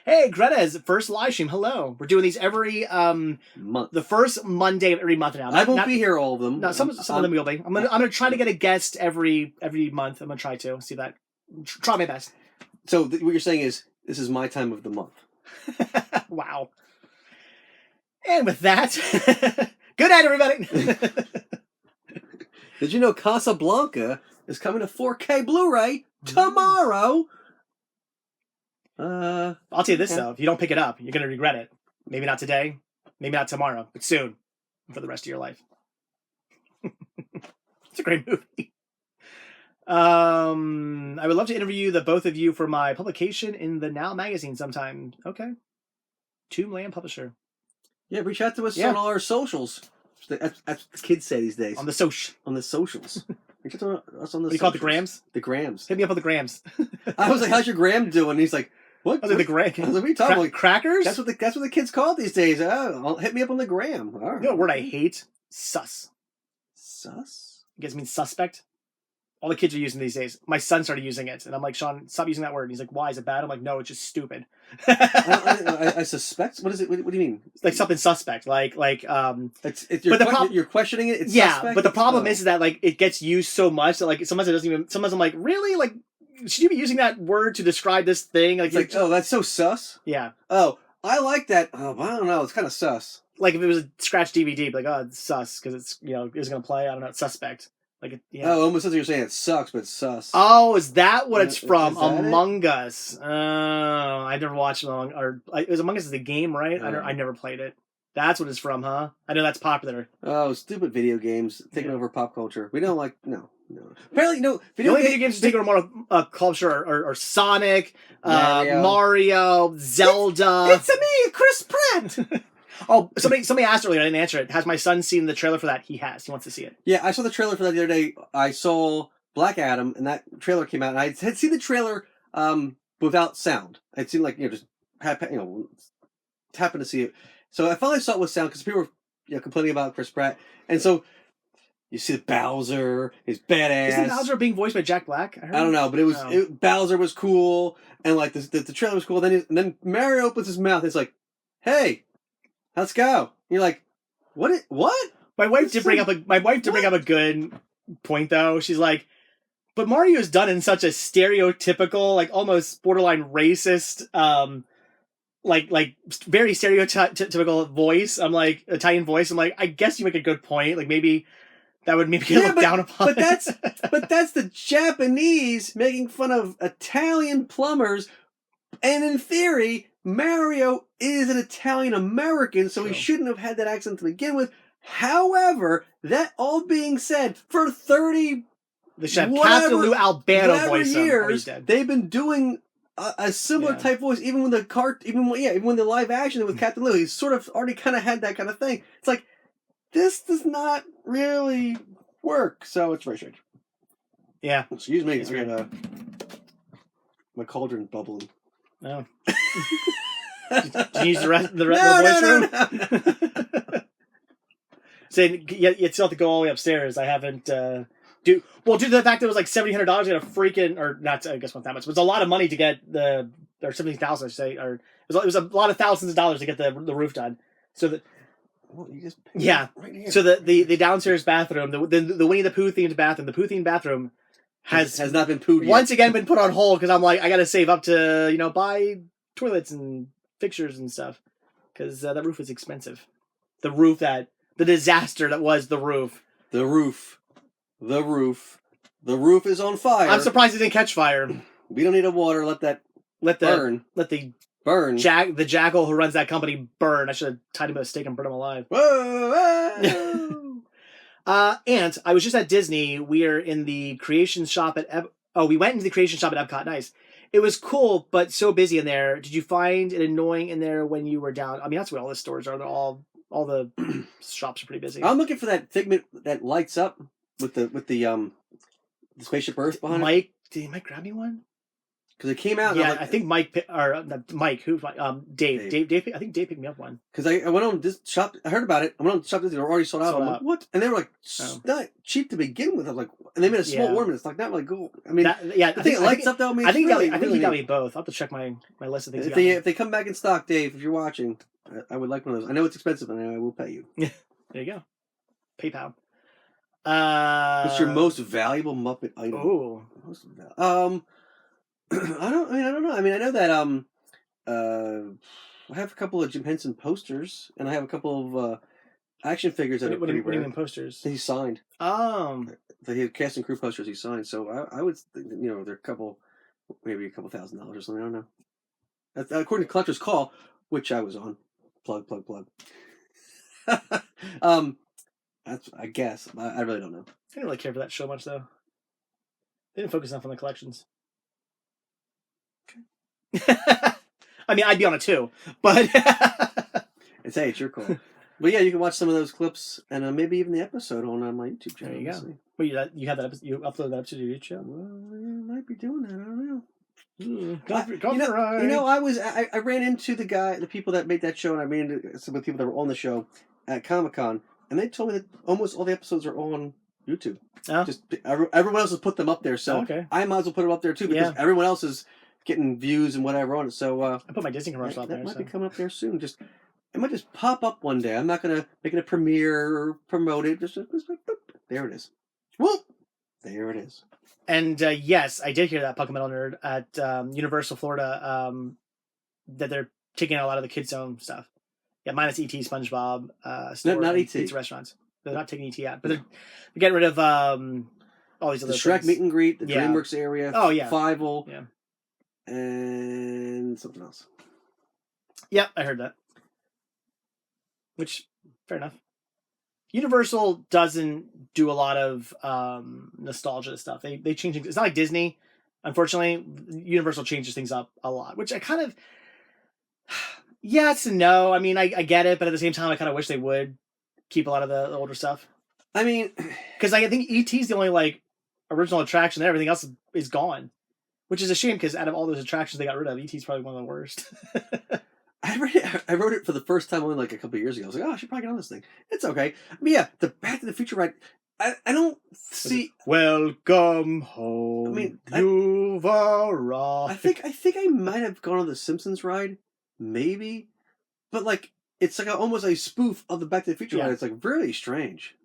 [SPEAKER 1] Hey, Greta's first live stream. Hello. We're doing these every
[SPEAKER 2] month.
[SPEAKER 1] The first Monday of every month now.
[SPEAKER 2] I won't be here all of them.
[SPEAKER 1] No, some of them will be. I'm gonna try to get a guest every month. I'm gonna try to see that. Try my best.
[SPEAKER 2] So what you're saying is this is my time of the month.
[SPEAKER 1] Wow. And with that, good night, everybody.
[SPEAKER 2] Did you know Casablanca is coming to 4K Blu-ray tomorrow?
[SPEAKER 1] I'll tell you this though: if you don't pick it up, you're gonna regret it. Maybe not today, maybe not tomorrow, but soon, for the rest of your life. It's a great movie. I would love to interview the both of you for my publication in the Now magazine sometime. Okay. Tombland Publisher.
[SPEAKER 2] Yeah, reach out to us on all our socials. That's what the kids say these days.
[SPEAKER 1] On the socials.
[SPEAKER 2] Reach out to us on the
[SPEAKER 1] What do you call it, the grams?
[SPEAKER 2] The grams.
[SPEAKER 1] Hit me up on the grams.
[SPEAKER 2] I was like, how's your gram doing? And he's like, what?
[SPEAKER 1] I was like, the gram.
[SPEAKER 2] I was like, what are you talking about?
[SPEAKER 1] Crackers?
[SPEAKER 2] That's what the kids call it these days. Oh, hit me up on the gram. All right.
[SPEAKER 1] You know what word I hate? Sus.
[SPEAKER 2] Sus?
[SPEAKER 1] You guys mean suspect? All the kids are using these days. My son started using it, and I'm like, Sean, stop using that word. And he's like, why? Is it bad? I'm like, no, it's just stupid.
[SPEAKER 2] I suspect. What is it? What do you mean?
[SPEAKER 1] Like something suspect, like
[SPEAKER 2] you're questioning it. It's suspect?
[SPEAKER 1] But the problem is that like it gets used so much that like sometimes it doesn't even. Sometimes I'm like, really, like, should you be using that word to describe this thing? Like,
[SPEAKER 2] oh, that's so sus.
[SPEAKER 1] Yeah.
[SPEAKER 2] Oh, I like that. Oh, I don't know. It's kind of sus.
[SPEAKER 1] Like if it was a scratch DVD, like, oh, it's sus because it's it's gonna play. I don't know. It's suspect. Like
[SPEAKER 2] Oh, almost as you're saying it sucks, but it's sus.
[SPEAKER 1] Oh, is that what it's from?
[SPEAKER 2] Among
[SPEAKER 1] Us. Oh, I never watched it was Among Us is the game, right? I never played it. That's what it's from, huh? I know that's popular.
[SPEAKER 2] Oh, stupid video games taking over pop culture. We don't like no. Apparently, no.
[SPEAKER 1] Video games taking over more culture are Sonic, Mario, Zelda.
[SPEAKER 2] It's me, Chris Pratt.
[SPEAKER 1] Oh, somebody asked earlier. I didn't answer it. Has my son seen the trailer for that? He has. He wants to see it.
[SPEAKER 2] Yeah, I saw the trailer for that the other day. I saw Black Adam, and that trailer came out, and I had seen the trailer without sound. I'd seen just happened to see it. So I finally saw it with sound because people were complaining about Chris Pratt, and so you see the Bowser, he's badass.
[SPEAKER 1] Isn't Bowser being voiced by Jack Black?
[SPEAKER 2] I don't know, but it was Bowser was cool, and like the trailer was cool. Then Mario opens his mouth, and it's like, hey. Let's go. And you're like, what?
[SPEAKER 1] My wife did bring up a good point though. She's like, but Mario is done in such a stereotypical, like almost borderline racist, like very stereotypical voice. I'm like Italian voice. I'm like, I guess you make a good point. Like maybe that would maybe get looked down upon.
[SPEAKER 2] But that's the Japanese making fun of Italian plumbers, and in theory. Mario is an Italian American, so he shouldn't have had that accent to begin with. However, that all being said, for 30
[SPEAKER 1] they should have Captain Lou Albano voice
[SPEAKER 2] years, they've been doing a similar type voice. Even when the live action with Captain Lou, he's sort of already kind of had that kind of thing. It's like this does not really work, so it's very strange.
[SPEAKER 1] Yeah,
[SPEAKER 2] excuse me. It's my cauldron bubbling.
[SPEAKER 1] No. Did you use the voice room? Saying you still have to go all the way upstairs. I haven't. Due to the fact that it was like $700, I got a freaking or not. I guess not that much. But it's a lot of money to get or 70,000. I say, or it was a lot of thousands of dollars to get the roof done. So that.
[SPEAKER 2] Well, you just
[SPEAKER 1] right here. So the downstairs bathroom, the Winnie the Pooh themed bathroom, the Pooh themed bathroom has
[SPEAKER 2] not been pooed yet.
[SPEAKER 1] Once again been put on hold because I'm like I got to save up to buy toilets and fixtures and stuff because that roof was expensive. The disaster that was the roof.
[SPEAKER 2] The roof is on fire.
[SPEAKER 1] I'm surprised it didn't catch fire.
[SPEAKER 2] We don't need a water. Let the burn.
[SPEAKER 1] The jackal who runs that company burn. I should have tied him to a stake and burned him alive.
[SPEAKER 2] Whoa!
[SPEAKER 1] And I was just at Disney. We are in the creation shop at we went into the creation shop at Epcot. Nice. It was cool, but so busy in there. Did you find it annoying in there when you were down? I mean, that's where all the stores are. They're all all the shops are pretty busy.
[SPEAKER 2] I'm looking for that figment that lights up with the spaceship Earth behind it.
[SPEAKER 1] Mike, did Mike grab me one?
[SPEAKER 2] Because it came out.
[SPEAKER 1] Yeah,
[SPEAKER 2] and
[SPEAKER 1] I think Mike. Who? Dave. I think Dave picked me up one.
[SPEAKER 2] Because I went on this shop. I heard about it. I went on Shop Disney. They were already sold out.
[SPEAKER 1] Sold
[SPEAKER 2] I'm
[SPEAKER 1] out.
[SPEAKER 2] like, what? And they were like, not cheap to begin with. I was like, and they made a small ornament. It's like not really cool. I mean, I think it lights up though.
[SPEAKER 1] I think he got me both. I'll have to check my list of things.
[SPEAKER 2] If they come back in stock, Dave, if you're watching, I would like one of those. I know it's expensive, but I will pay you.
[SPEAKER 1] Yeah, there you go. PayPal.
[SPEAKER 2] What's your most valuable Muppet item?
[SPEAKER 1] Oh,
[SPEAKER 2] I don't know. I mean, I know that I have a couple of Jim Henson posters, and I have a couple of action figures that are pretty rare.
[SPEAKER 1] What do you mean posters?
[SPEAKER 2] He signed. He had cast and crew posters he signed. So I would, they're maybe a couple $1,000 or something. I don't know. That's, according to Collector's Call, which I was on. Plug. That's, I guess. I really don't know.
[SPEAKER 1] I didn't really care for that show much, though. They didn't focus enough on the collections. I mean, I'd be on it too, but
[SPEAKER 2] it's your call. But yeah, you can watch some of those clips and maybe even the episode on my YouTube channel.
[SPEAKER 1] There you go. Wait, you have that episode? You upload that to your YouTube?
[SPEAKER 2] Well, you might be doing that. I don't know. I ran into the people that made that show, and I ran into some of the people that were on the show at Comic-Con, and they told me that almost all the episodes are on YouTube.
[SPEAKER 1] Oh.
[SPEAKER 2] Just everyone else has put them up there, so I might as well put them up there too because everyone else is getting views and whatever on it. So I
[SPEAKER 1] put my Disney commercial up there.
[SPEAKER 2] That might be coming up there soon. It might just pop up one day. I'm not gonna make it a premiere or promote it. Just boop, there it is. Whoop! There it is.
[SPEAKER 1] And yes, I did hear that Puck Metal Nerd at Universal Florida that they're taking out a lot of the Kids Zone stuff. Yeah, minus ET, SpongeBob, store,
[SPEAKER 2] not ET.
[SPEAKER 1] Pizza restaurants. They're not taking ET out, but they're getting rid of all these other
[SPEAKER 2] Shrek
[SPEAKER 1] things.
[SPEAKER 2] meet and greet, the DreamWorks area.
[SPEAKER 1] Oh yeah,
[SPEAKER 2] Fievel.
[SPEAKER 1] Yeah,
[SPEAKER 2] and something else.
[SPEAKER 1] Yeah, I heard that. Which, fair enough. Universal doesn't do a lot of nostalgia stuff. They change things. It's not like Disney. Unfortunately, Universal changes things up a lot, which I kind of... Yes and no. I mean, I get it, but at the same time, I kind of wish they would keep a lot of the older stuff.
[SPEAKER 2] I mean...
[SPEAKER 1] Because I think E.T.'s the only, original attraction there. Everything else is gone. Which is a shame, because out of all those attractions they got rid of, E.T.'s probably one of the worst.
[SPEAKER 2] I wrote it for the first time only a couple of years ago. I was like, I should probably get on this thing. It's okay. I mean, yeah, the Back to the Future ride, I don't see...
[SPEAKER 1] Welcome home. I mean, you've arrived.
[SPEAKER 2] I think I might have gone on the Simpsons ride, maybe. But, it's almost a spoof of the Back to the Future ride. It's, really strange.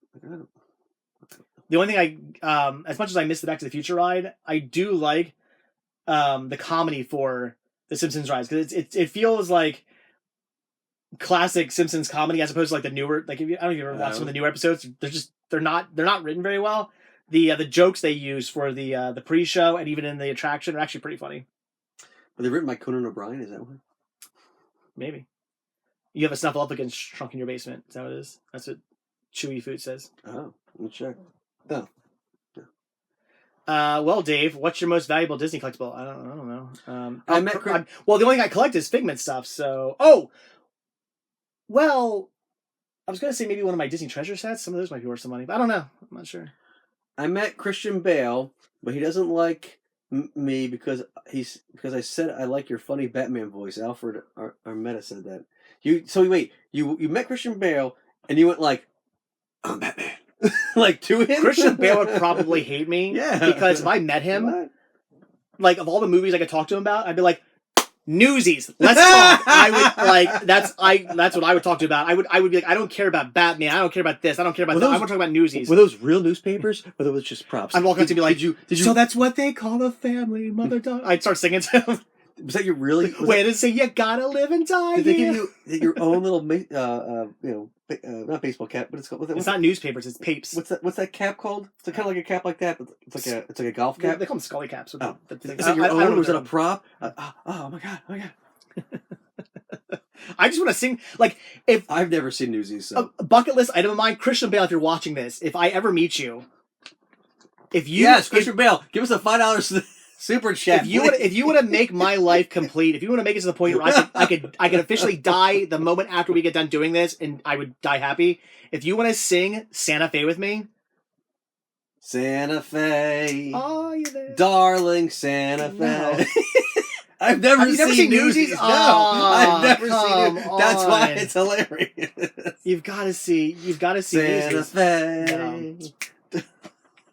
[SPEAKER 1] The only thing as much as I miss the Back to the Future ride, I do like the comedy for the Simpsons rides, because it feels like classic Simpsons comedy as opposed to the newer. I don't know if you ever watched some of the newer episodes. They're not written very well. The jokes they use for the pre-show and even in the attraction are actually pretty funny.
[SPEAKER 2] Were they written by Conan O'Brien? Is that one?
[SPEAKER 1] Maybe. You have a Snuffleupagus shrunk in your basement. Is that what it is? That's what Chewy Food says.
[SPEAKER 2] Oh, let me check. No.
[SPEAKER 1] Well, Dave, what's your most valuable Disney collectible? I don't know. Well, the only thing I collect is Figment stuff. So, well, I was gonna say maybe one of my Disney treasure sets. Some of those might be worth some money, but I don't know. I'm not sure.
[SPEAKER 2] I met Christian Bale, but he doesn't like me because I said I like your funny Batman voice. Alfred Armetta said that. You met Christian Bale and you went I'm Batman. To him?
[SPEAKER 1] Christian Bale would probably hate me.
[SPEAKER 2] Yeah.
[SPEAKER 1] Because if I met him, of all the movies I could talk to him about, I'd be like, Newsies, let's talk. I would that's what I would talk to him about. I would be like, I don't care about Batman, I don't care about this, I don't care about that. I want to talk about Newsies.
[SPEAKER 2] Were those real newspapers or those just props?
[SPEAKER 1] I'd walk up to him and be like, did you So that's what they call a family, mother dog. I'd start singing to him.
[SPEAKER 2] Was that your really?
[SPEAKER 1] Wait, did it say you gotta live and die?
[SPEAKER 2] Did they give you your own little, not baseball cap, but it's called?
[SPEAKER 1] It's not newspapers. It's papes.
[SPEAKER 2] What's that cap called? It's kind of like a cap like that, but it's like a golf cap.
[SPEAKER 1] They call them Scully caps.
[SPEAKER 2] Is it your own, or is it a prop? Oh my god!
[SPEAKER 1] I just want to sing. If
[SPEAKER 2] I've never seen Newsies, so
[SPEAKER 1] a bucket list item of mine, Christian Bale. If you're watching this, if I ever meet you,
[SPEAKER 2] Christian Bale, give us a $5 Super chat.
[SPEAKER 1] If you want to make my life complete, if you want to make it to the point where I could officially die the moment after we get done doing this, and I would die happy. If you want to sing Santa Fe with me,
[SPEAKER 2] Santa Fe,
[SPEAKER 1] are you there?
[SPEAKER 2] Darling Santa Fe.
[SPEAKER 1] No.
[SPEAKER 2] I've never seen Newsies. No, I've never seen it. That's why it's hilarious.
[SPEAKER 1] You've got to see
[SPEAKER 2] Santa
[SPEAKER 1] Newsies.
[SPEAKER 2] Fe.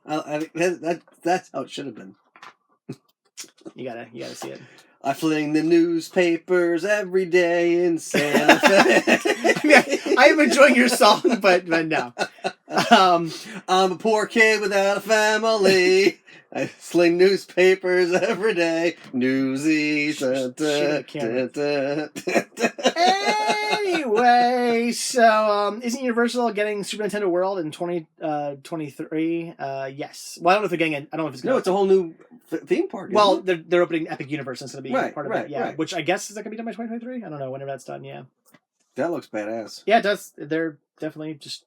[SPEAKER 2] No. That's how it should have been.
[SPEAKER 1] You gotta see it.
[SPEAKER 2] I fling the newspapers every day in Santa Fe.
[SPEAKER 1] I am enjoying your song, but no.
[SPEAKER 2] I'm a poor kid without a family. I sling newspapers every day. Newsies.
[SPEAKER 1] Anyway, so isn't Universal getting Super Nintendo World in 2023? Yes. Well, I don't know if they're getting it. I don't know if it's
[SPEAKER 2] no. It's a whole new theme park.
[SPEAKER 1] Well, they're opening Epic Universe instead of being part of it. Yeah,
[SPEAKER 2] right.
[SPEAKER 1] which I guess is that gonna be done by 2023? I don't know. Whenever that's done, yeah.
[SPEAKER 2] That looks badass.
[SPEAKER 1] Yeah, it does. They're definitely just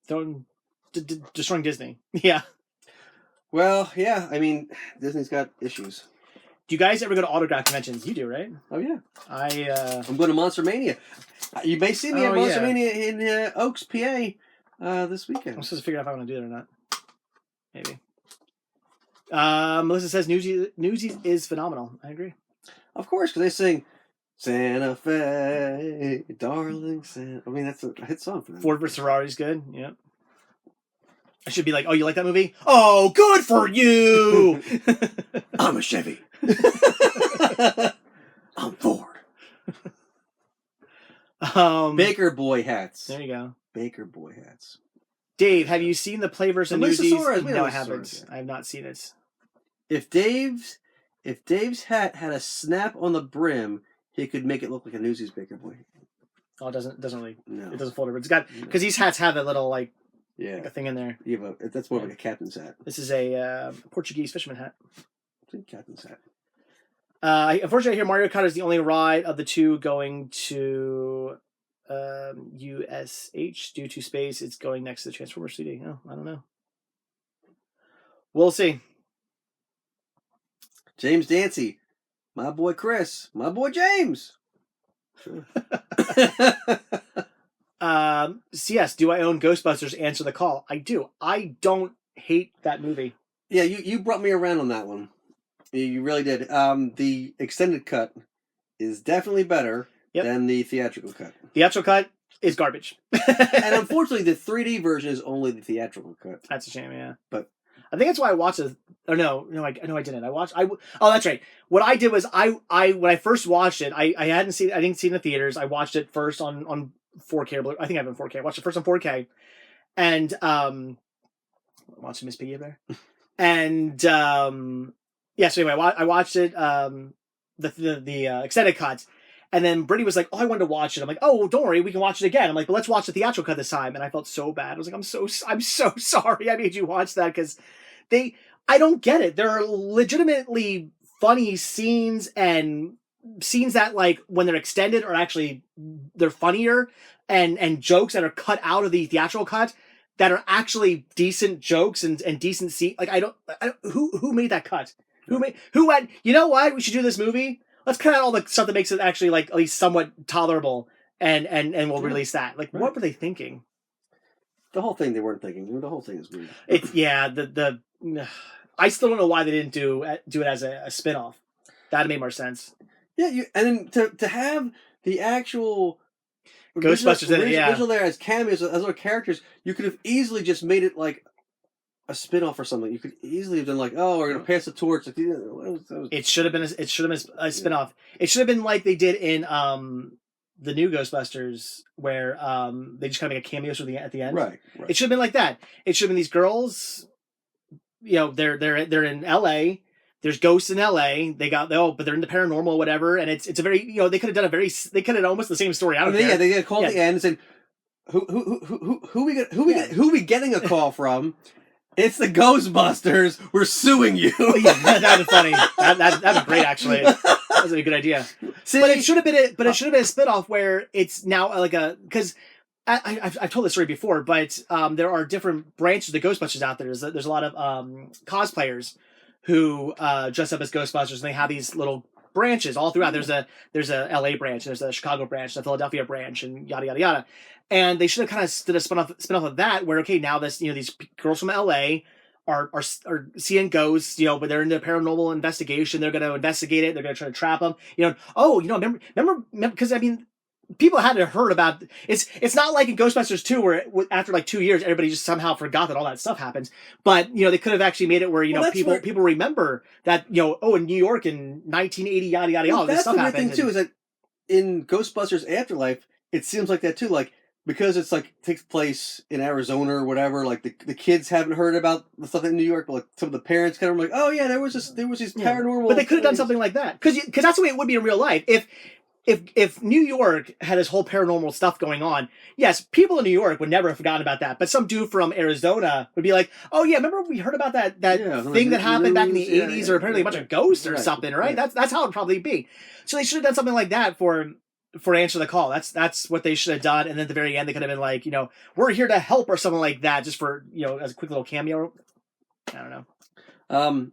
[SPEAKER 1] destroying Disney. Yeah.
[SPEAKER 2] Well, yeah. I mean, Disney's got issues.
[SPEAKER 1] Do you guys ever go to autograph conventions? You do, right?
[SPEAKER 2] Oh yeah.
[SPEAKER 1] I'm
[SPEAKER 2] going to Monster Mania. You may see me at Monster Mania in Oaks, PA, this weekend.
[SPEAKER 1] I'm supposed to figure out if I want to do that or not. Maybe. Melissa says Newsies is phenomenal. I agree.
[SPEAKER 2] Of course, because they sing Santa Fe, darling Santa. I mean, that's a hit song for them.
[SPEAKER 1] Ford vs. Ferrari's good. Yeah. I should be like, oh, you like that movie? Oh, good for you.
[SPEAKER 2] I'm a Chevy. I'm Ford. Baker Boy hats.
[SPEAKER 1] There you go.
[SPEAKER 2] Baker Boy hats.
[SPEAKER 1] Dave, have you seen the Playverse of Newsies? No, I haven't.
[SPEAKER 2] Yeah.
[SPEAKER 1] I have not seen it.
[SPEAKER 2] If Dave's hat had a snap on the brim, he could make it look like a Newsies Baker Boy.
[SPEAKER 1] Oh, it doesn't really.
[SPEAKER 2] No.
[SPEAKER 1] It doesn't fold over. It's got because these hats have a little like a thing in there.
[SPEAKER 2] Yeah, but that's more like a captain's hat.
[SPEAKER 1] This is a Portuguese fisherman hat.
[SPEAKER 2] It's a captain's hat.
[SPEAKER 1] Unfortunately, I hear Mario Kart is the only ride of the two going to USH due to space. It's going next to the Transformers 3D. Oh, I don't know. We'll see.
[SPEAKER 2] James Dancy, my boy Chris, my boy James. Sure.
[SPEAKER 1] CS, do I own Ghostbusters? Answer the call. I do. I don't hate that movie.
[SPEAKER 2] Yeah, you brought me around on that one. You really did. The extended cut is definitely better than the theatrical cut.
[SPEAKER 1] Theatrical cut is garbage.
[SPEAKER 2] And unfortunately, the 3D version is only the theatrical cut.
[SPEAKER 1] That's a shame, yeah.
[SPEAKER 2] But
[SPEAKER 1] I think that's why I watched it. Or no, I didn't. Oh, that's right. What I did was when I first watched it, I didn't see it in the theaters. I watched it first on 4K. I think I have it in 4K. I watched it first on 4K, and watching Miss Piggy up there, and yeah. So anyway, I watched it the extended cut, and then Brittany was like, "Oh, I wanted to watch it." I'm like, "Oh, don't worry, we can watch it again." I'm like, "But let's watch the theatrical cut this time." And I felt so bad. I was like, "I'm so sorry I made you watch that because I don't get it. There are legitimately funny scenes and scenes that like when they're extended are actually they're funnier and jokes that are cut out of the theatrical cut that are actually decent jokes and decent scenes. Like I don't who made that cut? Who went, you know what? We should do this movie. Let's cut out all the stuff that makes it actually like at least somewhat tolerable and we'll release that. Like what were they thinking?
[SPEAKER 2] The whole thing they weren't thinking. The whole thing is weird.
[SPEAKER 1] It's I still don't know why they didn't do it as a spin-off. That'd make more sense.
[SPEAKER 2] Yeah, and then to have the actual
[SPEAKER 1] Ghostbusters in it,
[SPEAKER 2] original there as cameos, as other characters, you could have easily just made it like a spin-off or something. You could easily have done like, oh, we're gonna pass the torch. Like,
[SPEAKER 1] it should have been a spin-off. It should have been like they did in the new Ghostbusters, where they just kind of make a cameo at the end.
[SPEAKER 2] Right.
[SPEAKER 1] It should have been like that. It should have been these girls. You know, they're in L.A. There's ghosts in L.A. But they're into paranormal or whatever, and it's a very they could have done they could have almost the same story. I don't care.
[SPEAKER 2] Yeah, they get a call at the end and said, who we getting a call from? It's the Ghostbusters. We're suing you.
[SPEAKER 1] Yeah, that'd be funny. That'd be great, actually. That's a good idea.
[SPEAKER 2] See,
[SPEAKER 1] but it should have been a spinoff where it's now like because I've told this story before, but there are different branches of the Ghostbusters out there. There's a lot of cosplayers who dress up as Ghostbusters, and they have these little branches all throughout. There's a LA branch, there's a Chicago branch, a Philadelphia branch, and yada yada yada. And they should have kind of did a spin off of that, where okay, now this these girls from LA are seeing ghosts, but they're into paranormal investigation. They're going to investigate it. They're going to try to trap them. Remember, because I mean, people had to heard about it's not like in Ghostbusters 2 where after like 2 years everybody just somehow forgot that all that stuff happens, but they could have actually made it where people remember that in New York in 1980 yada yada yada this stuff happened.
[SPEAKER 2] That's the weird thing too, is that in Ghostbusters Afterlife it seems like that too, like because it's like takes place in Arizona or whatever, like the kids haven't heard about the stuff in New York, but like some of the parents kind of like, oh yeah, there was these paranormal,
[SPEAKER 1] but they could have done something like that because that's the way it would be in real life. If New York had this whole paranormal stuff going on, yes, people in New York would never have forgotten about that. But some dude from Arizona would be like, "Oh yeah, remember we heard about that thing that happened back in the '80s, or apparently a bunch of ghosts or something, right?" That's how it'd probably be. So they should have done something like that for Answer the Call. That's what they should have done. And then at the very end, they could have been like, we're here to help or something like that, just for as a quick little cameo. I don't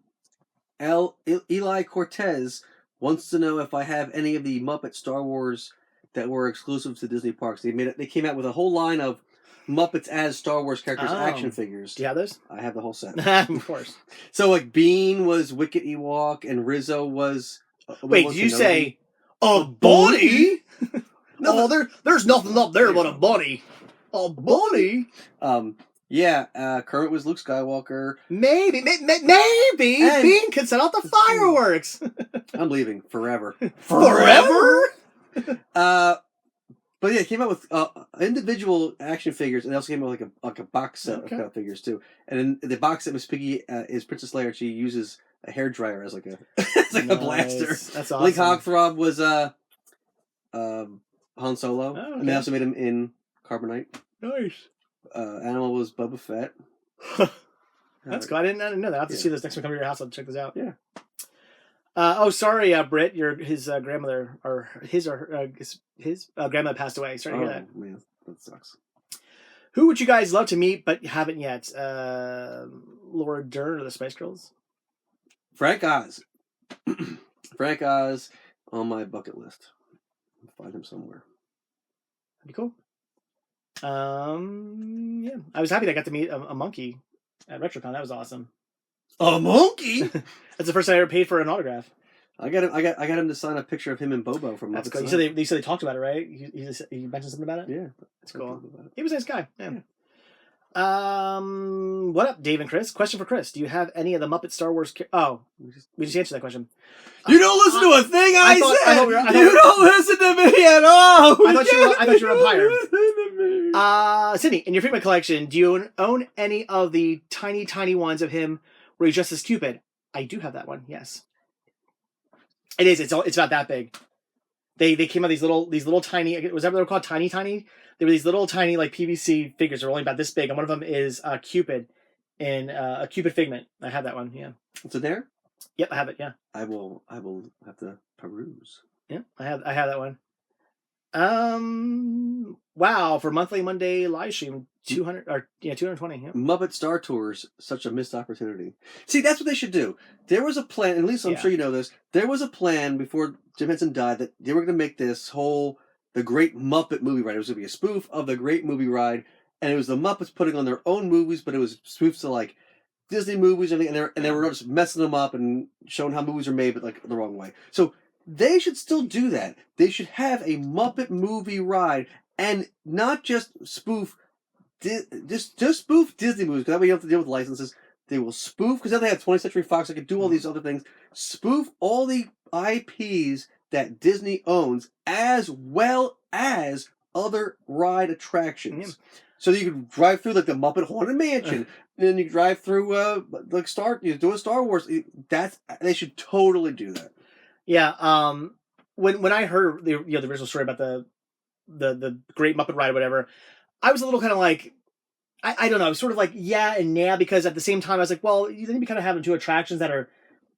[SPEAKER 1] know.
[SPEAKER 2] Eli Cortez wants to know if I have any of the Muppet Star Wars that were exclusive to Disney parks. They came out with a whole line of Muppets as Star Wars characters action figures.
[SPEAKER 1] Do you have those?
[SPEAKER 2] I have the whole set.
[SPEAKER 1] Of course.
[SPEAKER 2] So like Bean was Wicket Ewok and Rizzo was...
[SPEAKER 1] Wait, did you say a bunny? No, there's nothing up there but a bunny. A bunny?
[SPEAKER 2] Kermit was Luke Skywalker.
[SPEAKER 1] Maybe. And Bean could set off the fireworks.
[SPEAKER 2] I'm leaving forever.
[SPEAKER 1] Forever?
[SPEAKER 2] But yeah, it came out with individual action figures, and it also came out with like a box set of figures too. And in the box set, Miss Piggy is Princess Leia. She uses a hairdryer as like a a blaster.
[SPEAKER 1] That's awesome.
[SPEAKER 2] Link Hogthrob was Han Solo, and they also made him in Carbonite.
[SPEAKER 1] Nice.
[SPEAKER 2] Animal was Boba Fett.
[SPEAKER 1] That's cool. I didn't know that. I'll have to see this next time I come to your house. I'll check this out.
[SPEAKER 2] Yeah.
[SPEAKER 1] Sorry, Britt. His grandmother, or his grandmother passed away. Sorry to hear that.
[SPEAKER 2] Man, that sucks.
[SPEAKER 1] Who would you guys love to meet but haven't yet? Laura Dern or the Spice Girls?
[SPEAKER 2] Frank Oz. Frank Oz on my bucket list. I'll find him somewhere.
[SPEAKER 1] That'd be cool. Yeah. I was happy that I got to meet a monkey at RetroCon. That was awesome.
[SPEAKER 2] A monkey?
[SPEAKER 1] That's the first time I ever paid for an autograph.
[SPEAKER 2] I got him to sign a picture of him and Bobo from Muppet Stuff.
[SPEAKER 1] You said they talked about it, right? You mentioned something about it?
[SPEAKER 2] Yeah.
[SPEAKER 1] That's cool. He was a nice guy. Yeah. What up, Dave and Chris? Question for Chris. Do you have any of the Muppet Star Wars... we just answered that question.
[SPEAKER 2] You don't listen to a thing I said! You don't listen to me at all!
[SPEAKER 1] I thought you were umpire. Sydney, in your frequent collection, do you own any of the tiny, tiny ones of him where he's dressed as Cupid? I do have that one, yes. It is. It's about that big. They came out these little tiny... Was that what they were called? Tiny, tiny? They were these little tiny like PVC figures. They're only about this big, and one of them is Cupid in a Cupid Figment. I have that one. Yeah.
[SPEAKER 2] It's in there.
[SPEAKER 1] Yep, I have it. Yeah.
[SPEAKER 2] I will have to peruse.
[SPEAKER 1] Yeah, I have that one. Wow, for monthly Monday live stream, 220. Yeah.
[SPEAKER 2] Muppet Star Tours, such a missed opportunity. See, that's what they should do. There was a plan. At least I'm sure you know this. There was a plan before Jim Henson died that they were going to make this whole The Great Muppet Movie Ride. It was going to be a spoof of The Great Movie Ride, and it was the Muppets putting on their own movies, but it was spoofs to like Disney movies, and they were just messing them up and showing how movies are made, but like the wrong way. So they should still do that. They should have a Muppet movie ride, and not just spoof, just spoof Disney movies. Because that way you don't have to deal with licenses. They will spoof, because then they have 20th Century Fox. They can do all these other things. Spoof all the IPs that Disney owns, as well as other ride attractions. Yeah. So that you can drive through like the Muppet Haunted Mansion, and then you drive through do a Star Wars. They should totally do that.
[SPEAKER 1] Yeah. When I heard the original story about the Great Muppet Ride or whatever, I was a little kind of like, I don't know, I was sort of like yeah and nah, because at the same time I was like, well, you think we kind of having two attractions that are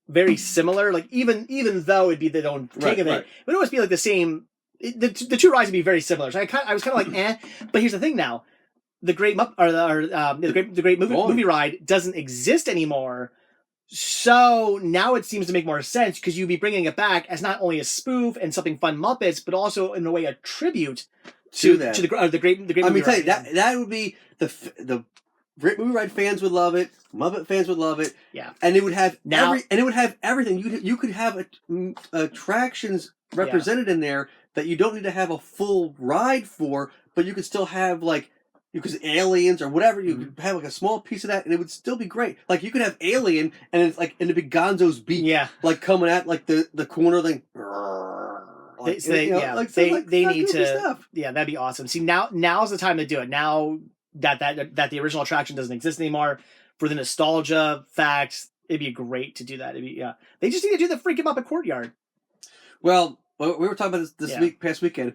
[SPEAKER 1] very similar, like even though it'd be their own take of it, it would always be like the same. The two rides would be very similar. So I was kind of like eh. But here's the thing now. The Great Movie Ride doesn't exist anymore, So now it seems to make more sense because you'd be bringing it back as not only a spoof and something fun Muppets, but also in a way a tribute to
[SPEAKER 2] that.
[SPEAKER 1] to the great.
[SPEAKER 2] I mean, tell you that would be the Great Movie Ride fans would love it. Muppet fans would love it.
[SPEAKER 1] Yeah,
[SPEAKER 2] and it would have everything. You could have attractions represented in there that you don't need to have a full ride for, but you could still have like. Because aliens or whatever, you could have like a small piece of that, and it would still be great. Like you could have Alien, and it's like in the big Gonzo's beak, like coming at like the corner thing.
[SPEAKER 1] Like, they need to stuff. Yeah, that'd be awesome. See, now's the time to do it. Now that the original attraction doesn't exist anymore, for the nostalgia facts, it'd be great to do that. They just need to do the freaking Muppet Courtyard.
[SPEAKER 2] Well, we were talking about this past weekend.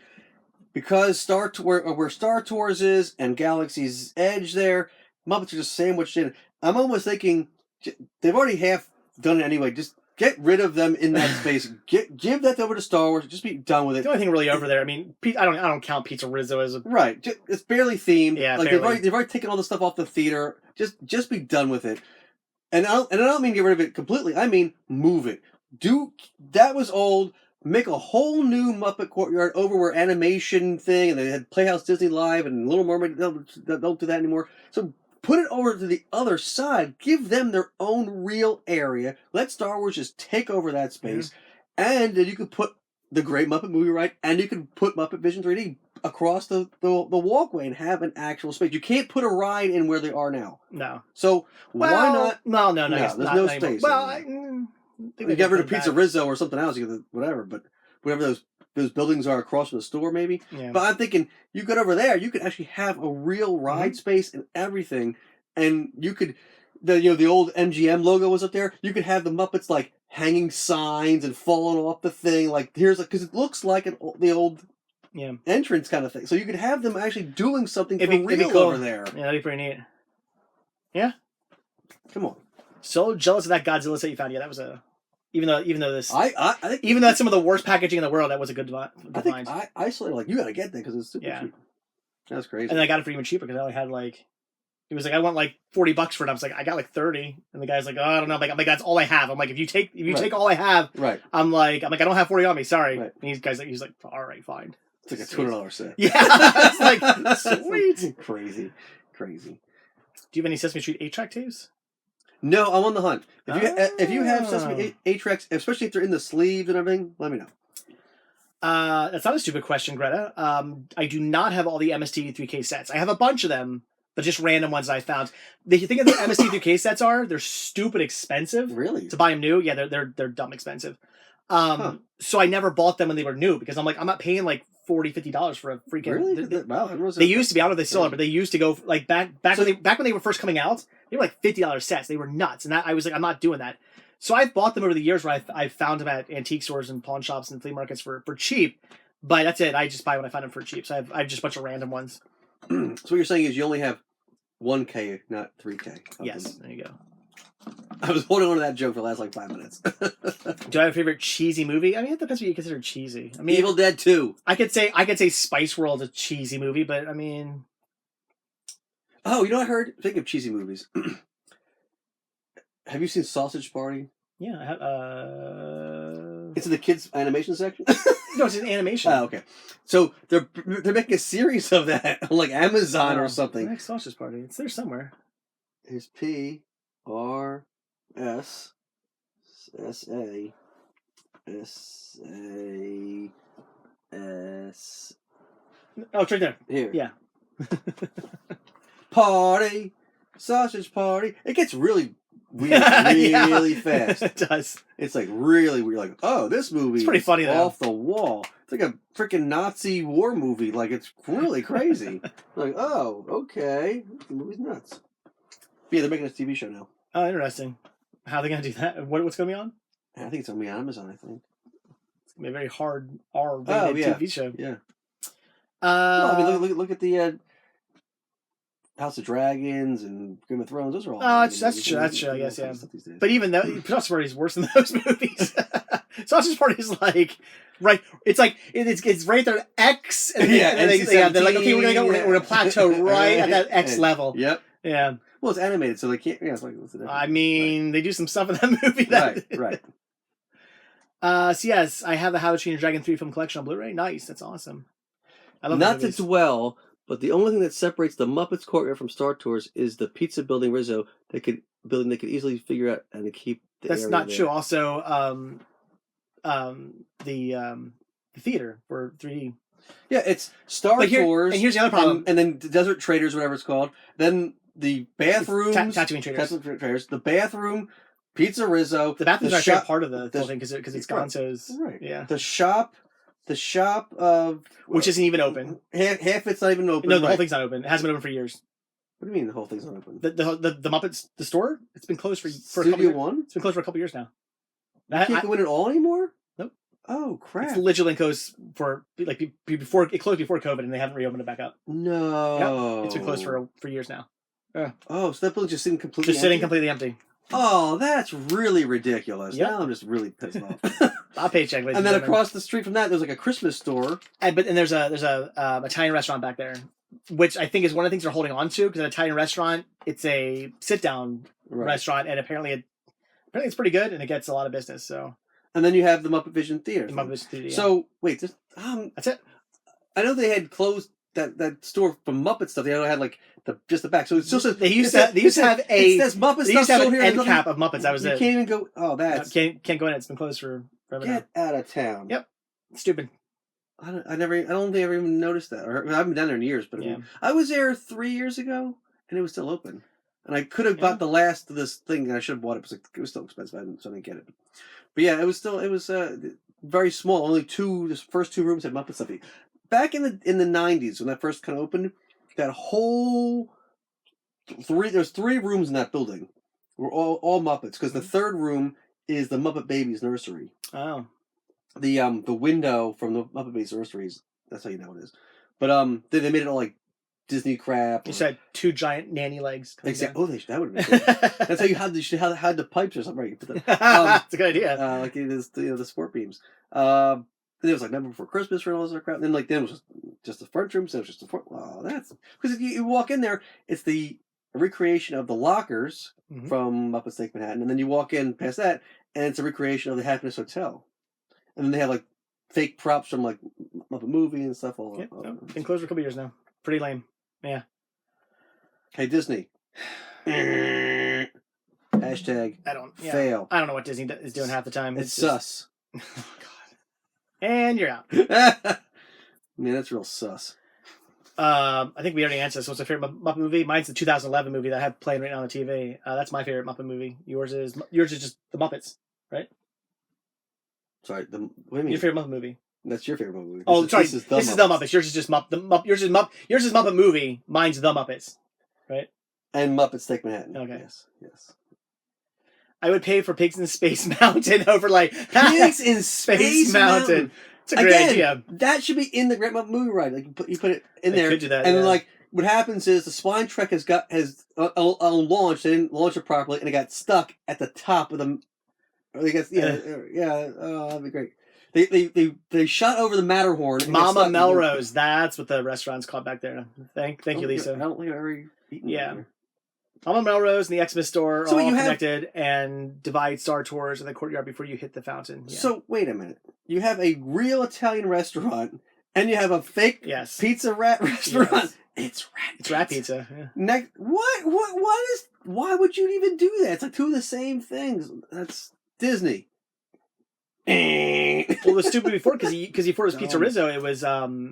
[SPEAKER 2] Because where Star Tours is and Galaxy's Edge there, Muppets are just sandwiched in. I'm almost thinking they've already half done it anyway. Just get rid of them in that space. Give that over to Star Wars. Just be done with it.
[SPEAKER 1] The only thing really over there, I mean, I don't count Pizza Rizzo as a
[SPEAKER 2] right. It's barely themed.
[SPEAKER 1] Yeah,
[SPEAKER 2] like
[SPEAKER 1] barely.
[SPEAKER 2] They've already taken all the stuff off the theater. Just be done with it. And I don't mean get rid of it completely. I mean move it. That was old. Make a whole new Muppet Courtyard over where animation thing, and they had Playhouse Disney Live and Little Mermaid. Don't do that anymore. So put it over to the other side. Give them their own real area. Let Star Wars just take over that space, and then you could put the Great Muppet Movie Ride, and you could put Muppet Vision 3D across the walkway and have an actual space. You can't put a ride in where they are now.
[SPEAKER 1] No.
[SPEAKER 2] So why not?
[SPEAKER 1] No.
[SPEAKER 2] There's no space.
[SPEAKER 1] Well.
[SPEAKER 2] You got rid of Pizza Rizzo or something else, whatever. But whatever those buildings are across from the store, maybe. Yeah. But I'm thinking you get over there, you could actually have a real ride space and everything, and you could the old MGM logo was up there. You could have the Muppets like hanging signs and falling off the thing. Like because it looks like the old entrance kind of thing. So you could have them actually doing something real over there.
[SPEAKER 1] Yeah, that'd be pretty neat. Yeah.
[SPEAKER 2] Come on.
[SPEAKER 1] So jealous of that Godzilla set you found. Yeah, that was even though this
[SPEAKER 2] I think
[SPEAKER 1] even though that's some of the worst packaging in the world, that was a good find.
[SPEAKER 2] I sort of like you got to get that because it's super cheap. That's crazy.
[SPEAKER 1] And I got it for even cheaper because I only had he was like, I want like $40 for it. I was like, I got like 30, and the guy's like, oh, I don't know. I'm like, that's all I have. I'm like, if you take all I have,
[SPEAKER 2] right?
[SPEAKER 1] I'm like, I don't have 40 on me. Sorry. Right. And he's like, all right, fine.
[SPEAKER 2] It's like a $200 set.
[SPEAKER 1] Yeah, it's like sweet,
[SPEAKER 2] crazy.
[SPEAKER 1] Do you have any Sesame Street 8-track tapes?
[SPEAKER 2] No, I'm on the hunt. If you have Sesame 8-tracks, especially if they're in the sleeves and everything, let me know.
[SPEAKER 1] That's not a stupid question, Greta. I do not have all the MST3K sets. I have a bunch of them, but just random ones that I found. The thing that the MST3K sets are, they're stupid expensive.
[SPEAKER 2] Really?
[SPEAKER 1] To buy them new? Yeah, they're dumb expensive. So I never bought them when they were new because I'm like, I'm not paying like $40-$50 for a freaking.
[SPEAKER 2] Really? Wow.
[SPEAKER 1] They used to be. I don't know if they still are, but they used to go like back when they were first coming out. They were like $50 sets. They were nuts, and I was like, I'm not doing that. So I've bought them over the years where I've found them at antique stores and pawn shops and flea markets for cheap. But that's it. I just buy when I find them for cheap. So I have just a bunch of random ones.
[SPEAKER 2] So what you're saying is you only have 1K, not 3K.
[SPEAKER 1] Yes, there you go.
[SPEAKER 2] I was holding on to that joke for the last like 5 minutes.
[SPEAKER 1] Do I have a favorite cheesy movie? I mean, it depends what you consider cheesy. I mean,
[SPEAKER 2] Evil Dead 2.
[SPEAKER 1] I could say Spice World is a cheesy movie, but I mean,
[SPEAKER 2] oh, you know what I heard? Think of cheesy movies. Have you seen Sausage Party?
[SPEAKER 1] Yeah, I have.
[SPEAKER 2] It's in the kids' animation section.
[SPEAKER 1] No, it's an animation.
[SPEAKER 2] Oh, okay. So they're making a series of that on like Amazon or something.
[SPEAKER 1] Next Sausage Party. It's there somewhere.
[SPEAKER 2] Here's PRS SA SAS.
[SPEAKER 1] Oh, it's right there.
[SPEAKER 2] Here.
[SPEAKER 1] Yeah.
[SPEAKER 2] Party. Sausage Party. It gets really weird really fast.
[SPEAKER 1] It does.
[SPEAKER 2] It's like really weird. Like, oh, this movie
[SPEAKER 1] is pretty funny
[SPEAKER 2] off the wall. It's like a freaking Nazi war movie. Like, it's really crazy. Like, oh, okay. The movie's nuts. Yeah, they're making a TV show now.
[SPEAKER 1] Oh, interesting. How are they going to do that? What's going to be on?
[SPEAKER 2] I think it's going to be on Amazon, I think.
[SPEAKER 1] It's going to be a very hard TV show.
[SPEAKER 2] Yeah. No, I mean, look at the House of Dragons and Game of Thrones. Those are all.
[SPEAKER 1] Oh, that's true. I guess, yeah. But even though Sausage Party is worse than those movies. Sausage Party is like right. It's like it's right there. X. And they're like, okay, we're gonna plateau right at that X level.
[SPEAKER 2] Yep.
[SPEAKER 1] Yeah.
[SPEAKER 2] Well, it's animated, so they can't. Yeah, it's like what's the difference?
[SPEAKER 1] I mean, they do some stuff in that movie. That...
[SPEAKER 2] Right.
[SPEAKER 1] So yes, I have the How to Train Your Dragon 3 film collection on Blu-ray. Nice, that's awesome. I love
[SPEAKER 2] Not
[SPEAKER 1] movies.
[SPEAKER 2] to dwell, but the only thing that separates the Muppets Courtyard from Star Tours is the pizza building Rizzo. They could easily figure out and to keep.
[SPEAKER 1] That's
[SPEAKER 2] area
[SPEAKER 1] not
[SPEAKER 2] there.
[SPEAKER 1] true. Also, the theater for 3D.
[SPEAKER 2] Yeah, it's Star Tours.
[SPEAKER 1] And here's the other problem.
[SPEAKER 2] And then the Desert Traders, whatever it's called. Then the bathrooms.
[SPEAKER 1] Tatooine Traders.
[SPEAKER 2] Tatooine Traders. The bathroom, Pizza Rizzo.
[SPEAKER 1] The bathrooms are actually a part of the whole thing because it's Gonzo's.
[SPEAKER 2] Right.
[SPEAKER 1] Yeah.
[SPEAKER 2] The shop of
[SPEAKER 1] which isn't even open.
[SPEAKER 2] Half it's not even open.
[SPEAKER 1] No, the whole thing's not open. It hasn't been open for years.
[SPEAKER 2] What do you mean the whole thing's not open?
[SPEAKER 1] The Muppets, the store, it's been closed for a couple
[SPEAKER 2] Studio
[SPEAKER 1] years.
[SPEAKER 2] One?
[SPEAKER 1] It's been closed for a couple years now.
[SPEAKER 2] You can't go in at all anymore?
[SPEAKER 1] Nope.
[SPEAKER 2] Oh crap!
[SPEAKER 1] It's literally closed for before it closed before COVID, and they haven't reopened it back up.
[SPEAKER 2] No.
[SPEAKER 1] Yep. It's been closed for years now.
[SPEAKER 2] Oh, so that building's just sitting completely
[SPEAKER 1] completely empty.
[SPEAKER 2] Oh, that's really ridiculous.
[SPEAKER 1] Yep.
[SPEAKER 2] Now I'm just really pissed off.
[SPEAKER 1] I'll paycheck.
[SPEAKER 2] And then across the street from that, there's like a Christmas store.
[SPEAKER 1] And there's a Italian restaurant back there, which I think is one of the things they're holding on to because an Italian restaurant, it's a sit down restaurant, and apparently it's pretty good and it gets a lot of business. So.
[SPEAKER 2] And then you have the Muppet Vision Theater.
[SPEAKER 1] The Muppet Vision Theater. Yeah.
[SPEAKER 2] So wait,
[SPEAKER 1] that's it.
[SPEAKER 2] I know they had closed that store from Muppet Stuff. They only had like just the back. So it's just
[SPEAKER 1] they used to have
[SPEAKER 2] it says Muppet
[SPEAKER 1] they
[SPEAKER 2] Stuff.
[SPEAKER 1] used to have an
[SPEAKER 2] here
[SPEAKER 1] end cap of Muppets. That was
[SPEAKER 2] you
[SPEAKER 1] it.
[SPEAKER 2] Can't even go. Oh, that's
[SPEAKER 1] can't go in. It's been closed for forever.
[SPEAKER 2] Get out of town.
[SPEAKER 1] Yep. Stupid.
[SPEAKER 2] I don't think I ever even noticed that. Or I haven't been down there in years. But
[SPEAKER 1] yeah.
[SPEAKER 2] I was there 3 years ago, and it was still open. And I could have bought the last of this thing, and I should have bought it. It was still expensive. So I didn't get it. But yeah, it was very small. Only the first 2 rooms had Muppet Stuff. Back in the 90s when that first kind of opened, that whole there's 3 rooms in that building were all Muppets because the third room is the Muppet Babies nursery.
[SPEAKER 1] Oh.
[SPEAKER 2] The window from the Muppet Babies nurseries, that's how you know it is. But they made it all like Disney crap.
[SPEAKER 1] You said 2 giant nanny legs.
[SPEAKER 2] Exactly. Oh, that would have been cool. That's how you had the pipes or something. Right?
[SPEAKER 1] That's a good idea.
[SPEAKER 2] Like it is the sport beams. Then it was like Never Before Christmas for all this crap. And then it was just the front room. So it was just the front. Wow, that's because you walk in there. It's the recreation of the lockers from Muppet Steak Manhattan, and then you walk in past that, and it's a recreation of the Happiness Hotel. And then they have like fake props from like Muppet Movie and stuff all over.
[SPEAKER 1] Been closed for a couple years now. Pretty lame. Yeah.
[SPEAKER 2] Hey Disney. Hashtag fail.
[SPEAKER 1] I don't know what Disney is doing half the time.
[SPEAKER 2] It's sus.
[SPEAKER 1] Oh God. And you're out.
[SPEAKER 2] Man, that's real sus.
[SPEAKER 1] I think we already answered this. What's your favorite Muppet movie? Mine's the 2011 movie that I have playing right now on the TV. That's my favorite Muppet movie. Yours is just The Muppets, right?
[SPEAKER 2] Sorry, what do you mean?
[SPEAKER 1] Your favorite Muppet movie?
[SPEAKER 2] That's your favorite movie.
[SPEAKER 1] Oh, sorry. This is The Muppets. Yours is just yours is Muppet movie. Mine's The Muppets, right?
[SPEAKER 2] And Muppet Steak Manhattan.
[SPEAKER 1] Okay.
[SPEAKER 2] Yes.
[SPEAKER 1] I would pay for Pigs in Space Mountain over like
[SPEAKER 2] Pigs in Space Mountain.
[SPEAKER 1] It's a great idea.
[SPEAKER 2] That should be in the Great Muppet Movie Ride. Like you put it in there.
[SPEAKER 1] Could do that,
[SPEAKER 2] and then like what happens is the Swine Trek has launched. They didn't launch it properly, and it got stuck at the top of the. I guess that'd be great. They shot over the Matterhorn.
[SPEAKER 1] Mama Melrose. That's what the restaurant's called back there. Thank you, Lisa.
[SPEAKER 2] I don't think I've ever eaten.
[SPEAKER 1] Yeah. Mama Melrose and the Xmas store are
[SPEAKER 2] So
[SPEAKER 1] all connected and divide Star Tours in the courtyard before you hit the fountain. Yeah.
[SPEAKER 2] So wait a minute. You have a real Italian restaurant and you have a fake pizza rat restaurant.
[SPEAKER 1] Yes. It's rat pizza. Yeah.
[SPEAKER 2] Next, why would you even do that? It's like 2 of the same things. That's Disney.
[SPEAKER 1] Well, it was stupid before because before it was Pizza Rizzo, it was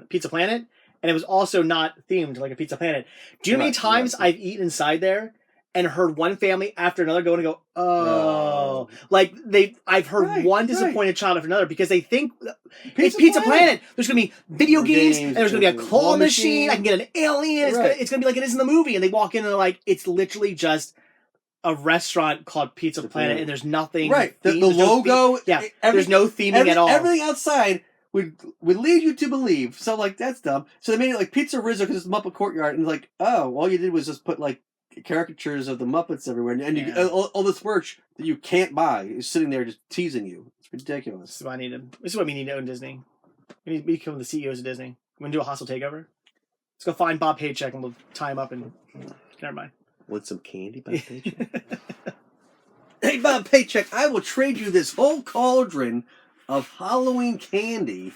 [SPEAKER 1] Pizza Planet, and it was also not themed like a Pizza Planet. Do you know how many times I've eaten inside there and heard one family after another go and go, oh, like I've heard one disappointed child after another because they think it's Pizza Planet. There's going to be video games and there's going to be a claw machine. I can get an alien. It's going to be like it is in the movie. And they walk in and they're like, it's literally just a restaurant called Pizza Planet, and there's nothing.
[SPEAKER 2] Right, the logo.
[SPEAKER 1] There's no theming at all.
[SPEAKER 2] Everything outside would lead you to believe. So like that's dumb. So they made it like Pizza Rizzo because it's Muppet Courtyard, and like all you did was just put like caricatures of the Muppets everywhere, and you, all this merch that you can't buy is sitting there just teasing you. It's ridiculous.
[SPEAKER 1] This is what This is what we need to own Disney. We need to become the CEOs of Disney. We're gonna do a hostile takeover. Let's go find Bob Paycheck and we'll tie him up and never mind.
[SPEAKER 2] Want some candy, Bob Paycheck? Hey, Bob Paycheck, I will trade you this whole cauldron of Halloween candy.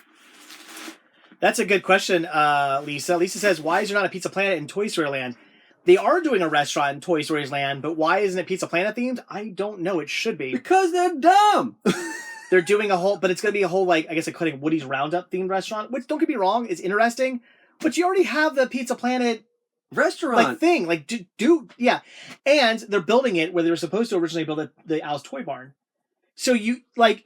[SPEAKER 1] That's a good question, Lisa. Lisa says, why is there not a Pizza Planet in Toy Story Land? They are doing a restaurant in Toy Story Land, but why isn't it Pizza Planet themed? I don't know. It should be.
[SPEAKER 2] Because they're dumb.
[SPEAKER 1] They're doing a whole, but it's going to be a whole, like, I guess, like Woody's Roundup themed restaurant, which, don't get me wrong, is interesting, but you already have the Pizza Planet
[SPEAKER 2] restaurant
[SPEAKER 1] like thing. Like, yeah. And they're building it where they were supposed to originally build the Al's Toy Barn. So you, like,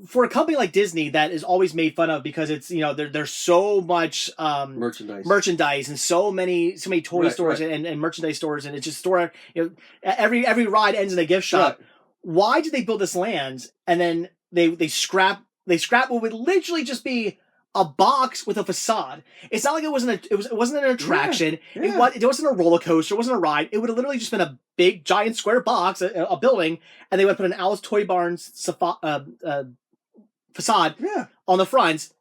[SPEAKER 1] for a company like Disney that is always made fun of because it's, you know, there's so much merchandise and so many toy stores and merchandise stores, and it's just store, you know, every ride ends in a gift shop. Right. Why did they build this land and then they scrap what would literally just be a box with a facade? It's not like it wasn't an attraction. Yeah. It wasn't a roller coaster. It wasn't a ride. It would have literally just been a big giant square box, a building, and they would put an Alice Toy Barn's facade on the front.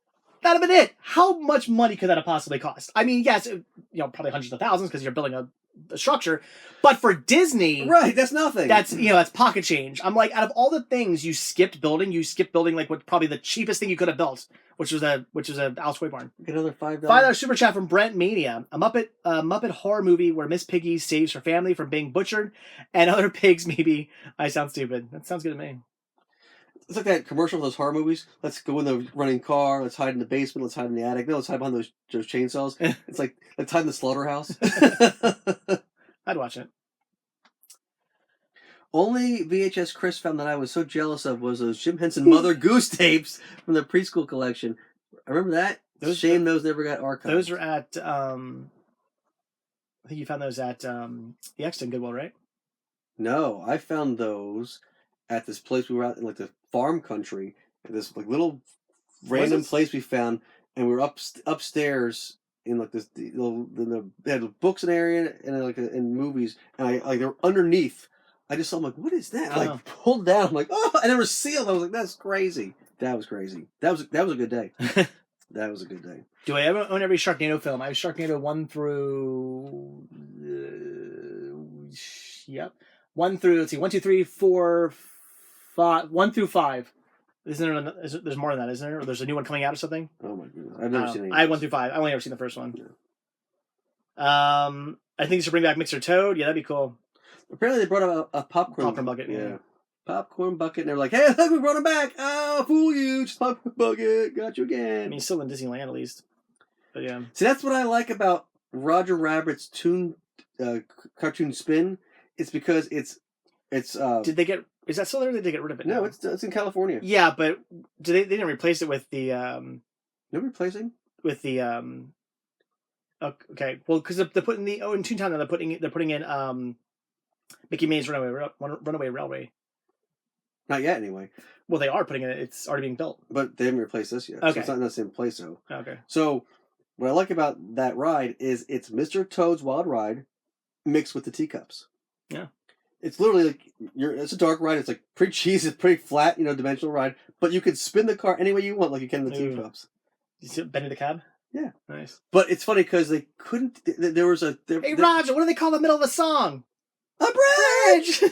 [SPEAKER 1] That'd have been it. How much money could that have possibly cost? I mean, yes, probably hundreds of thousands because you're building a structure, but for Disney,
[SPEAKER 2] right, that's nothing.
[SPEAKER 1] That's that's pocket change. I'm like, out of all the things you skipped building like what probably the cheapest thing you could have built, which was a Alice Toy Barn.
[SPEAKER 2] Get another
[SPEAKER 1] $5 super chat from Brent Mania. A Muppet horror movie where Miss Piggy saves her family from being butchered and other pigs. Maybe I sound stupid. That sounds good to me.
[SPEAKER 2] It's like that commercial of those horror movies. Let's go in the running car. Let's hide in the basement. Let's hide in the attic. No, let's hide behind those chainsaws. It's like let's hide in the slaughterhouse.
[SPEAKER 1] I'd watch it.
[SPEAKER 2] Only VHS Chris found that I was so jealous of was those Jim Henson Mother Goose tapes from the preschool collection. I remember that. Shame those never got archived.
[SPEAKER 1] Those are at I think you found those at the Exton Goodwill, right?
[SPEAKER 2] No, I found those at this place we were at in like the farm country, at this like little random place we found, and we were upstairs in like this they had books and area and like in movies, and they were underneath. I just saw them, like, what is that? I like pulled down. I'm like, oh, and they were sealed. I was like, that's crazy. That was crazy. That was a good day. That was a good day.
[SPEAKER 1] Do I ever own every Sharknado film? I have Sharknado 1 through 1 through, let's see, 1, 2, 3, 4, 5, 1 through 5. Isn't there? There's more than that, isn't there? Or there's a new one coming out or something?
[SPEAKER 2] Oh my goodness, I've never seen any.
[SPEAKER 1] I had 1 through 5. I've only ever seen the first one. Yeah. I think they should bring back Mixer Toad. Yeah, that'd be cool.
[SPEAKER 2] Apparently, they brought up a popcorn
[SPEAKER 1] bucket. Yeah,
[SPEAKER 2] popcorn bucket, and they're like, "Hey, look, we brought him back! Oh, fool you! Just popcorn bucket, got you again."
[SPEAKER 1] I mean, he's still in Disneyland at least. But yeah.
[SPEAKER 2] See, that's what I like about Roger Rabbit's cartoon spin. It's because it's.
[SPEAKER 1] Did they get? Is that still there? Or did they get rid of it?
[SPEAKER 2] No, it's in California.
[SPEAKER 1] Yeah, but they didn't replace it with the.
[SPEAKER 2] No replacing
[SPEAKER 1] with the. Okay, well, because they're putting in Toontown now they're putting in Mickey May's Runaway Railway.
[SPEAKER 2] Not yet, anyway.
[SPEAKER 1] Well, they are putting it. It's already being built,
[SPEAKER 2] but they haven't replaced this yet.
[SPEAKER 1] Okay,
[SPEAKER 2] so it's not in the same place though.
[SPEAKER 1] Okay.
[SPEAKER 2] So, what I like about that ride is it's Mr. Toad's Wild Ride mixed with the teacups.
[SPEAKER 1] Yeah.
[SPEAKER 2] It's literally like it's a dark ride. It's like pretty cheesy, it's pretty flat, dimensional ride. But you can spin the car any way you want, like you can in the teacups.
[SPEAKER 1] You see Benny the Cab?
[SPEAKER 2] Yeah,
[SPEAKER 1] nice.
[SPEAKER 2] But it's funny because they couldn't. There was a.
[SPEAKER 1] Hey Roger, what do they call the middle of a song?
[SPEAKER 2] A bridge.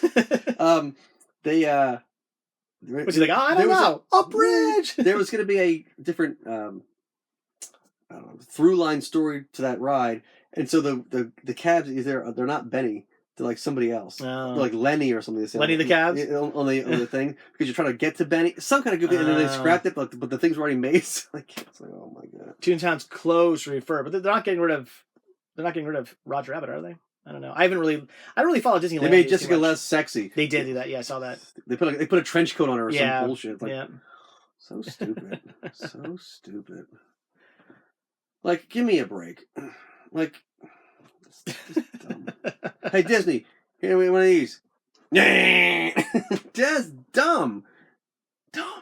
[SPEAKER 1] Was he like? I don't know. A bridge.
[SPEAKER 2] There was going to be a different through line story to that ride, and so the cabs they're not Benny. They're like somebody else. Oh. They're like Lenny or something.
[SPEAKER 1] Lenny the Cabs?
[SPEAKER 2] On the thing. Because you're trying to get to Benny. Some kind of goofy. And then they scrapped it, but the things were already made. So it's like, oh my God.
[SPEAKER 1] Toontown's closed to refer, but they're not getting rid of Roger Rabbit, are they? I don't know. I don't really follow Disneyland.
[SPEAKER 2] They made Jessica less sexy.
[SPEAKER 1] They did do that. Yeah, I saw that.
[SPEAKER 2] They put a trench coat on her or some bullshit. Like,
[SPEAKER 1] yeah.
[SPEAKER 2] So stupid. So stupid. Like, give me a break. Like, it's dumb. Hey, Disney, here we one of these. Just dumb. Dumb.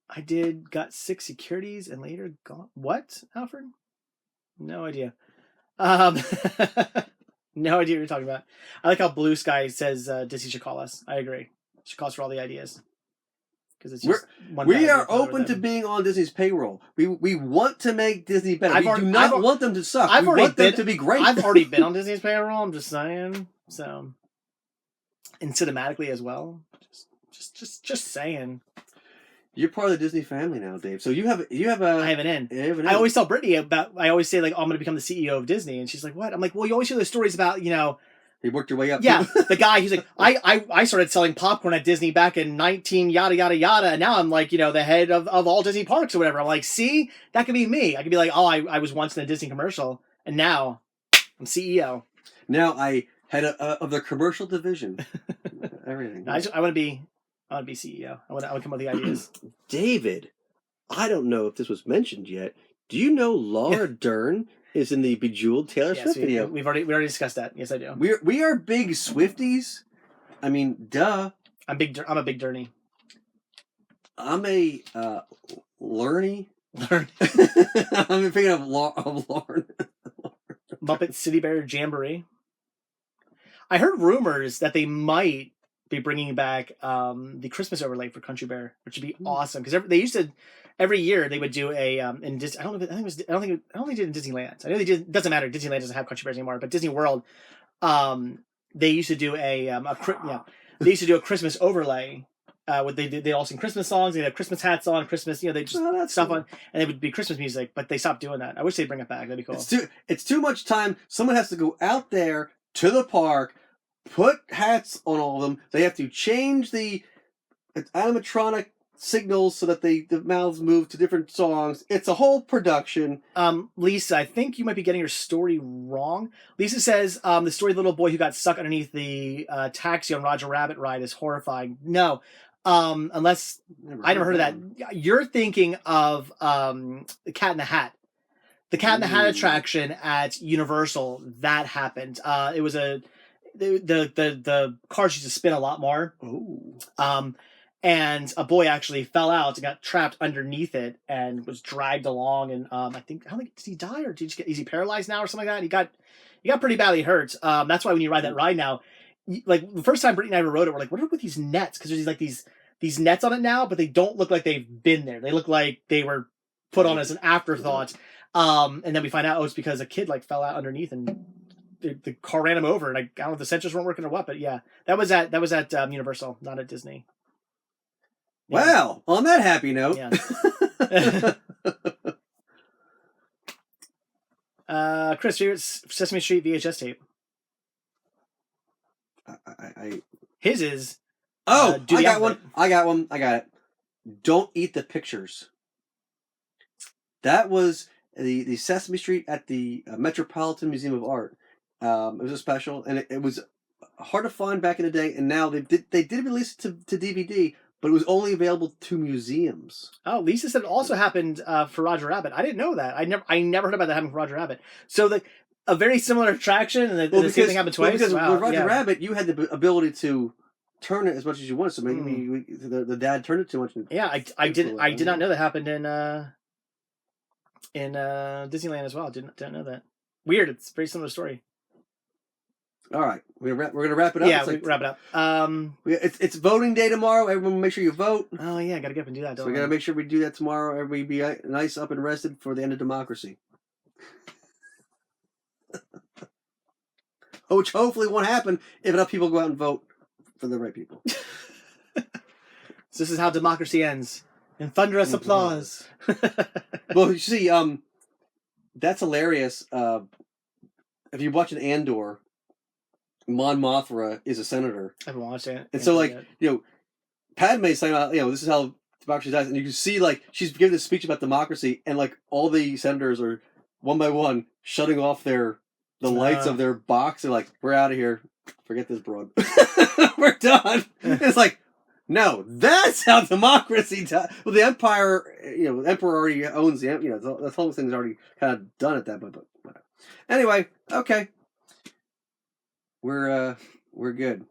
[SPEAKER 1] I got 6 securities and later gone. What, Alfred? No idea. No idea what you're talking about. I like how Blue Sky says Disney should call us. I agree. Should call us for all the ideas. because it's just
[SPEAKER 2] we are open to being on Disney's payroll. We want to make Disney better. We do not want them to suck. We want them to be great.
[SPEAKER 1] I've already been on Disney's payroll. I'm just saying. So, and cinematically as well. Just saying.
[SPEAKER 2] You're part of the Disney family now, Dave. So you have a.
[SPEAKER 1] I have an in. I always tell Brittany I always say like, oh, I'm going to become the CEO of Disney, and she's like, what? I'm like, well, you always hear those stories about you
[SPEAKER 2] worked your way up.
[SPEAKER 1] Yeah, the guy. He's like, I started selling popcorn at Disney back in 19 yada yada yada, and now I'm like the head of all Disney parks or whatever. I'm like, see, that could be me. I could be like, oh, I was once in a Disney commercial, and now I'm CEO.
[SPEAKER 2] Now I head of the commercial division. Everything.
[SPEAKER 1] I want to be CEO. I want to come up with the ideas.
[SPEAKER 2] David, I don't know if this was mentioned yet. Do you know Laura Dern is in the Bejeweled Taylor Swift video?
[SPEAKER 1] We already discussed that. Yes, I do.
[SPEAKER 2] We are big Swifties. I mean, duh.
[SPEAKER 1] I'm a big Derny.
[SPEAKER 2] I'm a Learny. I'm thinking of Lauren.
[SPEAKER 1] Muppet City Bear Jamboree. I heard rumors that they might be bringing back the Christmas overlay for Country Bear, which would be awesome because they used to every year they would do a I don't think they did it in Disneyland. I know they did. It doesn't matter. Disneyland doesn't have Country Bears anymore, but Disney World, they used to do they used to do a Christmas overlay. They all sing Christmas songs. They have Christmas hats on, Christmas. They just stuff on, and it would be Christmas music. But they stopped doing that. I wish they'd bring it back. That'd be cool.
[SPEAKER 2] It's too much time. Someone has to go out there to the park, put hats on all of them. They have to change the animatronic signals so that the mouths move to different songs. It's a whole production.
[SPEAKER 1] Lisa, I think you might be getting your story wrong. Lisa says the story of the little boy who got stuck underneath the taxi on Roger Rabbit ride is horrifying. No, unless I never heard of that. You're thinking of the Cat in the Hat. The Cat in the Hat attraction at Universal, that happened. It was the cars used to spin a lot more.
[SPEAKER 2] Ooh.
[SPEAKER 1] And a boy actually fell out and got trapped underneath it and was dragged along. And I don't think did he die or is he paralyzed now or something like that? He got pretty badly hurt. That's why when you ride that ride now, like the first time Brittany and I ever rode it, we're like, what are with these nets? Because there's these nets on it now, but they don't look like they've been there. They look like they were put on as an afterthought. And then we find out it's because a kid fell out underneath and the car ran him over. And I don't know if the sensors weren't working or what, but yeah, that was at Universal, not at Disney. Yeah.
[SPEAKER 2] Well, on that happy note.
[SPEAKER 1] Yeah. Chris, here's Sesame Street VHS tape. His is.
[SPEAKER 2] I got one. I got it. Don't eat the pictures. That was the Sesame Street at the Metropolitan Museum of Art. It was a special, and it was hard to find back in the day. And now they did release it to DVD. But it was only available to museums. Oh, Lisa said it also happened for Roger Rabbit. I didn't know that. I never heard about that happening for Roger Rabbit. So a very similar attraction, and the same thing happened twice. Because with Roger Rabbit, you had the ability to turn it as much as you wanted. So maybe the dad turned it too much. I did not know that happened in Disneyland as well. Didn't know that. Weird. It's a very similar story. All right, we're gonna wrap it up. Yeah, wrap it up. It's voting day tomorrow. Everyone, make sure you vote. Oh yeah, gotta get up and do that. So we gotta make sure we do that tomorrow. Everybody be nice, up and rested for the end of democracy. Which hopefully won't happen if enough people go out and vote for the right people. So this is how democracy ends in thunderous applause. Well, you see, that's hilarious. If you watch an Andor. Mon Mothra is a senator. I haven't watched it. And so, Padme's saying, this is how democracy dies. And you can see, she's giving a speech about democracy, and, all the senators are, one by one, shutting off the lights of their box. They're like, we're out of here. Forget this broad. We're done. It's like, no, that's how democracy dies. Well, the Empire, the Emperor already owns the, the whole thing's already kind of done at that point, but whatever. Anyway, okay. We're good.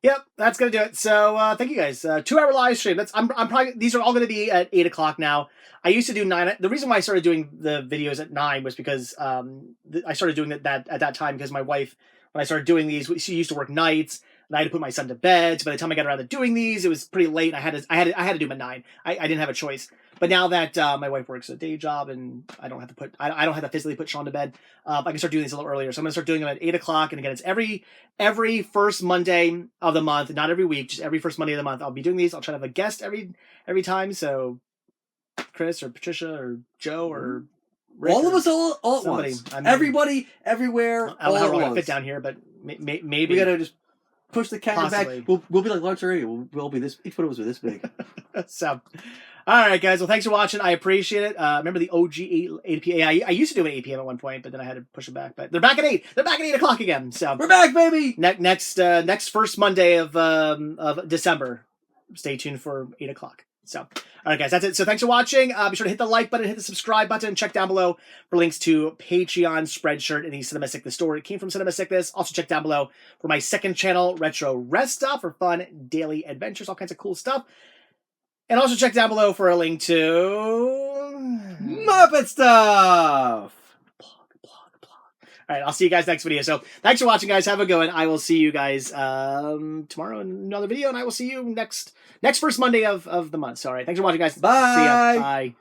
[SPEAKER 2] Yep, that's gonna do it. So thank you guys. 2-hour live stream. I'm probably these are all gonna be at 8:00 now. I used to do 9. The reason why I started doing the videos at 9 was because I started doing that at that time because my wife, when I started doing these, she used to work nights.
[SPEAKER 1] and I had to put my son to bed. So by the time I got around to doing these, it was pretty late. I had to do them at 9. I didn't have a choice. But now that my wife works a day job and I don't have to physically put Sean to bed, I can start doing these a little earlier. So I'm gonna start doing them at 8 o'clock. And again, it's every first Monday of the month, not every week, just every first Monday of the month. I'll be doing these. I'll try to have a guest every time. So Chris or Patricia or Joe or Rick
[SPEAKER 2] all of
[SPEAKER 1] or
[SPEAKER 2] us all at
[SPEAKER 1] somebody.
[SPEAKER 2] once.
[SPEAKER 1] I mean,
[SPEAKER 2] everybody, everywhere,
[SPEAKER 1] I don't know
[SPEAKER 2] all
[SPEAKER 1] how
[SPEAKER 2] at
[SPEAKER 1] we're gonna
[SPEAKER 2] once.
[SPEAKER 1] fit down here, but maybe
[SPEAKER 2] We gotta just push the camera
[SPEAKER 1] Possibly.
[SPEAKER 2] back. We'll be like Lawrence Radio. We'll be this. Each one of us are this big.
[SPEAKER 1] So, all right, guys. Well, thanks for watching. I appreciate it. Remember the OG 8 p.m. I used to do it at 8 p.m. at one point, but then I had to push it back. But they're back at 8. They're back at 8 o'clock again. So
[SPEAKER 2] We're back, baby.
[SPEAKER 1] next first Monday of December. Stay tuned for 8 o'clock. So, all right, guys, that's it. So thanks for watching. Be sure to hit the like button, hit the subscribe button, check down below for links to Patreon, Spreadshirt, and the Cinema Sickness store. It came from Cinema Sickness. Also check down below for my second channel, Retro Res Stuff, for fun daily adventures, all kinds of cool stuff. And also check down below for a link to
[SPEAKER 2] Muppet Stuff.
[SPEAKER 1] All right, I'll see you guys next video. So thanks for watching, guys. Have a good one. I will see you guys tomorrow in another video, and I will see you next first Monday of the month. So, all right, thanks for watching, guys.
[SPEAKER 2] Bye.
[SPEAKER 1] See ya. Bye.